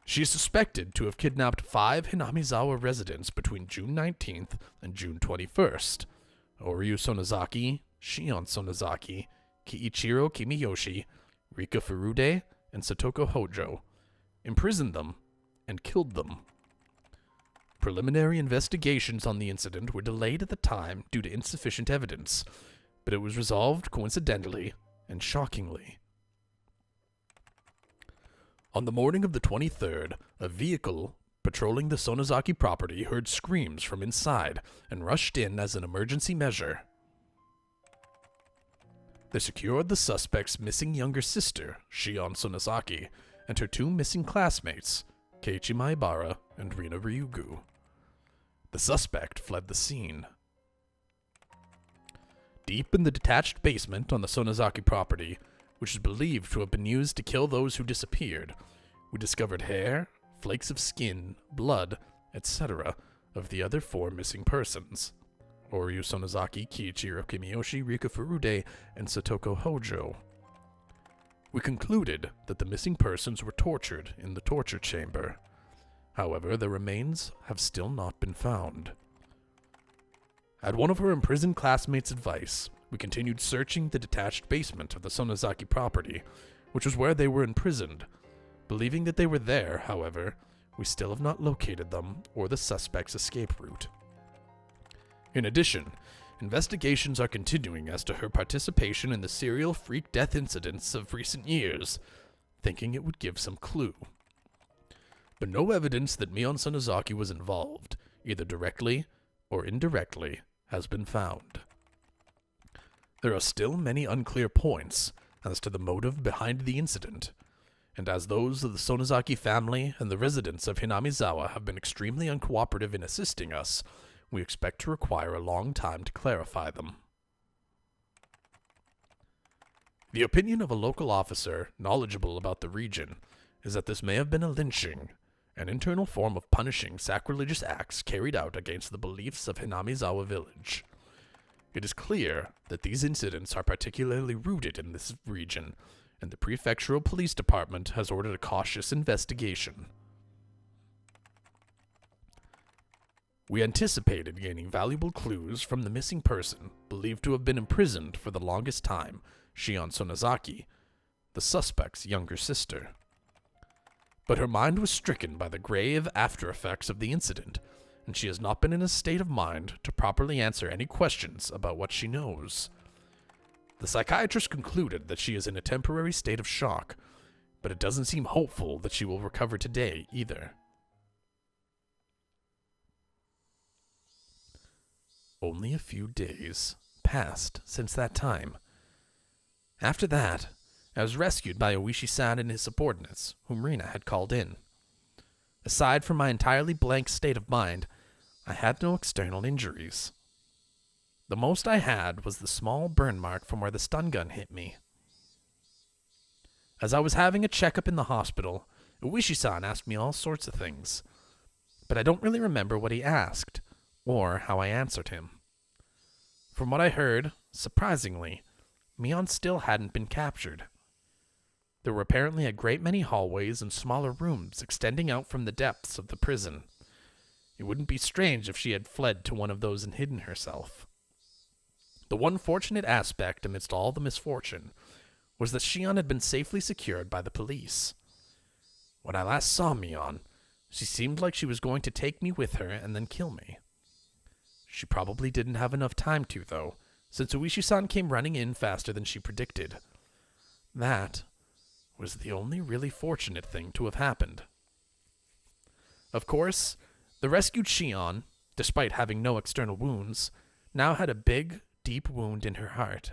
She is suspected to have kidnapped 5 Hinamizawa residents between June 19th and June 21st. Oryu Sonozaki, Shion Sonozaki, Kiichiro Kimiyoshi, Rika Furude, and Satoko Hojo. Imprisoned them, and killed them. Preliminary investigations on the incident were delayed at the time due to insufficient evidence, but it was resolved coincidentally and shockingly. On the morning of the 23rd, a vehicle patrolling the Sonozaki property heard screams from inside and rushed in as an emergency measure. They secured the suspect's missing younger sister, Shion Sonozaki, and her 2 missing classmates, Keiichi Maibara and Rina Ryugu. The suspect fled the scene. Deep in the detached basement on the Sonozaki property, which is believed to have been used to kill those who disappeared, we discovered hair, flakes of skin, blood, etc. of the other 4 missing persons, Oryu Sonozaki, Kiichiro Kimiyoshi, Rika Furude, and Satoko Hojo. We concluded that the missing persons were tortured in the torture chamber. However, their remains have still not been found. At one of her imprisoned classmates' advice, we continued searching the detached basement of the Sonozaki property, which was where they were imprisoned. Believing that they were there, however, we still have not located them or the suspect's escape route. In addition, investigations are continuing as to her participation in the serial freak death incidents of recent years, thinking it would give some clue. But no evidence that Mion Sonozaki was involved, either directly or indirectly, has been found. There are still many unclear points as to the motive behind the incident, and as those of the Sonozaki family and the residents of Hinamizawa have been extremely uncooperative in assisting us, we expect to require a long time to clarify them. The opinion of a local officer knowledgeable about the region is that this may have been a lynching, an internal form of punishing sacrilegious acts carried out against the beliefs of Hinamizawa Village. It is clear that these incidents are particularly rooted in this region, and the prefectural police department has ordered a cautious investigation. We anticipated gaining valuable clues from the missing person believed to have been imprisoned for the longest time, Shion Sonozaki, the suspect's younger sister. But her mind was stricken by the grave after effects of the incident, and she has not been in a state of mind to properly answer any questions about what she knows. The psychiatrist concluded that she is in a temporary state of shock, but it doesn't seem hopeful that she will recover today either. Only a few days passed since that time. After that, I was rescued by Oishi-san and his subordinates, whom Rina had called in. Aside from my entirely blank state of mind, I had no external injuries. The most I had was the small burn mark from where the stun gun hit me. As I was having a checkup in the hospital, Oishi-san asked me all sorts of things, but I don't really remember what he asked, or how I answered him. From what I heard, surprisingly, Mion still hadn't been captured. There were apparently a great many hallways and smaller rooms extending out from the depths of the prison. It wouldn't be strange if she had fled to one of those and hidden herself. The one fortunate aspect amidst all the misfortune was that Shion had been safely secured by the police. When I last saw Mion, she seemed like she was going to take me with her and then kill me. She probably didn't have enough time to, though, since Oishi-san came running in faster than she predicted. That was the only really fortunate thing to have happened. Of course, the rescued Shion, despite having no external wounds, now had a big, deep wound in her heart.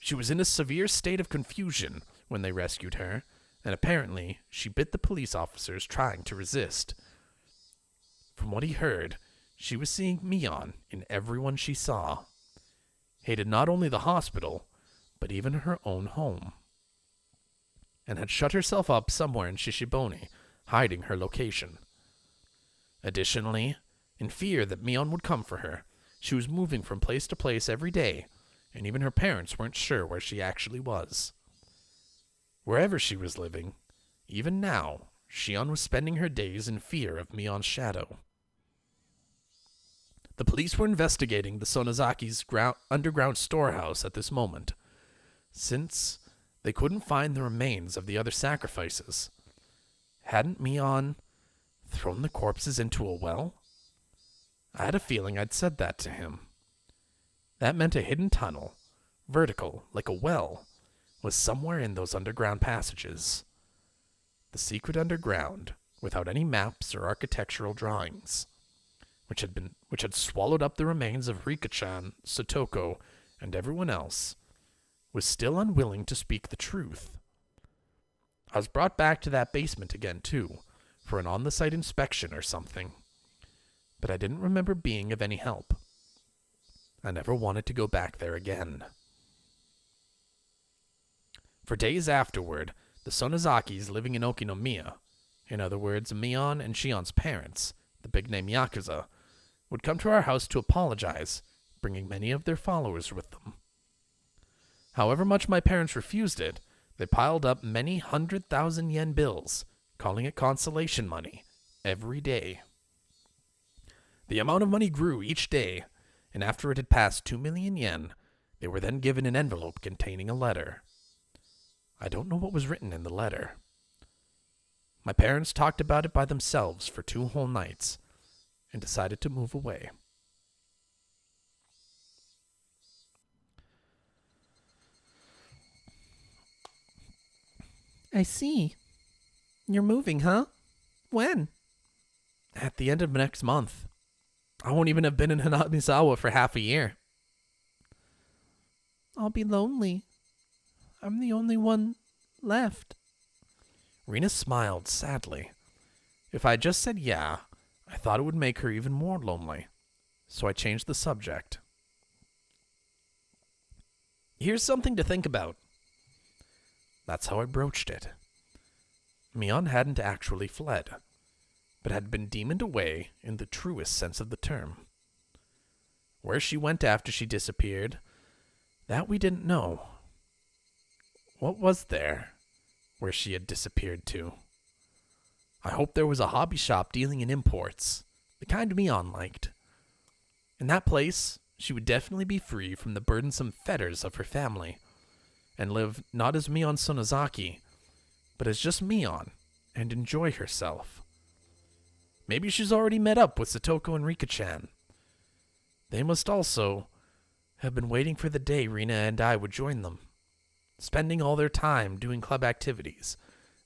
She was in a severe state of confusion when they rescued her, and apparently she bit the police officers trying to resist. From what he heard, she was seeing Mion in everyone she saw. Hated not only the hospital, but even her own home. And had shut herself up somewhere in Shishibone, hiding her location. Additionally, in fear that Mion would come for her, she was moving from place to place every day, and even her parents weren't sure where she actually was. Wherever she was living, even now, Shion was spending her days in fear of Mion's shadow. The police were investigating the Sonozaki's underground storehouse at this moment, since they couldn't find the remains of the other sacrifices. Hadn't Mion thrown the corpses into a well? I had a feeling I'd said that to him. That meant a hidden tunnel, vertical, like a well, was somewhere in those underground passages. The secret underground, without any maps or architectural drawings, which had swallowed up the remains of Rika-chan, Satoko, and everyone else, was still unwilling to speak the truth. I was brought back to that basement again, too, for an on-the-site inspection or something, but I didn't remember being of any help. I never wanted to go back there again. For days afterward, the Sonozakis living in Okinomiya, in other words, Mion and Shion's parents, the big-name Yakuza, would come to our house to apologize, bringing many of their followers with them. However much my parents refused it, they piled up many 100,000 yen bills, calling it consolation money, every day. The amount of money grew each day, and after it had passed 2 million yen, they were then given an envelope containing a letter. I don't know what was written in the letter. My parents talked about it by themselves for 2 whole nights, and decided to move away. I see. You're moving, huh? When? At the end of next month. I won't even have been in Hanamizawa for half a year. I'll be lonely. I'm the only one left. Rina smiled sadly. If I had just said yeah, I thought it would make her even more lonely, so I changed the subject. Here's something to think about. That's how I broached it. Mion hadn't actually fled, but had been demoned away in the truest sense of the term. Where she went after she disappeared, that we didn't know. What was there where she had disappeared to? I hoped there was a hobby shop dealing in imports, The kind Mion liked. In that place, she would definitely be free from the burdensome fetters of her family, and live not as Mion Sonozaki, but as just Mion, and enjoy herself. Maybe she's already met up with Satoko and Rika-chan. They must also have been waiting for the day Rina and I would join them, spending all their time doing club activities,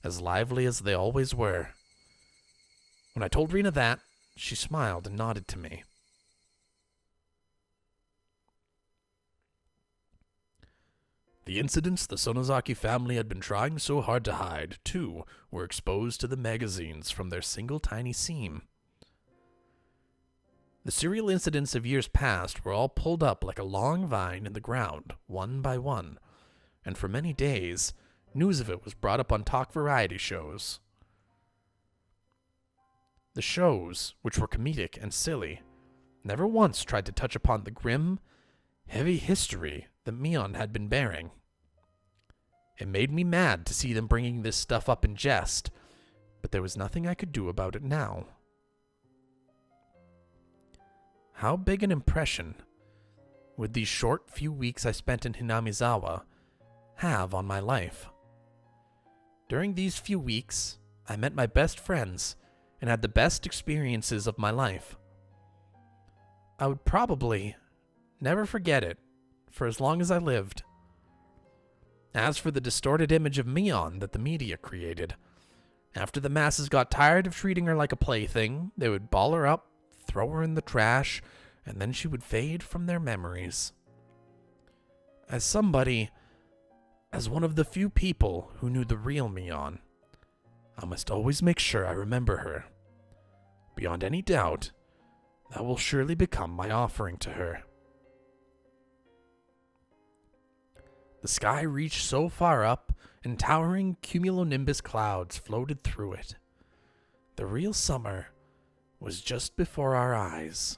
as lively as they always were. When I told Rina that, she smiled and nodded to me. The incidents the Sonozaki family had been trying so hard to hide, too, were exposed to the magazines from their single tiny seam. The serial incidents of years past were all pulled up like a long vine in the ground, one by one, and for many days, news of it was brought up on talk variety shows. The shows, which were comedic and silly, never once tried to touch upon the grim, heavy history that Mion had been bearing. It made me mad to see them bringing this stuff up in jest, but there was nothing I could do about it now. How big an impression would these short few weeks I spent in Hinamizawa have on my life? During these few weeks, I met my best friends and had the best experiences of my life. I would probably never forget it for as long as I lived. As for the distorted image of Mion that the media created, after the masses got tired of treating her like a plaything, they would ball her up, throw her in the trash, and then she would fade from their memories. As one of the few people who knew the real Mion, I must always make sure I remember her. Beyond any doubt, that will surely become my offering to her. The sky reached so far up, and towering cumulonimbus clouds floated through it. The real summer was just before our eyes.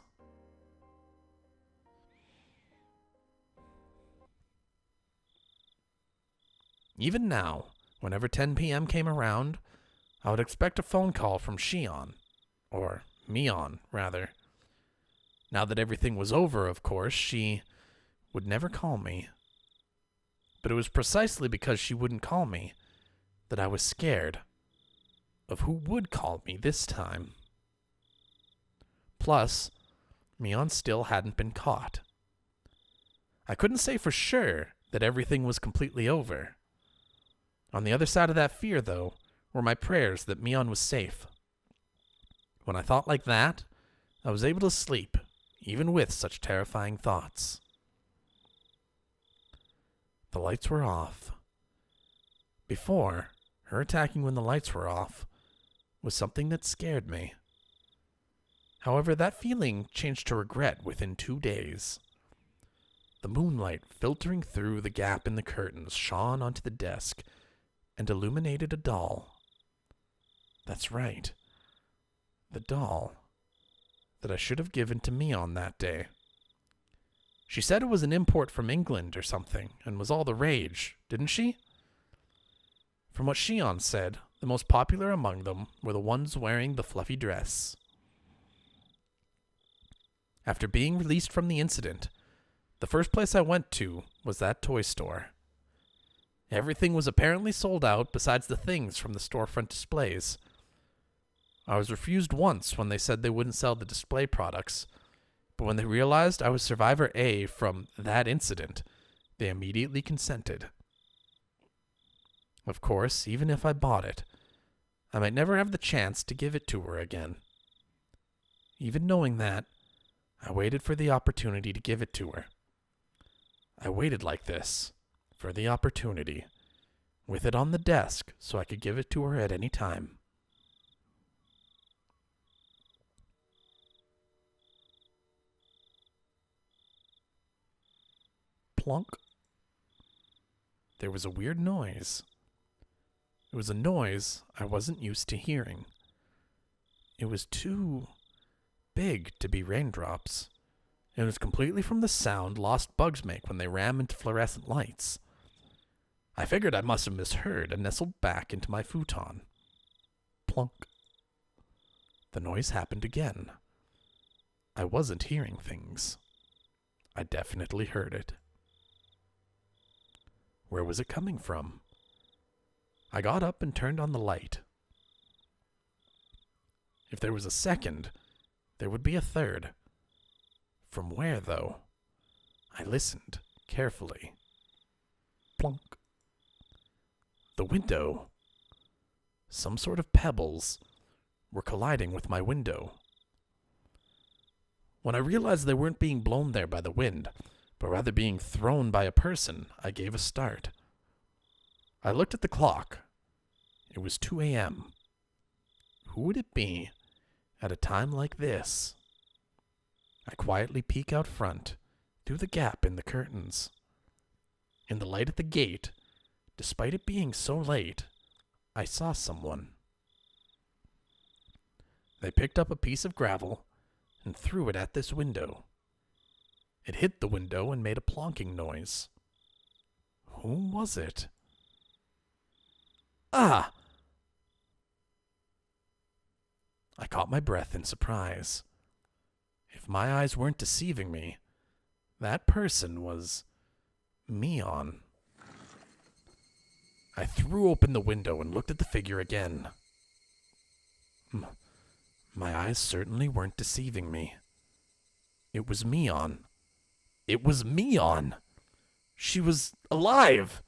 Even now, whenever 10 p.m. came around, I would expect a phone call from Shion, or Mion, rather. Now that everything was over, of course, she would never call me. But it was precisely because she wouldn't call me that I was scared of who would call me this time. Plus, Mion still hadn't been caught. I couldn't say for sure that everything was completely over. On the other side of that fear, though, were my prayers that Mion was safe. When I thought like that, I was able to sleep, even with such terrifying thoughts. The lights were off. Before, her attacking when the lights were off was something that scared me. However, that feeling changed to regret within 2 days. The moonlight filtering through the gap in the curtains shone onto the desk and illuminated a doll. That's right. The doll that I should have given to Mion that day. She said it was an import from England or something, and was all the rage, didn't she? From what Shion said, the most popular among them were the ones wearing the fluffy dress. After being released from the incident, the first place I went to was that toy store. Everything was apparently sold out besides the things from the storefront displays. I was refused once when they said they wouldn't sell the display products, but when they realized I was Survivor A from that incident, they immediately consented. Of course, even if I bought it, I might never have the chance to give it to her again. Even knowing that, I waited for the opportunity to give it to her. I waited like this, for the opportunity, with it on the desk so I could give it to her at any time. Plunk. There was a weird noise. It was a noise I wasn't used to hearing. It was too big to be raindrops. It was completely from the sound lost bugs make when they ram into fluorescent lights. I figured I must have misheard and nestled back into my futon. Plunk. The noise happened again. I wasn't hearing things. I definitely heard it. Where was it coming from? I got up and turned on the light. If there was a second, there would be a third. From where, though? I listened carefully. Plunk. The window. Some sort of pebbles were colliding with my window. When I realized they weren't being blown there by the wind, but rather being thrown by a person, I gave a start. I looked at the clock. It was 2 a.m. Who would it be at a time like this? I quietly peek out front, through the gap in the curtains. In the light at the gate, despite it being so late, I saw someone. They picked up a piece of gravel and threw it at this window. It hit the window and made a plonking noise. Who was it? Ah! I caught my breath in surprise. If my eyes weren't deceiving me, that person was Mion. I threw open the window and looked at the figure again. My eyes certainly weren't deceiving me. It was Mion. It was Mion! She was alive!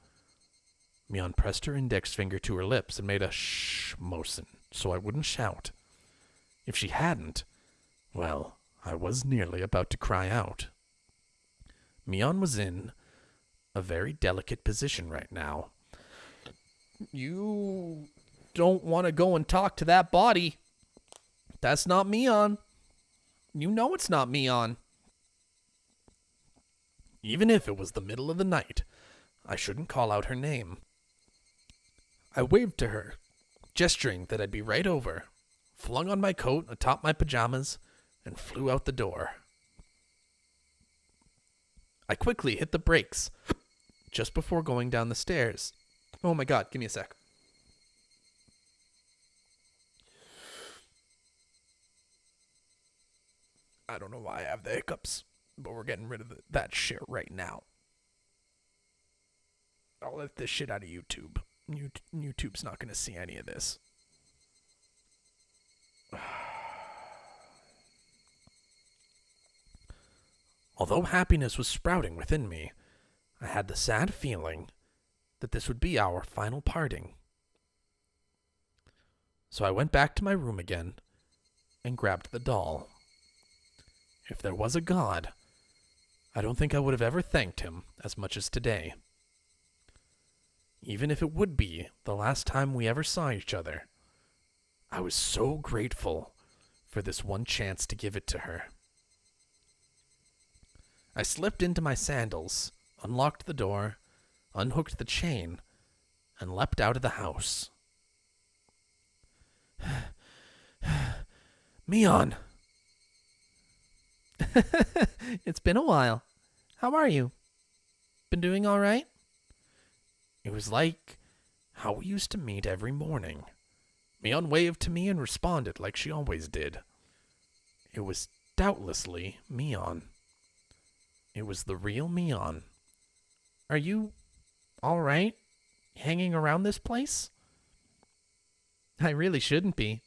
Mion pressed her index finger to her lips and made a shh motion so I wouldn't shout. If she hadn't, well, I was nearly about to cry out. Mion was in a very delicate position right now. You don't want to go and talk to that body. That's not Mion. You know it's not Mion. Even if it was the middle of the night, I shouldn't call out her name. I waved to her, gesturing that I'd be right over, flung on my coat atop my pajamas, and flew out the door. I quickly hit the brakes just before going down the stairs. Oh my god, give me a sec. I don't know why I have the hiccups, but we're getting rid of that shit right now. I'll let this shit out of YouTube. YouTube's not going to see any of this. Although happiness was sprouting within me, I had the sad feeling that this would be our final parting. So I went back to my room again and grabbed the doll. If there was a God, I don't think I would have ever thanked him as much as today. Even if it would be the last time we ever saw each other, I was so grateful for this one chance to give it to her. I slipped into my sandals, unlocked the door, unhooked the chain, and leapt out of the house. Mion! It's been a while. How are you? Been doing all right? It was like how we used to meet every morning. Mion waved to me and responded like she always did. It was doubtlessly Mion. It was the real Mion. Are you all right hanging around this place? I really shouldn't be.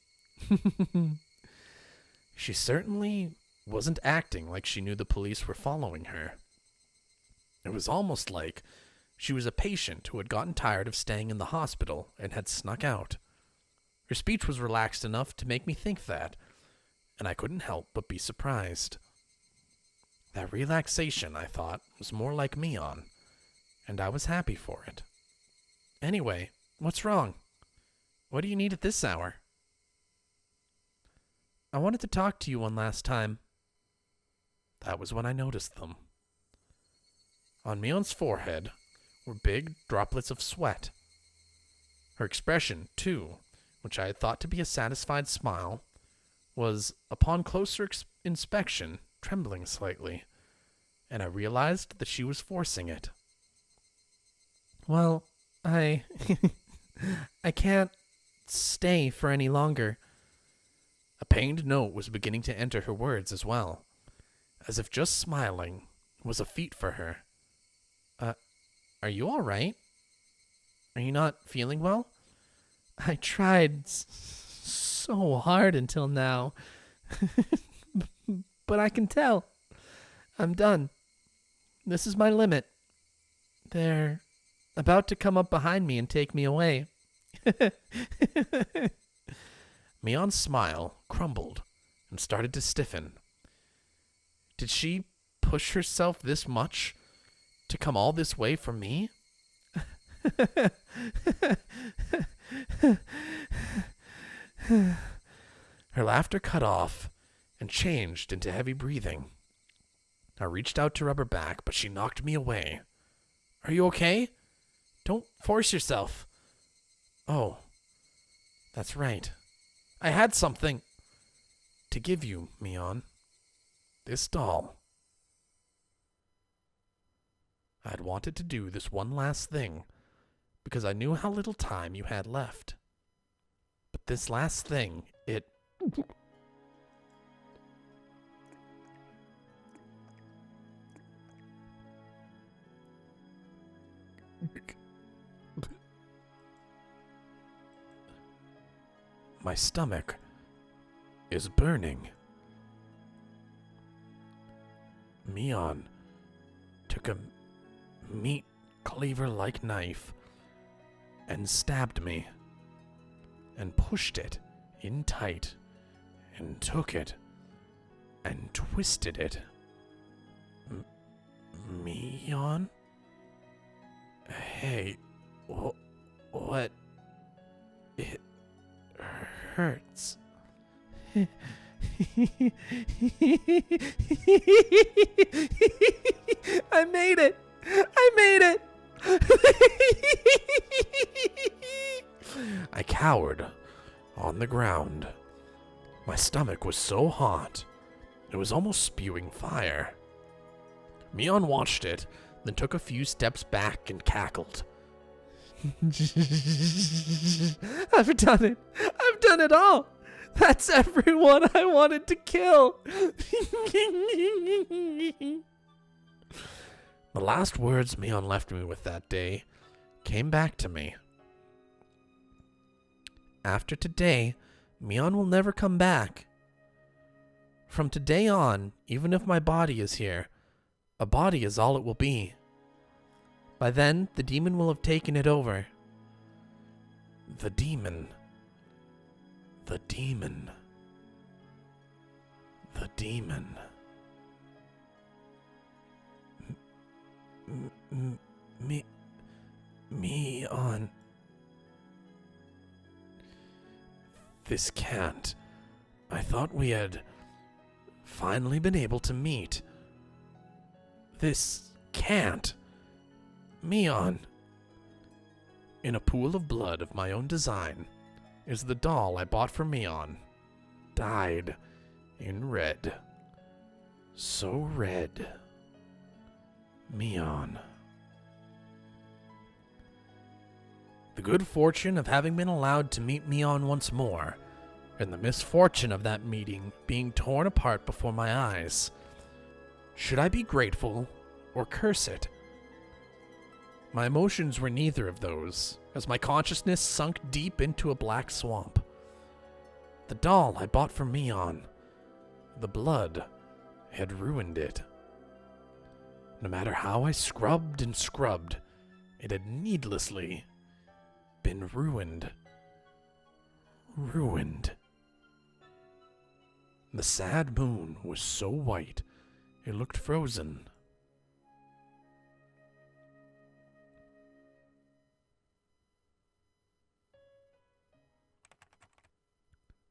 She certainly wasn't acting like she knew the police were following her. It was almost like she was a patient who had gotten tired of staying in the hospital and had snuck out. Her speech was relaxed enough to make me think that, and I couldn't help but be surprised. That relaxation, I thought, was more like Mion, and I was happy for it. Anyway, what's wrong? What do you need at this hour? I wanted to talk to you one last time. That was when I noticed them. On Mion's forehead were big droplets of sweat. Her expression, too, which I had thought to be a satisfied smile, was, upon closer inspection, trembling slightly, and I realized that she was forcing it. Well, I can't stay for any longer. A pained note was beginning to enter her words as well. as if just smiling was a feat for her. Are you all right? Are you not feeling well? I tried so hard until now. But I can tell. I'm done. This is my limit. They're about to come up behind me and take me away. Mion's smile crumbled and started to stiffen. Did she push herself this much to come all this way from me? Her laughter cut off and changed into heavy breathing. I reached out to rub her back, but she knocked me away. Are you okay? Don't force yourself. Oh, that's right. I had something to give you, Mion. This doll. I had wanted to do this one last thing because I knew how little time you had left. But this last thing, it... My stomach is burning. Mion took a meat cleaver-like knife and stabbed me and pushed it in tight and took it and twisted it. Mion? Hey, what? It hurts. I made it! I made it! I cowered on the ground. My stomach was so hot, it was almost spewing fire. Mion watched it, then took a few steps back and cackled. I've done it! I've done it all! That's everyone I wanted to kill! The last words Mion left me with that day came back to me. After today, Mion will never come back. From today on, even if my body is here, a body is all it will be. By then, the demon will have taken it over. The demon. The demon. The demon. Mion. This can't. I thought we had finally been able to meet. This can't. Mion. In a pool of blood of my own design is the doll I bought for Mion. Dyed in red. So red. Mion. The good fortune of having been allowed to meet Mion once more, and the misfortune of that meeting being torn apart before my eyes. Should I be grateful or curse it? My emotions were neither of those, as my consciousness sunk deep into a black swamp. The doll I bought for Mion, the blood had ruined it. No matter how I scrubbed and scrubbed, it had needlessly been ruined. Ruined. The sad moon was so white, it looked frozen.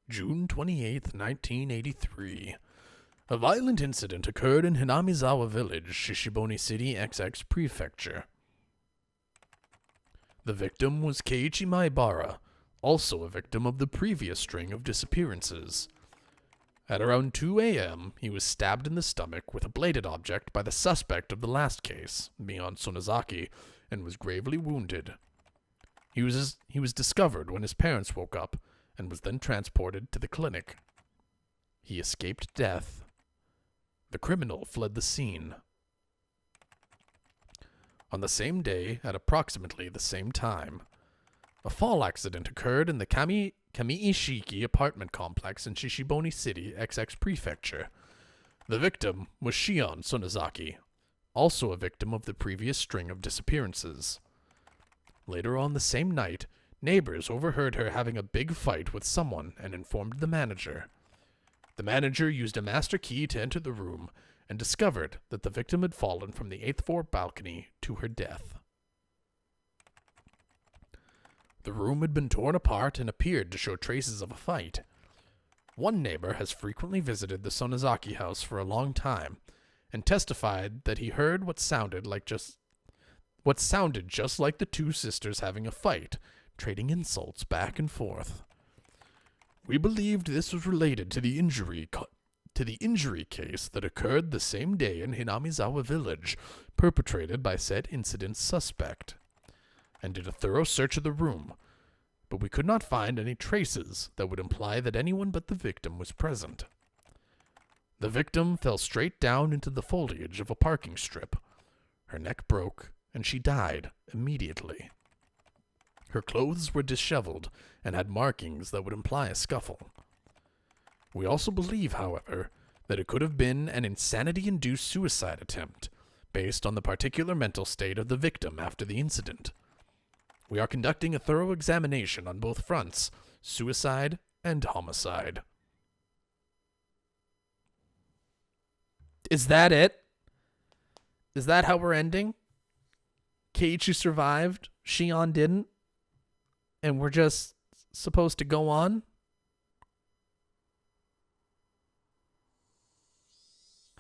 June 28th, 1983. A violent incident occurred in Hinamizawa Village, Shishibone City, XX Prefecture. The victim was Keiichi Maibara, also a victim of the previous string of disappearances. At around 2 a.m., he was stabbed in the stomach with a bladed object by the suspect of the last case, Mion Sonozaki, and was gravely wounded. He was discovered when his parents woke up, and was then transported to the clinic. He escaped death The criminal fled the scene. On the same day, at approximately the same time, a fall accident occurred in the Kamiishiki apartment complex in Shishiboni City, XX Prefecture. The victim was Shion Sonozaki, also a victim of the previous string of disappearances. Later on the same night, neighbors overheard her having a big fight with someone and informed the manager. The manager used a master key to enter the room and discovered that the victim had fallen from the 8th floor balcony to her death. The room had been torn apart and appeared to show traces of a fight. One neighbor has frequently visited the Sonozaki house for a long time and testified that he heard what sounded just like the two sisters having a fight, trading insults back and forth. We believed this was related to the injury case that occurred the same day in Hinamizawa village, perpetrated by said incident's suspect, and did a thorough search of the room, but we could not find any traces that would imply that anyone but the victim was present. The victim fell straight down into the foliage of a parking strip. Her neck broke, and she died immediately. Her clothes were disheveled and had markings that would imply a scuffle. We also believe, however, that it could have been an insanity-induced suicide attempt, based on the particular mental state of the victim after the incident. We are conducting a thorough examination on both fronts, suicide and homicide. Is that it? Is that how we're ending? Keiichi survived, Shion didn't, and we're just supposed to go on?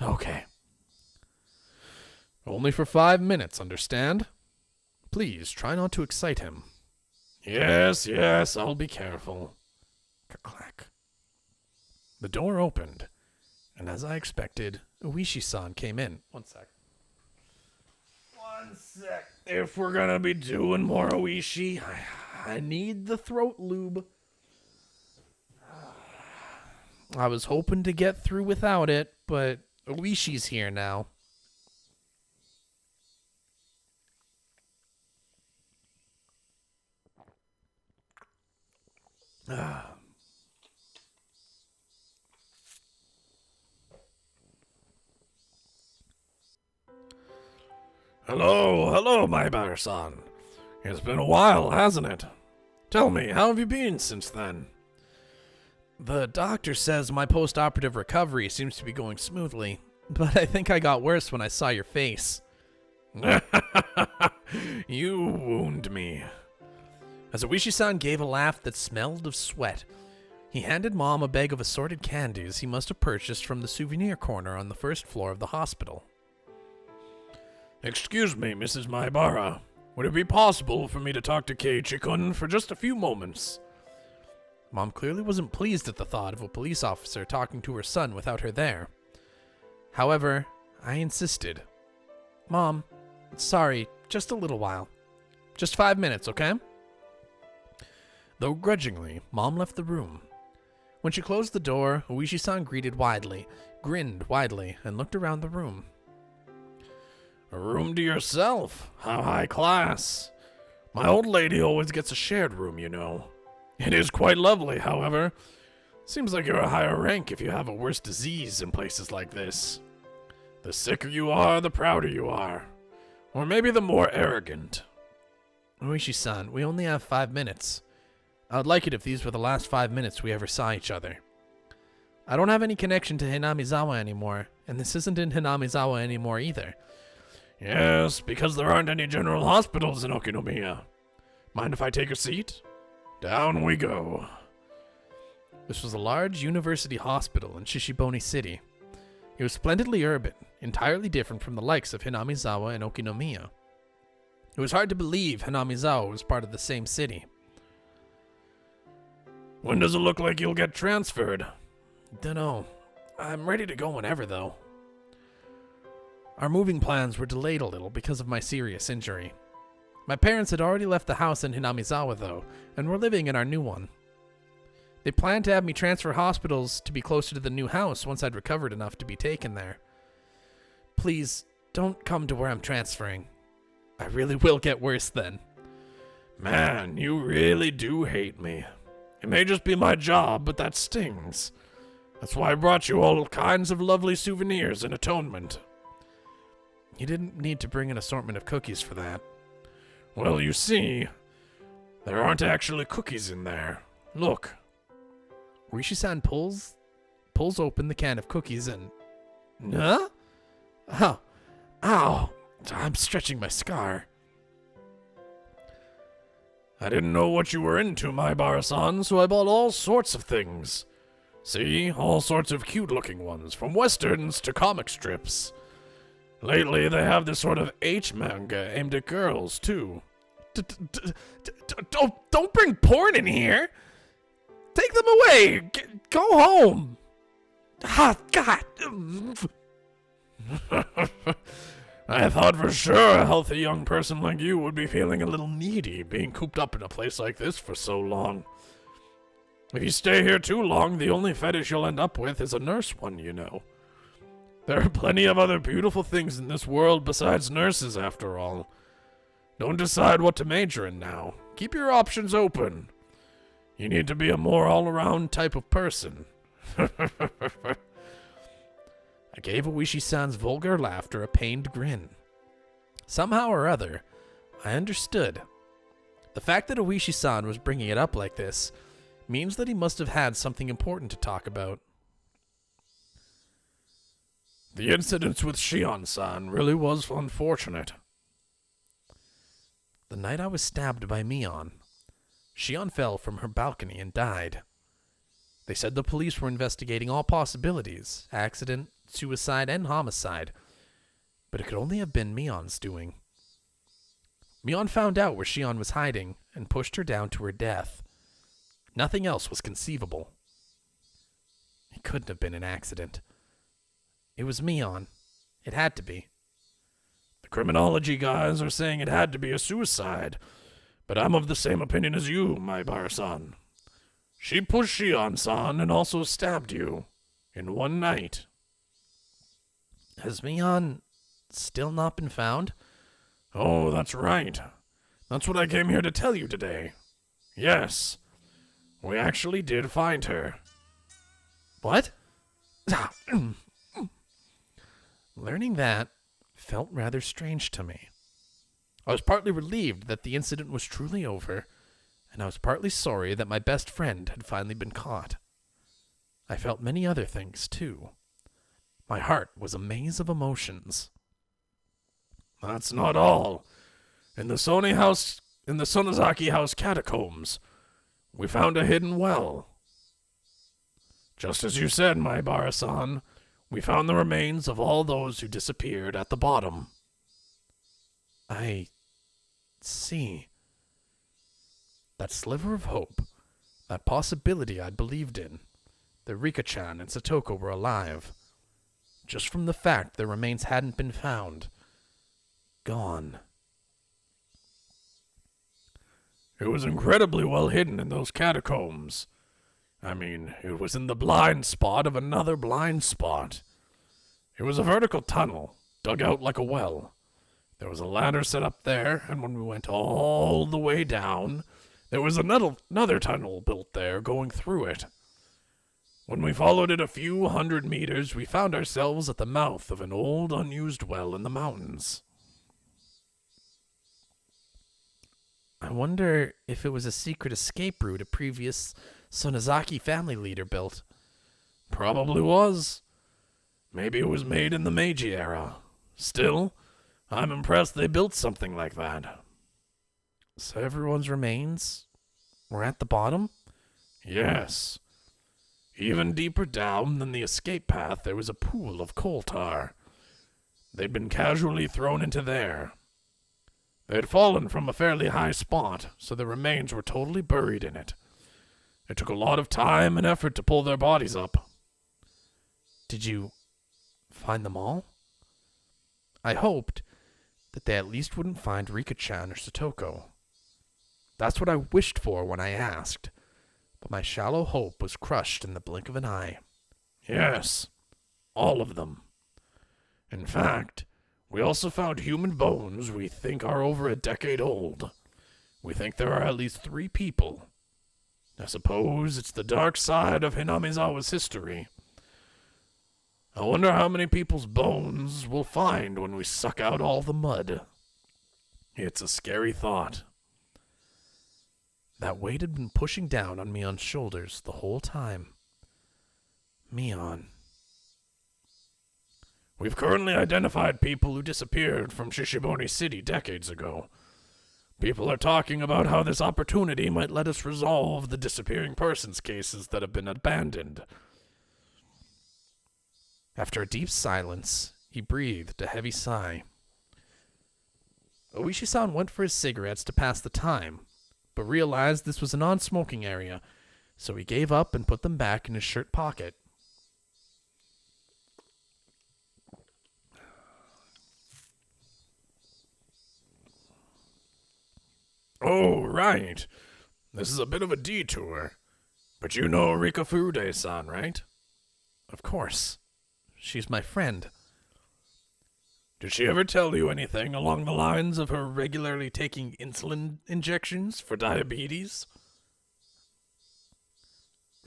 Okay. Only for 5 minutes, understand? Please, try not to excite him. Yes, I'll be careful. Clack. The door opened, and as I expected, Uishi-san came in. One sec. If we're gonna be doing more Oishi, I need the throat lube. I was hoping to get through without it, but Oishi's here now. Hello, my bear-san. It's been a while, hasn't it? Tell me, how have you been since then? The doctor says my post-operative recovery seems to be going smoothly, but I think I got worse when I saw your face. You wound me. As Oishi-san gave a laugh that smelled of sweat, he handed Mom a bag of assorted candies he must have purchased from the souvenir corner on the first floor of the hospital. Excuse me, Mrs. Maibara. Would it be possible for me to talk to Keiichi-kun for just a few moments? Mom clearly wasn't pleased at the thought of a police officer talking to her son without her there. However, I insisted. Mom, sorry, just a little while. Just 5 minutes, okay? Though grudgingly, Mom left the room. When she closed the door, Oishi-san grinned widely, and looked around the room. A room to yourself? How high class. My old lady always gets a shared room, you know. It is quite lovely, however. Seems like you're a higher rank if you have a worse disease in places like this. The sicker you are, the prouder you are. Or maybe the more arrogant. Oishi-san, we only have 5 minutes. I would like it if these were the last 5 minutes we ever saw each other. I don't have any connection to Hinamizawa anymore, and this isn't in Hinamizawa anymore either. Yes, because there aren't any general hospitals in Okinomiya. Mind if I take a seat? Down we go. This was a large university hospital in Shishiboni City. It was splendidly urban, entirely different from the likes of Hinamizawa and Okinomiya. It was hard to believe Hinamizawa was part of the same city. When does it look like you'll get transferred? Dunno. I'm ready to go whenever, though. Our moving plans were delayed a little because of my serious injury. My parents had already left the house in Hinamizawa, though, and were living in our new one. They planned to have me transfer hospitals to be closer to the new house once I'd recovered enough to be taken there. please, don't come to where I'm transferring. I really will get worse then. Man, you really do hate me. It may just be my job, but that stings. That's why I brought you all kinds of lovely souvenirs in atonement. You didn't need to bring an assortment of cookies for that. Well, you see, there aren't actually cookies in there. Look. Rishi-san pulls open the can of cookies and... Huh? Oh. Ow. I'm stretching my scar. I didn't know what you were into, my Barasan, so I bought all sorts of things. See, all sorts of cute-looking ones, from westerns to comic strips. Lately, they have this sort of H-manga aimed at girls, too. Don't bring porn in here! Take them away! Go home! Ah, God! I thought for sure a healthy young person like you would be feeling a little needy being cooped up in a place like this for so long. If you stay here too long, the only fetish you'll end up with is a nurse one, you know. There are plenty of other beautiful things in this world besides nurses, after all. Don't decide what to major in now. Keep your options open. You need to be a more all-around type of person. I gave Oishi-san's vulgar laughter a pained grin. Somehow or other, I understood. The fact that Oishi-san was bringing it up like this means that he must have had something important to talk about. The incident with Shion-san really was unfortunate. The night I was stabbed by Mion, Shion fell from her balcony and died. They said the police were investigating all possibilities, accident, suicide, and homicide, but it could only have been Mion's doing. Mion found out where Shion was hiding and pushed her down to her death. Nothing else was conceivable. It couldn't have been an accident. It was Mion. It had to be. The criminology guys are saying it had to be a suicide, but I'm of the same opinion as you, my Barasan. She pushed Shion-san and also stabbed you in one night. Has Mion still not been found? Oh, that's right. That's what I came here to tell you today. Yes, we actually did find her. What? Learning that felt rather strange to me. I was partly relieved that the incident was truly over, and I was partly sorry that my best friend had finally been caught. I felt many other things, too. My heart was a maze of emotions. That's not all. In the Sonozaki House catacombs, we found a hidden well. Just as you said, my Barasan, we found the remains of all those who disappeared at the bottom. I see. That sliver of hope, that possibility I'd believed in, that Rika-chan and Satoko were alive, just from the fact their remains hadn't been found. Gone. It was incredibly well hidden in those catacombs. I mean, it was in the blind spot of another blind spot. It was a vertical tunnel, dug out like a well. There was a ladder set up there, and when we went all the way down, there was another tunnel built there going through it. When we followed it a few hundred meters, we found ourselves at the mouth of an old unused well in the mountains. I wonder if it was a secret escape route a previous Sonozaki family leader built. Probably was. Maybe it was made in the Meiji era. Still, I'm impressed they built something like that. So everyone's remains were at the bottom? Yes. Even deeper down than the escape path, there was a pool of coal tar. They'd been casually thrown into there. They had fallen from a fairly high spot, so their remains were totally buried in it. It took a lot of time and effort to pull their bodies up. Did you find them all? I hoped that they at least wouldn't find Rika-chan or Satoko. That's what I wished for when I asked, but my shallow hope was crushed in the blink of an eye. Yes, all of them. In fact, we also found human bones we think are over a decade old. We think there are at least 3 people. I suppose it's the dark side of Hinamizawa's history. I wonder how many people's bones we'll find when we suck out all the mud. It's a scary thought. That weight had been pushing down on Mion's shoulders the whole time. Mion. We've currently identified people who disappeared from Shishibone City decades ago. People are talking about how this opportunity might let us resolve the disappearing persons cases that have been abandoned. After a deep silence, he breathed a heavy sigh. Oishi-san went for his cigarettes to pass the time, but realized this was a non-smoking area, so he gave up and put them back in his shirt pocket. Oh, right. This is a bit of a detour. But you know Rika Furude-san, right? Of course. She's my friend. Did she ever tell you anything along the lines of her regularly taking insulin injections for diabetes?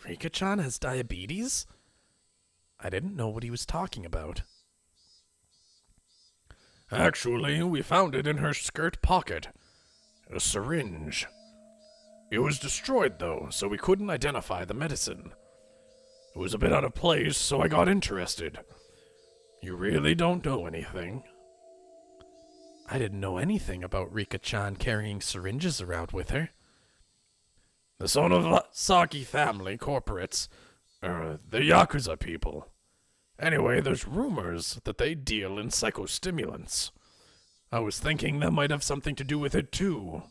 Rika-chan has diabetes? I didn't know what he was talking about. Actually, we found it in her skirt pocket. A syringe. It was destroyed, though, so we couldn't identify the medicine. It was a bit out of place, so I got interested. You really don't know anything? I didn't know anything about Rika-chan carrying syringes around with her. The Sonosaki family corporates, the Yakuza people. Anyway, there's rumors that they deal in psychostimulants. I was thinking that might have something to do with it, too.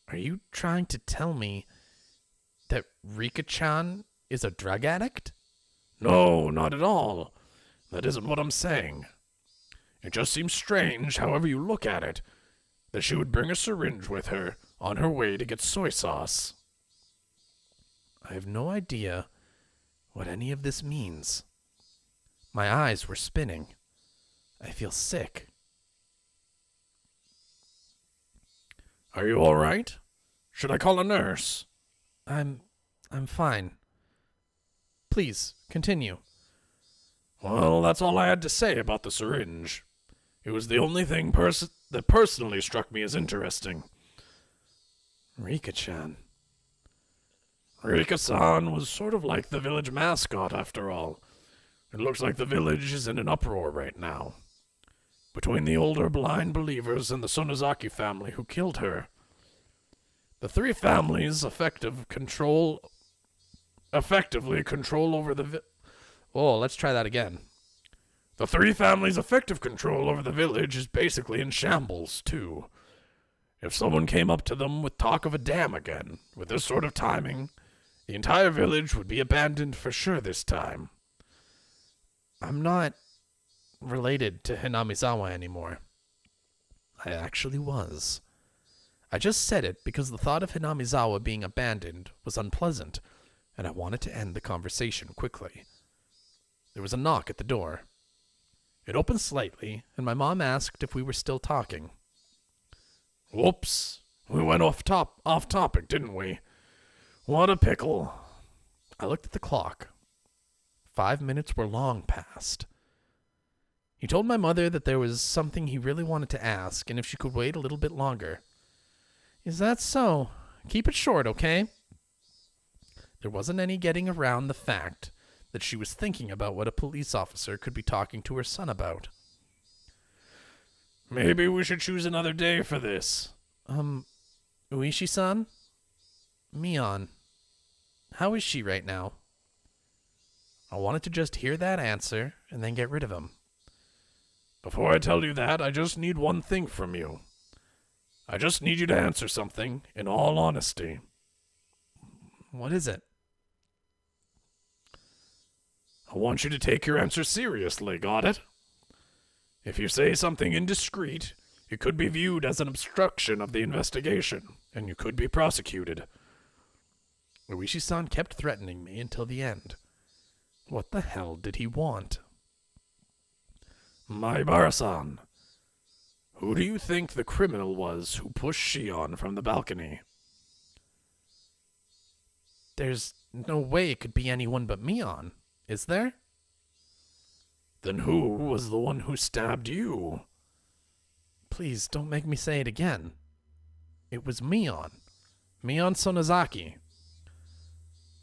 Are you trying to tell me that Rika-chan is a drug addict? No, not at all. That isn't what I'm saying. It just seems strange, however you look at it, that she would bring a syringe with her on her way to get soy sauce. I have no idea what any of this means. My eyes were spinning. I feel sick. Are you all right? Should I call a nurse? I'm fine. Please, continue. Well, that's all I had to say about the syringe. It was the only thing that personally struck me as interesting. Rika-chan. Rika-san was sort of like the village mascot, after all. It looks like the village is in an uproar right now. Between the older blind believers and the Sonozaki family who killed her. The 3 families effectively control over the Oh, let's try that again. The 3 families' effective control over the village is basically in shambles, too. If someone came up to them with talk of a dam again, with this sort of timing, the entire village would be abandoned for sure this time. I'm not related to Hinamizawa anymore. I actually was. I just said it because the thought of Hinamizawa being abandoned was unpleasant, and I wanted to end the conversation quickly. There was a knock at the door. It opened slightly, and my mom asked if we were still talking. Whoops. We went off topic, didn't we? What a pickle. I looked at the clock. 5 minutes were long past. He told my mother that there was something he really wanted to ask, and if she could wait a little bit longer. Is that so? Keep it short, okay? There wasn't any getting around the fact that she was thinking about what a police officer could be talking to her son about. Maybe we should choose another day for this. Uishi-san? Mion. How is she right now? I wanted to just hear that answer and then get rid of him. Before I tell you that, I just need one thing from you. I just need you to answer something in all honesty. What is it? I want you to take your answer seriously, got it? If you say something indiscreet, it could be viewed as an obstruction of the investigation, and you could be prosecuted. Uishi-san kept threatening me until the end. What the hell did he want? Maibara-san, who do you think the criminal was who pushed Shion from the balcony? There's no way it could be anyone but Mion, is there? Then who was the one who stabbed you? Please don't make me say it again. It was Mion. Mion Sonozaki.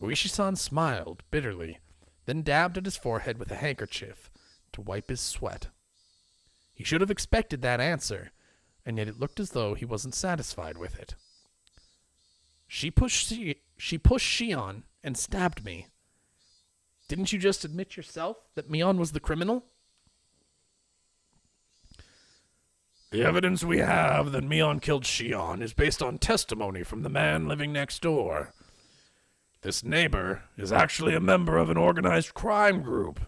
Uishi-san smiled bitterly, then dabbed at his forehead with a handkerchief to wipe his sweat. He should have expected that answer, and yet it looked as though he wasn't satisfied with it. She pushed Shion and stabbed me. Didn't you just admit yourself that Mion was the criminal? The evidence we have that Mion killed Shion is based on testimony from the man living next door. This neighbor is actually a member of an organized crime group.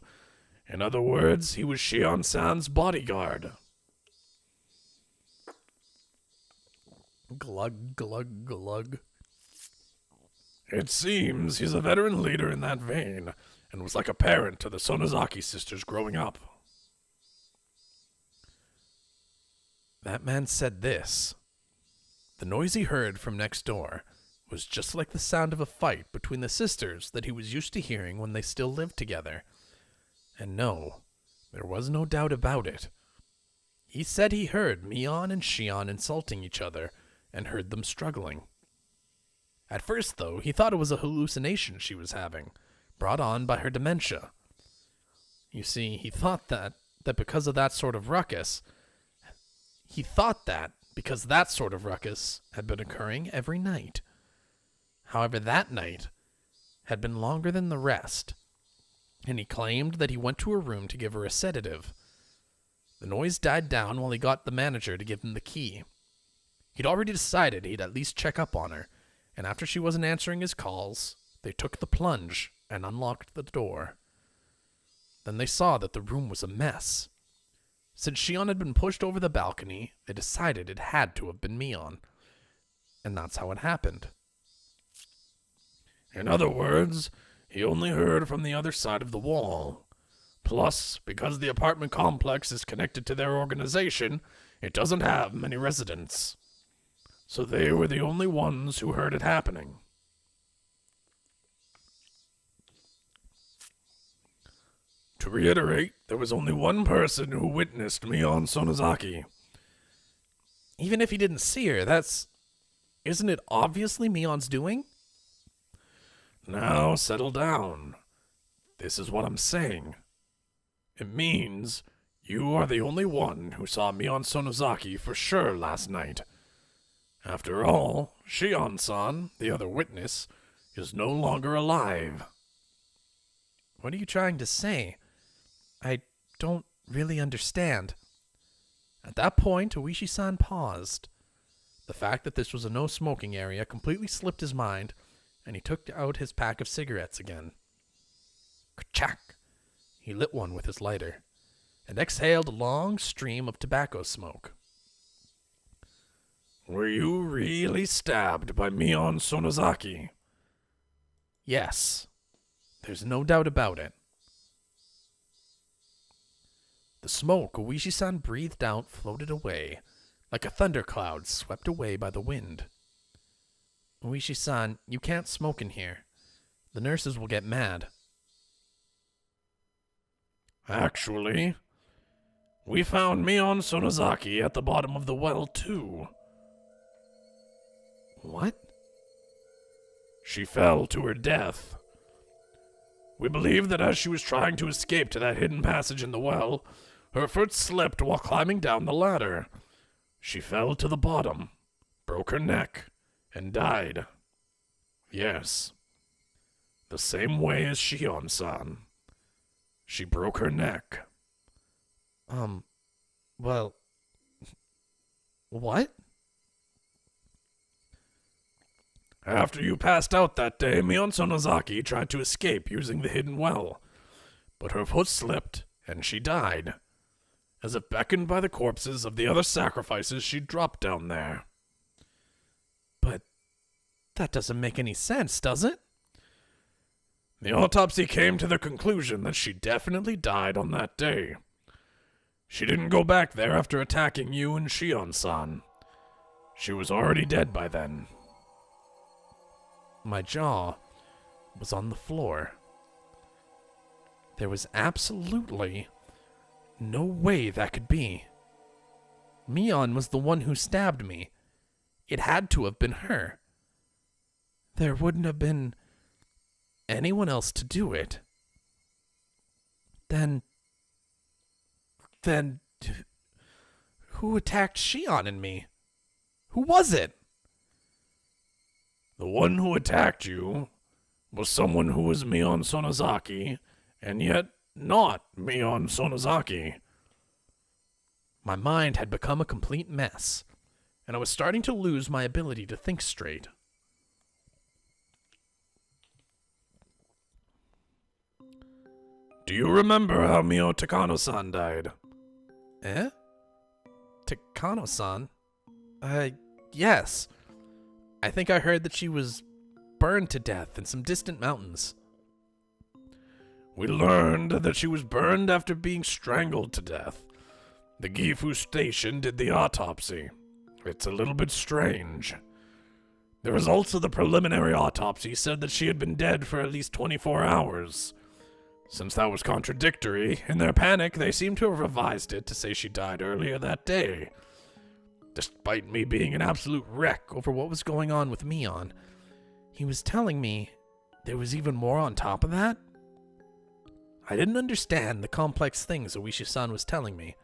In other words, he was Shion-san's bodyguard. Glug, glug, glug. It seems he's a veteran leader in that vein, and was like a parent to the Sonozaki sisters growing up. That man said this. The noise he heard from next door was just like the sound of a fight between the sisters that he was used to hearing when they still lived together. And no, there was no doubt about it. He said he heard Mion and Shion insulting each other and heard them struggling. At first, though, he thought it was a hallucination she was having, brought on by her dementia. You see, he thought that because that sort of ruckus had been occurring every night. However, that night had been longer than the rest, and he claimed that he went to her room to give her a sedative. The noise died down while he got the manager to give him the key. He'd already decided he'd at least check up on her, and after she wasn't answering his calls, they took the plunge and unlocked the door. Then they saw that the room was a mess. Since Shion had been pushed over the balcony, they decided it had to have been Mion. And that's how it happened. In other words, he only heard from the other side of the wall. Plus, because the apartment complex is connected to their organization, it doesn't have many residents. So they were the only ones who heard it happening. To reiterate, there was only one person who witnessed Mion Sonozaki. Even if he didn't see her, isn't it obviously Mion's doing? Now settle down. This is what I'm saying. It means you are the only one who saw Mion Sonozaki for sure last night. After all, Shion-san, the other witness, is no longer alive. What are you trying to say? I don't really understand. At that point, Uishi-san paused. The fact that this was a no-smoking area completely slipped his mind, and he took out his pack of cigarettes again. Ka-chack! He lit one with his lighter, and exhaled a long stream of tobacco smoke. Were you really stabbed by Mion Sonozaki? Yes. There's no doubt about it. The smoke Uishi-san breathed out floated away, like a thundercloud swept away by the wind. Uishi-san, you can't smoke in here. The nurses will get mad. Actually, we found Mion Sonozaki at the bottom of the well, too. What? She fell to her death. We believe that as she was trying to escape to that hidden passage in the well, her foot slipped while climbing down the ladder. She fell to the bottom, broke her neck, and died. Yes. The same way as Shion-san. She broke her neck. Well... What? After you passed out that day, Mion Sonozaki tried to escape using the hidden well, but her foot slipped, and she died, as if beckoned by the corpses of the other sacrifices she dropped down there. But that doesn't make any sense, does it? The autopsy came to the conclusion that she definitely died on that day. She didn't go back there after attacking you and Shion-san. She was already dead by then. My jaw was on the floor. There was absolutely no way that could be. Mion was the one who stabbed me. It had to have been her. There wouldn't have been anyone else to do it. Then, who attacked Shion and me? Who was it? The one who attacked you was someone who was Mion Sonozaki, and yet not Mion Sonozaki. My mind had become a complete mess, and I was starting to lose my ability to think straight. Do you remember how Mio Takano-san died? Eh? Takano-san? Yes. I think I heard that she was burned to death in some distant mountains. We learned that she was burned after being strangled to death. The Gifu station did the autopsy. It's a little bit strange. The results of the preliminary autopsy said that she had been dead for at least 24 hours. Since that was contradictory, in their panic, they seem to have revised it to say she died earlier that day. Despite me being an absolute wreck over what was going on with Mion, he was telling me there was even more on top of that? I didn't understand the complex things Oishi-san was telling me.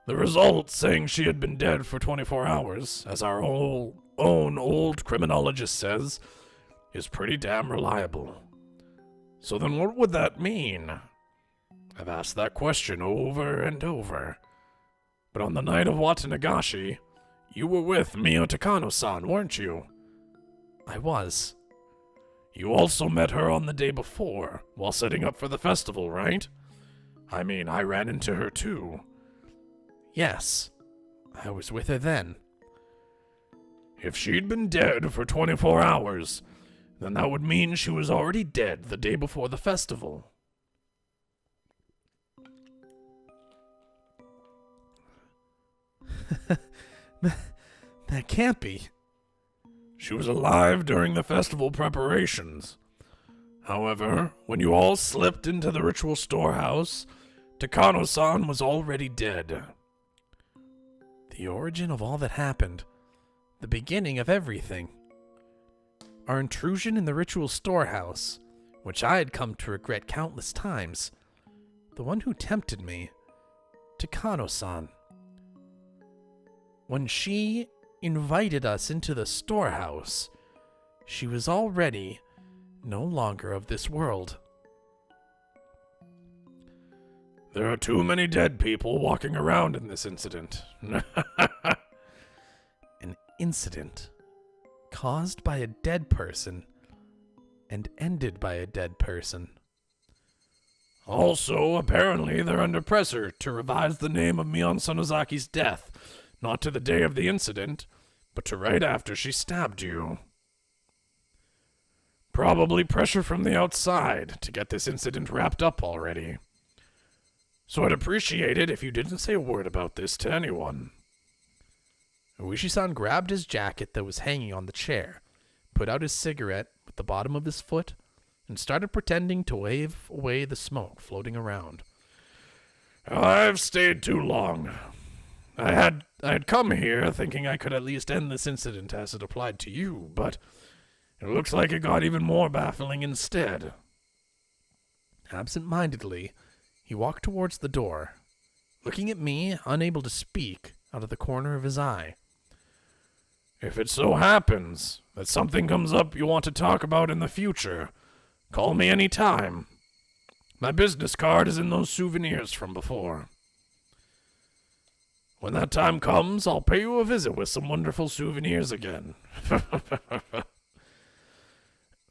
The result saying she had been dead for 24 hours, as our own old criminologist says, is pretty damn reliable. So then what would that mean? I've asked that question over and over. But on the night of Watanagashi, you were with Mio Takano-san, weren't you? I was. You also met her on the day before, while setting up for the festival, right? I mean, I ran into her too. Yes, I was with her then. If she'd been dead for 24 hours, then that would mean she was already dead the day before the festival. That can't be. She was alive during the festival preparations. However, when you all slipped into the ritual storehouse, Takano-san was already dead. The origin of all that happened. The beginning of everything. Our intrusion in the ritual storehouse, which I had come to regret countless times. The one who tempted me. Takano-san. When she invited us into the storehouse, she was already no longer of this world. There are too many dead people walking around in this incident. An incident caused by a dead person and ended by a dead person. Also, apparently they're under pressure to revise the name of Mion Sonozaki's death, not to the day of the incident, but to right after she stabbed you. Probably pressure from the outside to get this incident wrapped up already. So I'd appreciate it if you didn't say a word about this to anyone. Oishi-san grabbed his jacket that was hanging on the chair, put out his cigarette with the bottom of his foot, and started pretending to wave away the smoke floating around. I've stayed too long. I had come here thinking I could at least end this incident as it applied to you, but it looks like it got even more baffling instead. Absent-mindedly, he walked towards the door, looking at me, unable to speak, out of the corner of his eye. If it so happens that something comes up you want to talk about in the future, call me any time. My business card is in those souvenirs from before. When that time comes, I'll pay you a visit with some wonderful souvenirs again.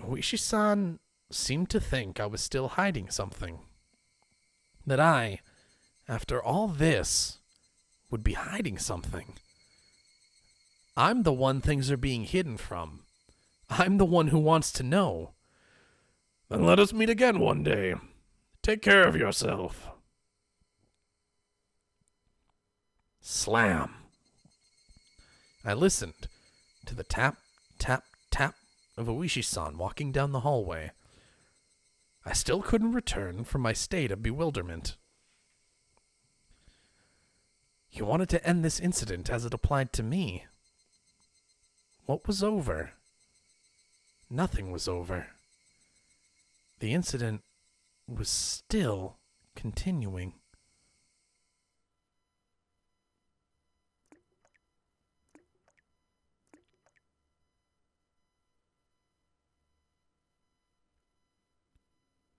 Oishi-san seemed to think I was still hiding something. That I, after all this, would be hiding something. I'm the one things are being hidden from. I'm the one who wants to know. Then let us meet again one day. Take care of yourself. Slam! I listened to the tap, tap, tap of Oishi-san walking down the hallway. I still couldn't return from my state of bewilderment. He wanted to end this incident as it applied to me. What was over? Nothing was over. The incident was still continuing.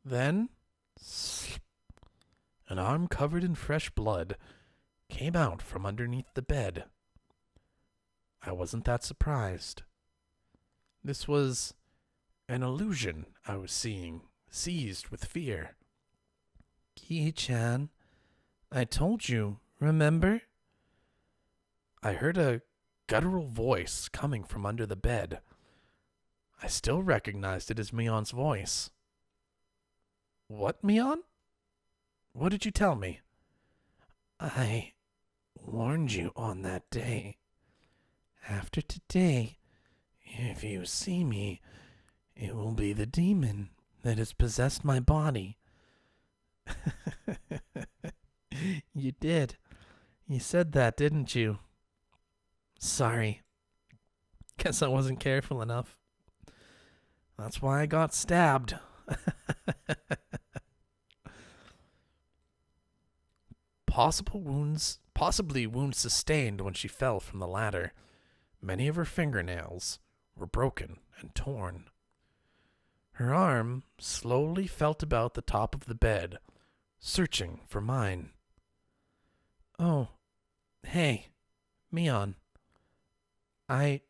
Then, an arm covered in fresh blood came out from underneath the bed. I wasn't that surprised. This was an illusion I was seeing, seized with fear. Ki-chan, I told you, remember? I heard a guttural voice coming from under the bed. I still recognized it as Mion's voice. What, Mion? What did you tell me? I warned you on that day. After today, if you see me, it will be the demon that has possessed my body. You did. You said that, didn't you? Sorry. Guess I wasn't careful enough. That's why I got stabbed. Possibly wounds sustained when she fell from the ladder. Many of her fingernails were broken and torn. Her arm slowly felt about the top of the bed, searching for mine. Oh, hey, Mion. I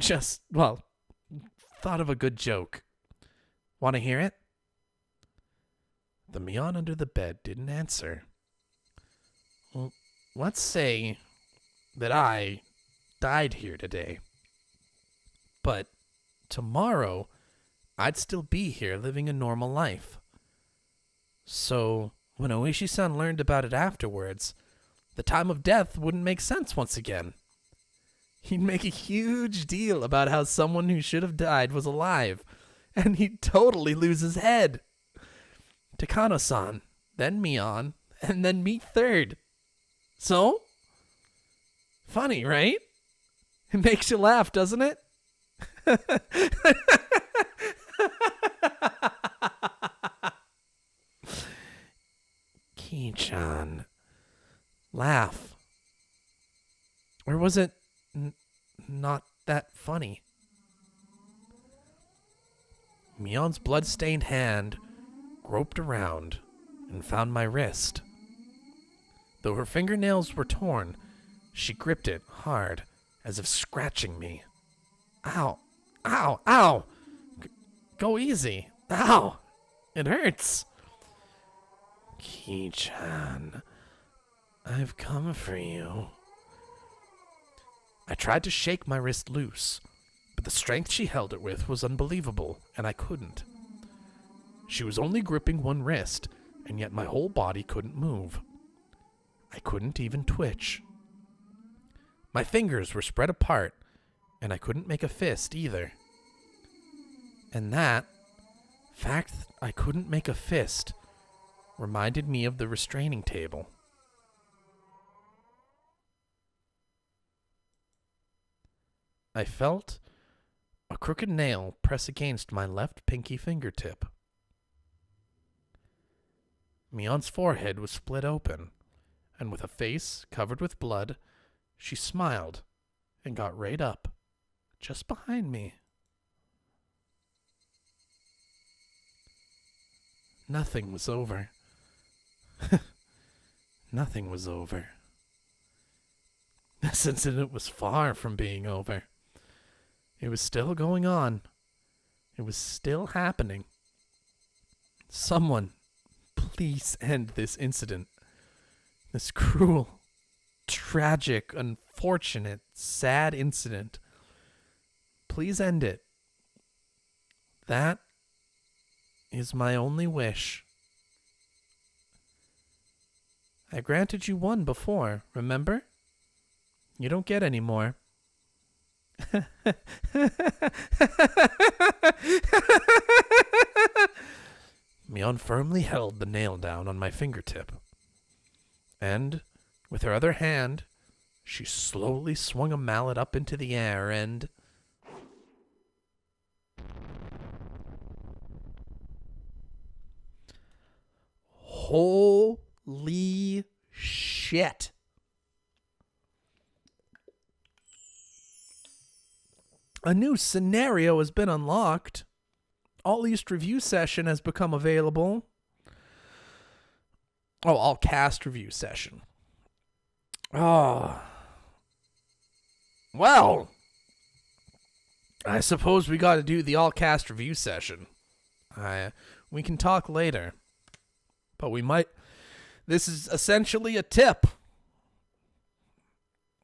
just, thought of a good joke. Want to hear it? The Mion under the bed didn't answer. Well, let's say that I died here today. But tomorrow, I'd still be here living a normal life. So, when Oishi-san learned about it afterwards, the time of death wouldn't make sense once again. He'd make a huge deal about how someone who should have died was alive, and he'd totally lose his head. Takano-san, then Mion, and then me third. So? Funny, right? It makes you laugh, doesn't it? Ki-chan. Laugh. Or was it not that funny? Mion's blood-stained hand groped around and found my wrist. Though her fingernails were torn, she gripped it hard, as if scratching me. Ow. Ow. Ow. Go easy. Ow. It hurts. Ki-chan, I've come for you. I tried to shake my wrist loose, but the strength she held it with was unbelievable, and I couldn't. She was only gripping one wrist, and yet my whole body couldn't move. I couldn't even twitch. My fingers were spread apart, and I couldn't make a fist either. And that fact I couldn't make a fist reminded me of the restraining table. I felt a crooked nail press against my left pinky fingertip. Mion's forehead was split open, and with a face covered with blood, she smiled and got right up, just behind me. Nothing was over. Nothing was over. This incident was far from being over. It was still going on. It was still happening. Someone, please end this incident. This cruel, tragic, unfortunate, sad incident. Please end it. That is my only wish. I granted you one before, remember? You don't get any more. Mion firmly held the nail down on my fingertip, and, with her other hand, she slowly swung a mallet up into the air and... Holy shit. A new scenario has been unlocked. All East review session has become available. Oh, all cast review session. Oh. Well, I suppose we got to do the all cast review session. We can talk later. But we might... This is essentially a tip.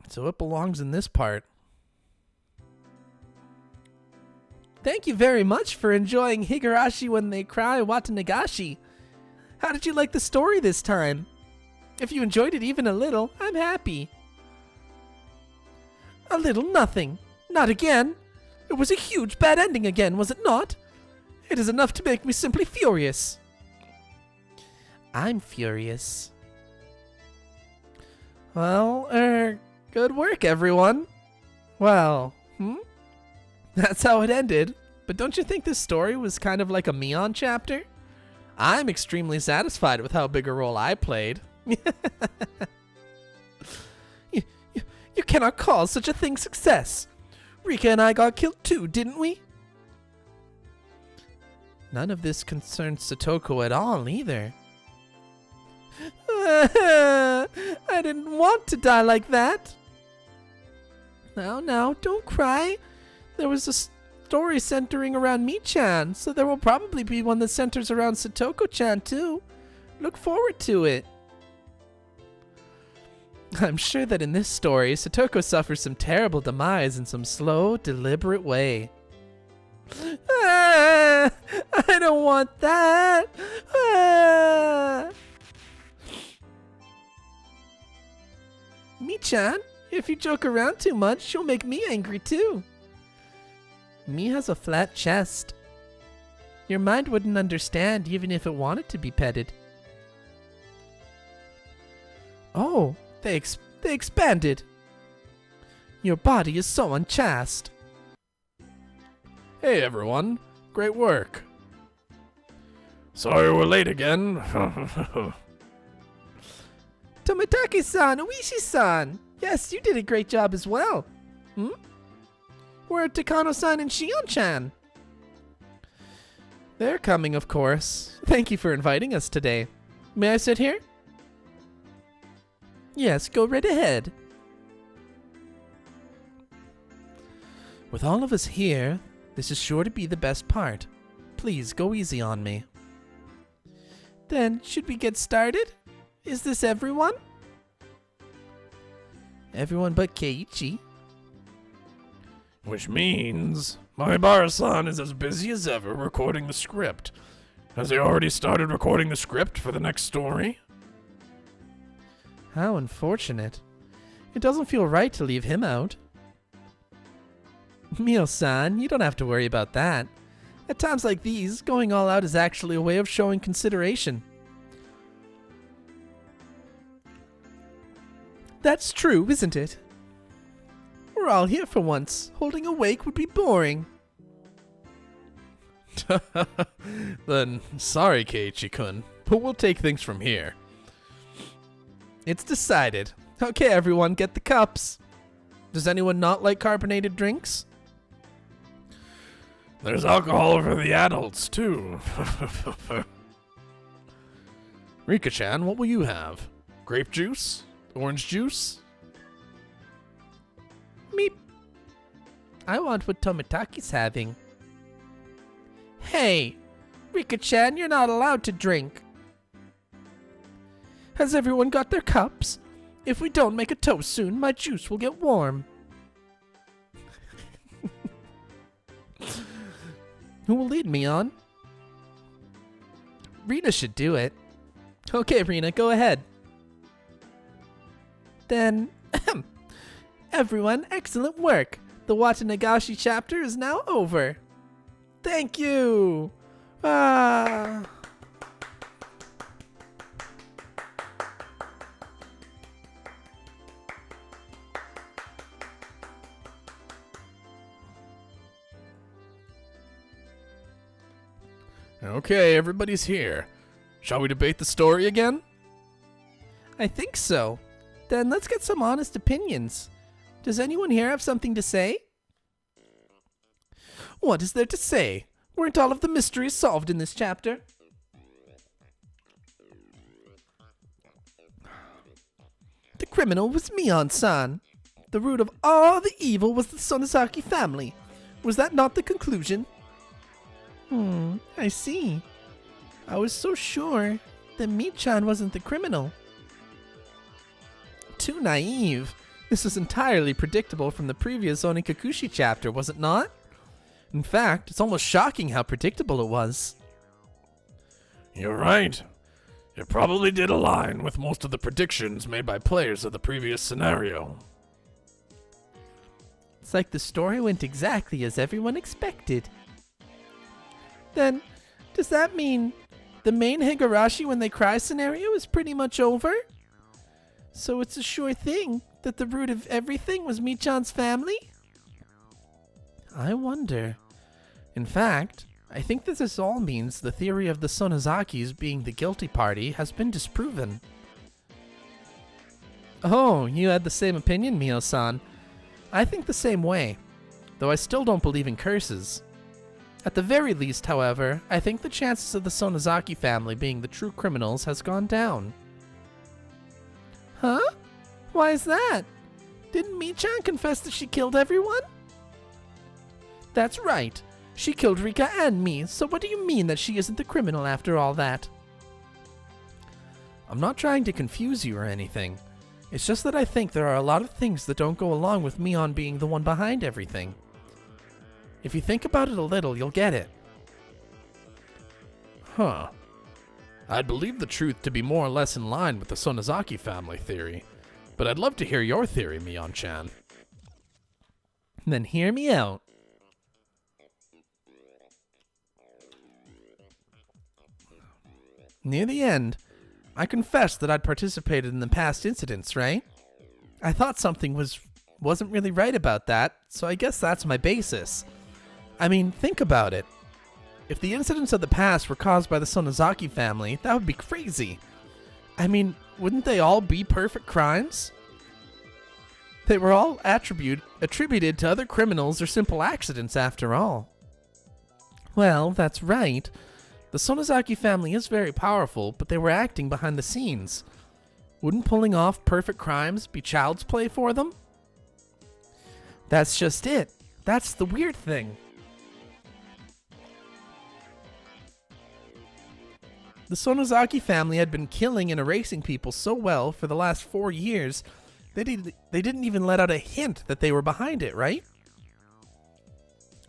So it belongs in this part. Thank you very much for enjoying Higurashi When They Cry Watanagashi. How did you like the story this time? If you enjoyed it even a little, I'm happy. A little nothing. Not again. It was a huge bad ending again, was it not? It is enough to make me simply furious. I'm furious. Well, good work, everyone. Well, that's how it ended. But don't you think this story was kind of like a Mion chapter? I'm extremely satisfied with how big a role I played. You cannot call such a thing success. Rika and I got killed too, didn't we? None of this concerns Satoko at all, either. I didn't want to die like that. Now, don't cry. There was a story centering around Mi-chan, so there will probably be one that centers around Satoko-chan too. Look forward to it. I'm sure that in this story, Satoko suffers some terrible demise in some slow, deliberate way. I don't want that. Mi-chan, if you joke around too much, you'll make me angry too. Mi has a flat chest. Your mind wouldn't understand even if it wanted to be petted. Oh, they expanded. Your body is so unchaste. Hey everyone, great work. Sorry we're late again. Tomitake-san, Oishi-san. Yes, you did a great job as well. Where are Takano-san and Shion-chan? They're coming, of course. Thank you for inviting us today. May I sit here? Yes, go right ahead. With all of us here, this is sure to be the best part. Please, go easy on me. Then, should we get started? Is this everyone? Everyone but Keiichi. Which means Maibara-san is as busy as ever recording the script. Has he already started recording the script for the next story? How unfortunate. It doesn't feel right to leave him out. Mio-san, you don't have to worry about that. At times like these, going all out is actually a way of showing consideration. That's true, isn't it? We're all here for once. Holding a wake would be boring. Then, sorry Keiichi-kun, but we'll take things from here. It's decided. Okay, everyone, get the cups. Does anyone not like carbonated drinks? There's alcohol for the adults, too. Rika-chan, what will you have? Grape juice? Orange juice? Meep. I want what Tomitaki's having. Hey, Rika-chan, you're not allowed to drink. Has everyone got their cups? If we don't make a toast soon, my juice will get warm. Who will lead me on? Rina should do it. Okay, Rina, go ahead. Then, everyone, excellent work. The Watanagashi chapter is now over. Thank you. Ah. Okay, everybody's here. Shall we debate the story again? I think so. Then let's get some honest opinions. Does anyone here have something to say? What is there to say? Weren't all of the mysteries solved in this chapter? The criminal was Mion-san. The root of all the evil was the Sonozaki family. Was that not the conclusion? I see. I was so sure that Mi-chan wasn't the criminal. Too naive. This was entirely predictable from the previous Onikakushi chapter, was it not? In fact, it's almost shocking how predictable it was. You're right. It probably did align with most of the predictions made by players of the previous scenario. It's like the story went exactly as everyone expected. Then, does that mean the main Higurashi when they cry scenario is pretty much over? So it's a sure thing that the root of everything was Mi-chan's family? I wonder. In fact, I think that this all means the theory of the Sonozakis being the guilty party has been disproven. Oh, you had the same opinion, Mio-san. I think the same way, though I still don't believe in curses. At the very least, however, I think the chances of the Sonozaki family being the true criminals has gone down. Huh? Why is that? Didn't Mi-chan confess that she killed everyone? That's right. She killed Rika and me, so what do you mean that she isn't the criminal after all that? I'm not trying to confuse you or anything. It's just that I think there are a lot of things that don't go along with Mion being the one behind everything. If you think about it a little, you'll get it. Huh. I'd believe the truth to be more or less in line with the Sonozaki family theory, but I'd love to hear your theory, Mion-chan. Then hear me out. Near the end, I confessed that I'd participated in the past incidents, right? I thought something wasn't really right about that, so I guess that's my basis. I mean, think about it. If the incidents of the past were caused by the Sonozaki family, that would be crazy. I mean, wouldn't they all be perfect crimes? They were all attributed to other criminals or simple accidents after all. Well, that's right. The Sonozaki family is very powerful, but they were acting behind the scenes. Wouldn't pulling off perfect crimes be child's play for them? That's just it. That's the weird thing. The Sonozaki family had been killing and erasing people so well for the last 4 years, they didn't even let out a hint that they were behind it, right?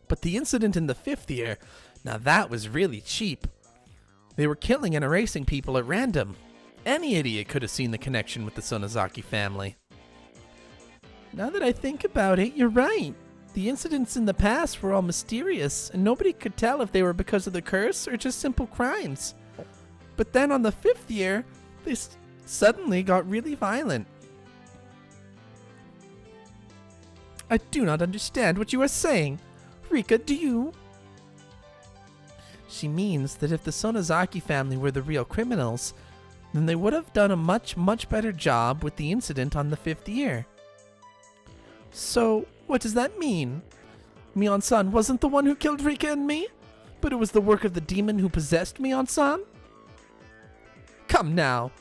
But the incident in the 5th year, now that was really cheap. They were killing and erasing people at random. Any idiot could have seen the connection with the Sonozaki family. Now that I think about it, you're right. The incidents in the past were all mysterious, and nobody could tell if they were because of the curse or just simple crimes. But then on the 5th year, they suddenly got really violent. I do not understand what you are saying. Rika, do you? She means that if the Sonozaki family were the real criminals, then they would have done a much, much better job with the incident on the 5th year. So, what does that mean? Mion-san wasn't the one who killed Rika and me, but it was the work of the demon who possessed Mion-san? Come now.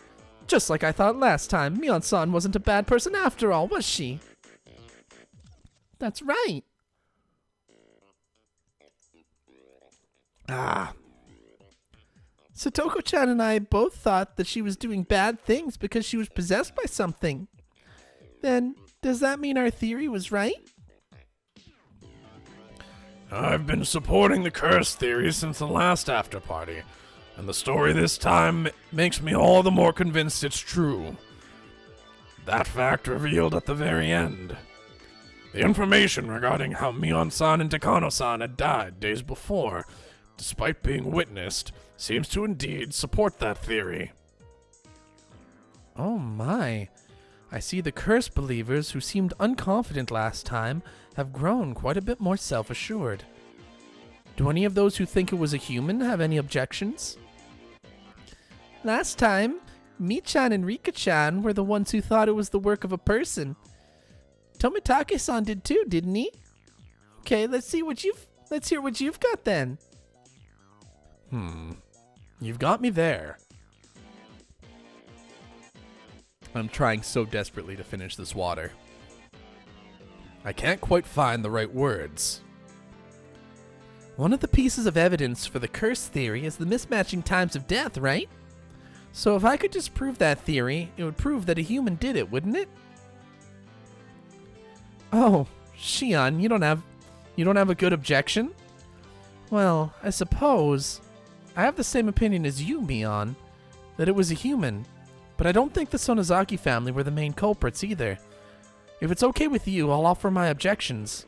Just like I thought last time, Mion-san wasn't a bad person after all, was she? That's right. Satoko-chan and I both thought that she was doing bad things because she was possessed by something. Then, does that mean our theory was right? I've been supporting the curse theory since the last after party, and the story this time makes me all the more convinced it's true. That fact revealed at the very end. The information regarding how Mion-san and Takano-san had died days before, despite being witnessed, seems to indeed support that theory. Oh my. I see the curse believers who seemed unconfident last time have grown quite a bit more self-assured. Do any of those who think it was a human have any objections? Last time, Mi-chan and Rika-chan were the ones who thought it was the work of a person. Tomitake-san did too, didn't he? Okay, let's hear what you've got then. You've got me there. I'm trying so desperately to finish this water. I can't quite find the right words. One of the pieces of evidence for the curse theory is the mismatching times of death, right? So if I could disprove that theory, it would prove that a human did it, wouldn't it? Oh, Shion, you don't have a good objection? Well, I suppose I have the same opinion as you, Mion, that it was a human, but I don't think the Sonozaki family were the main culprits either. If it's okay with you, I'll offer my objections.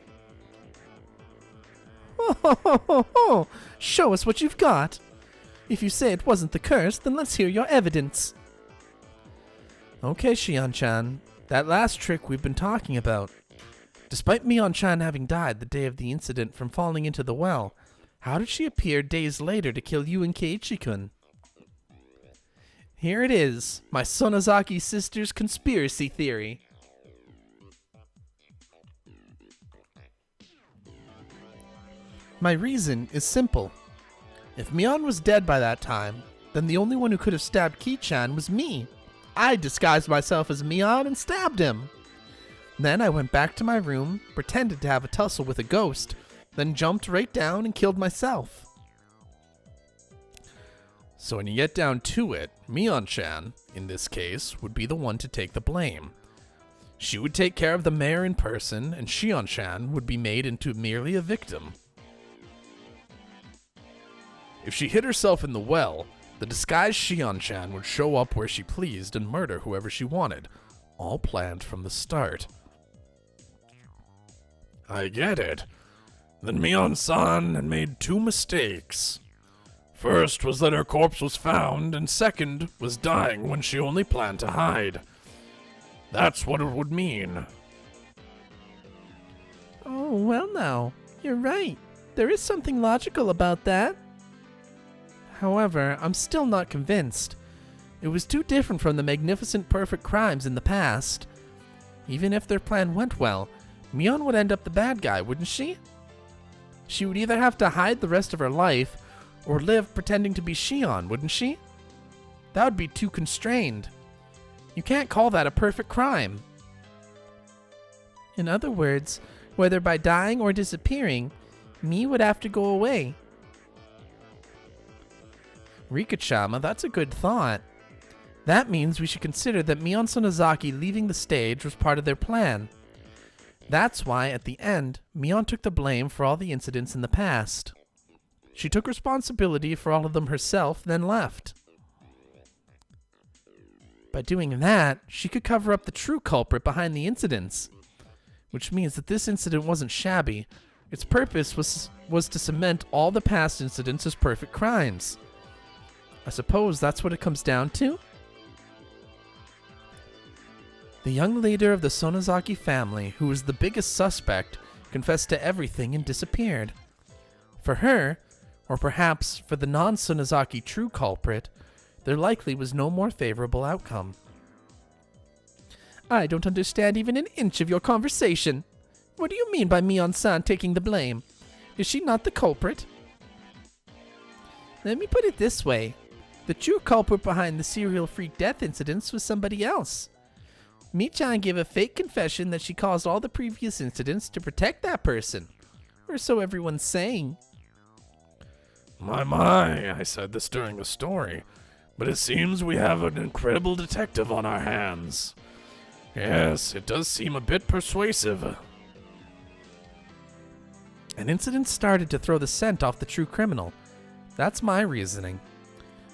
Oh, show us what you've got. If you say it wasn't the curse, then let's hear your evidence. Okay, Shion-chan, that last trick we've been talking about. Despite Mion-chan having died the day of the incident from falling into the well, how did she appear days later to kill you and Keiichi-kun? Here it is, my Sonozaki sister's conspiracy theory. My reason is simple. If Mion was dead by that time, then the only one who could have stabbed Ki-chan was me. I disguised myself as Mion and stabbed him. Then I went back to my room, pretended to have a tussle with a ghost, then jumped right down and killed myself. So when you get down to it, Mion-chan, in this case, would be the one to take the blame. She would take care of the mayor in person, and Shion-chan would be made into merely a victim. If she hid herself in the well, the disguised Shion-chan would show up where she pleased and murder whoever she wanted, all planned from the start. I get it. Then Mion-san had made two mistakes. First was that her corpse was found, and second was dying when she only planned to hide. That's what it would mean. Oh, well now, you're right. There is something logical about that. However, I'm still not convinced. It was too different from the magnificent perfect crimes in the past. Even if their plan went well, Mion would end up the bad guy, wouldn't she? She would either have to hide the rest of her life, or live pretending to be Shion, wouldn't she? That would be too constrained. You can't call that a perfect crime. In other words, whether by dying or disappearing, Mi would have to go away. Rika-chama, that's a good thought. That means we should consider that Mion Sonozaki leaving the stage was part of their plan. That's why, at the end, Mion took the blame for all the incidents in the past. She took responsibility for all of them herself, then left. By doing that, she could cover up the true culprit behind the incidents, which means that this incident wasn't shabby. Its purpose was to cement all the past incidents as perfect crimes. I suppose that's what it comes down to? The young leader of the Sonozaki family, who was the biggest suspect, confessed to everything and disappeared. For her, or perhaps for the non-Sonozaki true culprit, there likely was no more favorable outcome. I don't understand even an inch of your conversation. What do you mean by Mion-san taking the blame? Is she not the culprit? Let me put it this way. The true culprit behind the serial freak death incidents was somebody else. Mi-chan gave a fake confession that she caused all the previous incidents to protect that person. Or so everyone's saying. My, I said this during the story, but it seems we have an incredible detective on our hands. Yes, it does seem a bit persuasive. An incident started to throw the scent off the true criminal. That's my reasoning.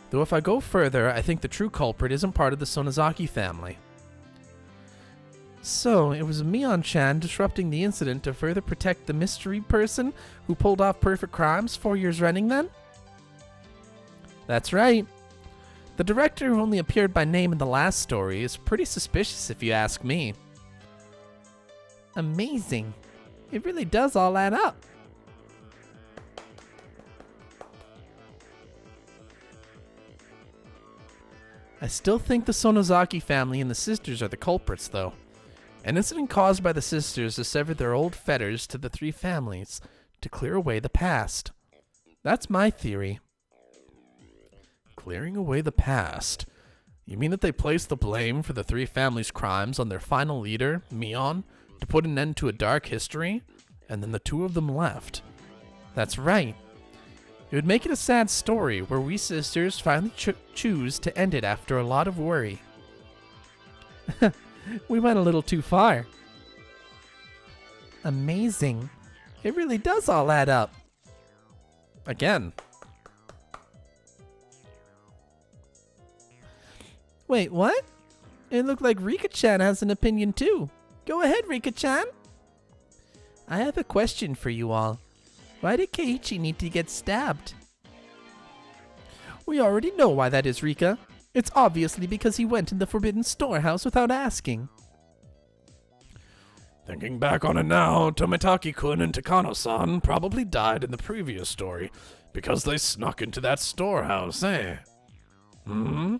Though if I go further, I think the true culprit isn't part of the Sonozaki family. So, it was Mion-chan disrupting the incident to further protect the mystery person who pulled off perfect crimes 4 years running then? That's right. The director who only appeared by name in the last story is pretty suspicious if you ask me. Amazing. It really does all add up. I still think the Sonozaki family and the sisters are the culprits, though. An incident caused by the sisters to sever their old fetters to the three families to clear away the past. That's my theory. Clearing away the past? You mean that they placed the blame for the three families' crimes on their final leader, Mion, to put an end to a dark history, and then the two of them left? That's right. It would make it a sad story where we sisters finally choose to end it after a lot of worry. We went a little too far. Amazing. It really does all add up. Again. Wait, what? It looked like Rika-chan has an opinion too. Go ahead, Rika-chan. I have a question for you all. Why did Keiichi need to get stabbed? We already know why that is, Rika. It's obviously because he went in the forbidden storehouse without asking. Thinking back on it now, Tomitaki-kun and Takano-san probably died in the previous story because they snuck into that storehouse, eh? Hmm?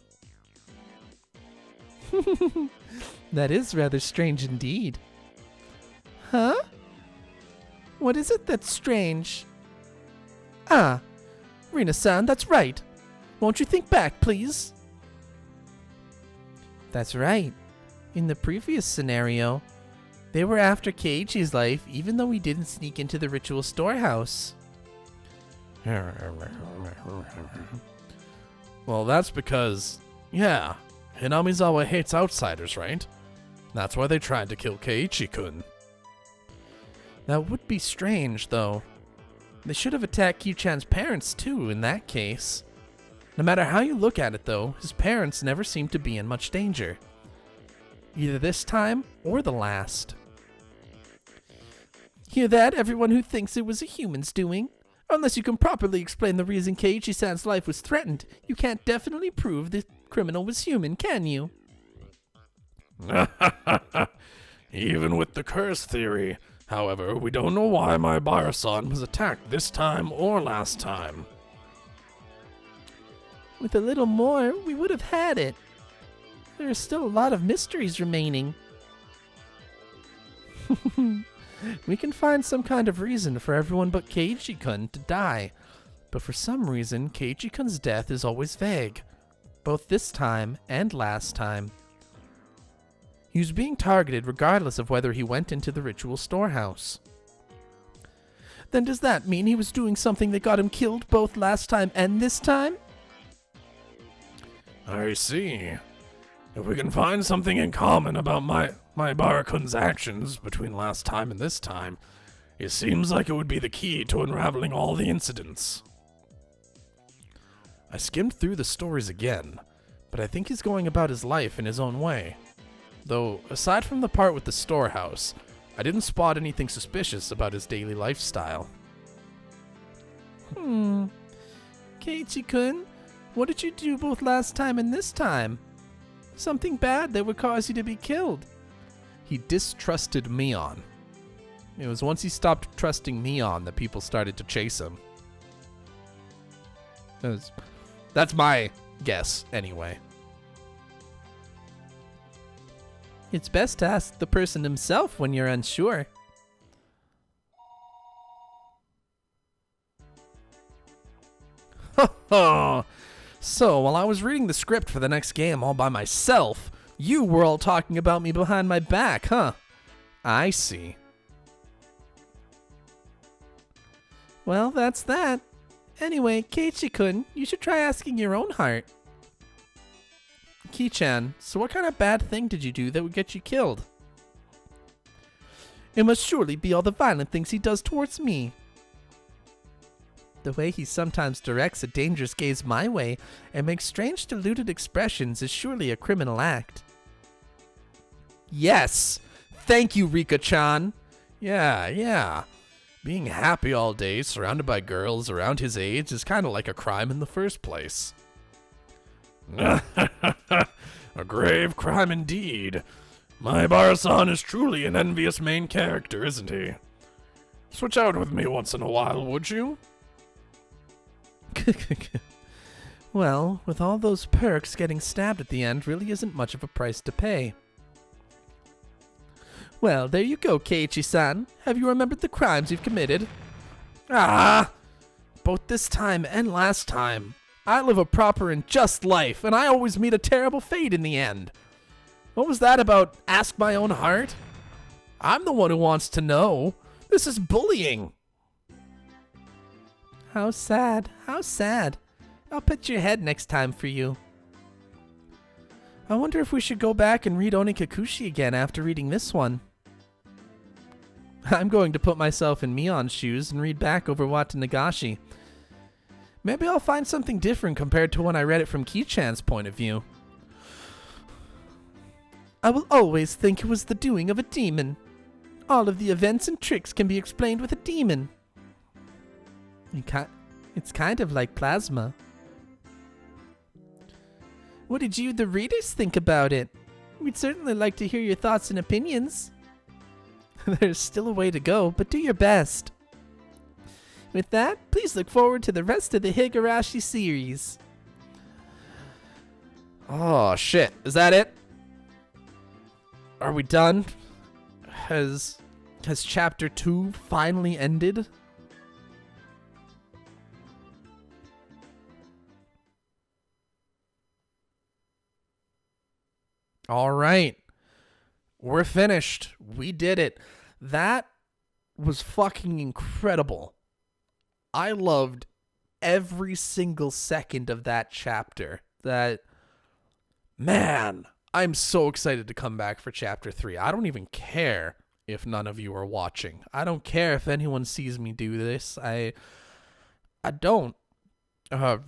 That is rather strange indeed. Huh? What is it that's strange? Ah, Rina-san, that's right. Won't you think back, please? That's right. In the previous scenario, they were after Keiichi's life even though he didn't sneak into the ritual storehouse. Well, that's because, yeah, Hinamizawa hates outsiders, right? That's why they tried to kill Keiichi-kun. That would be strange, though. They should have attacked Kyu-chan's parents, too, in that case. No matter how you look at it, though, his parents never seemed to be in much danger. Either this time, or the last. Hear that, everyone who thinks it was a human's doing? Unless you can properly explain the reason Keiichi-san's life was threatened, you can't definitely prove the criminal was human, can you? Even with the curse theory, however, we don't know why my Bara-san was attacked this time or last time. With a little more, we would have had it. There are still a lot of mysteries remaining. We can find some kind of reason for everyone but Keiichi-kun to die, but for some reason, Keiichi-kun's death is always vague, both this time and last time. He was being targeted regardless of whether he went into the ritual storehouse. Then does that mean he was doing something that got him killed both last time and this time? I see. If we can find something in common about my Bara-kun's actions between last time and this time, it seems like it would be the key to unraveling all the incidents. I skimmed through the stories again, but I think he's going about his life in his own way. Though, aside from the part with the storehouse, I didn't spot anything suspicious about his daily lifestyle. Keiichi-kun, what did you do both last time and this time? Something bad that would cause you to be killed. He distrusted Mion. It was once he stopped trusting Mion that people started to chase him. That's my guess, anyway. It's best to ask the person himself when you're unsure. So, while I was reading the script for the next game all by myself, you were all talking about me behind my back, huh? I see. Well, that's that. Anyway, Keiichi-kun, you should try asking your own heart. Ki-chan, so what kind of bad thing did you do that would get you killed? It must surely be all the violent things he does towards me. The way he sometimes directs a dangerous gaze my way and makes strange deluded expressions is surely a criminal act. Yes! Thank you, Rika-chan. Yeah. Being happy all day, surrounded by girls around his age, is kind of like a crime in the first place. A grave crime indeed. My Bar-san is truly an envious main character, isn't he? Switch out with me once in a while, would you? Well, with all those perks, getting stabbed at the end really isn't much of a price to pay. Well, there you go, Keiichi-san. Have you remembered the crimes you've committed? Both this time and last time. I live a proper and just life, and I always meet a terrible fate in the end. What was that about ask my own heart? I'm the one who wants to know. This is bullying. How sad. How sad. I'll pet your head next time for you. I wonder if we should go back and read Onikakushi again after reading this one. I'm going to put myself in Mion's shoes and read back over Watanagashi. Maybe I'll find something different compared to when I read it from Ki-chan's point of view. I will always think it was the doing of a demon. All of the events and tricks can be explained with a demon. It's kind of like plasma. What did you, the readers, think about it? We'd certainly like to hear your thoughts and opinions. There's still a way to go, but do your best. With that, please look forward to the rest of the Higurashi series. Oh, shit. Is that it? Are we done? Has chapter 2 finally ended? All right. We're finished. We did it. That was fucking incredible. I loved every single second of that chapter. Man, I'm so excited to come back for chapter 3. I don't even care if none of you are watching. I don't care if anyone sees me do this. I don't.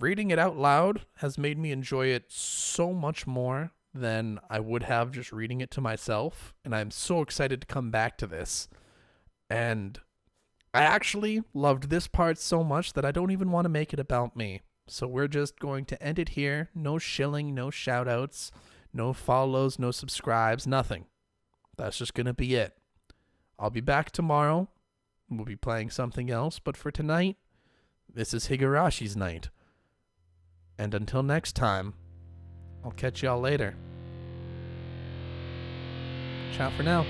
Reading it out loud has made me enjoy it so much more than I would have just reading it to myself. And I'm so excited to come back to this. And I actually loved this part so much that I don't even want to make it about me. So we're just going to end it here. No shilling, no shout outs, no follows, no subscribes, nothing. That's just going to be it. I'll be back tomorrow. We'll be playing something else. But for tonight, this is Higurashi's night. And until next time, I'll catch y'all later. Ciao for now.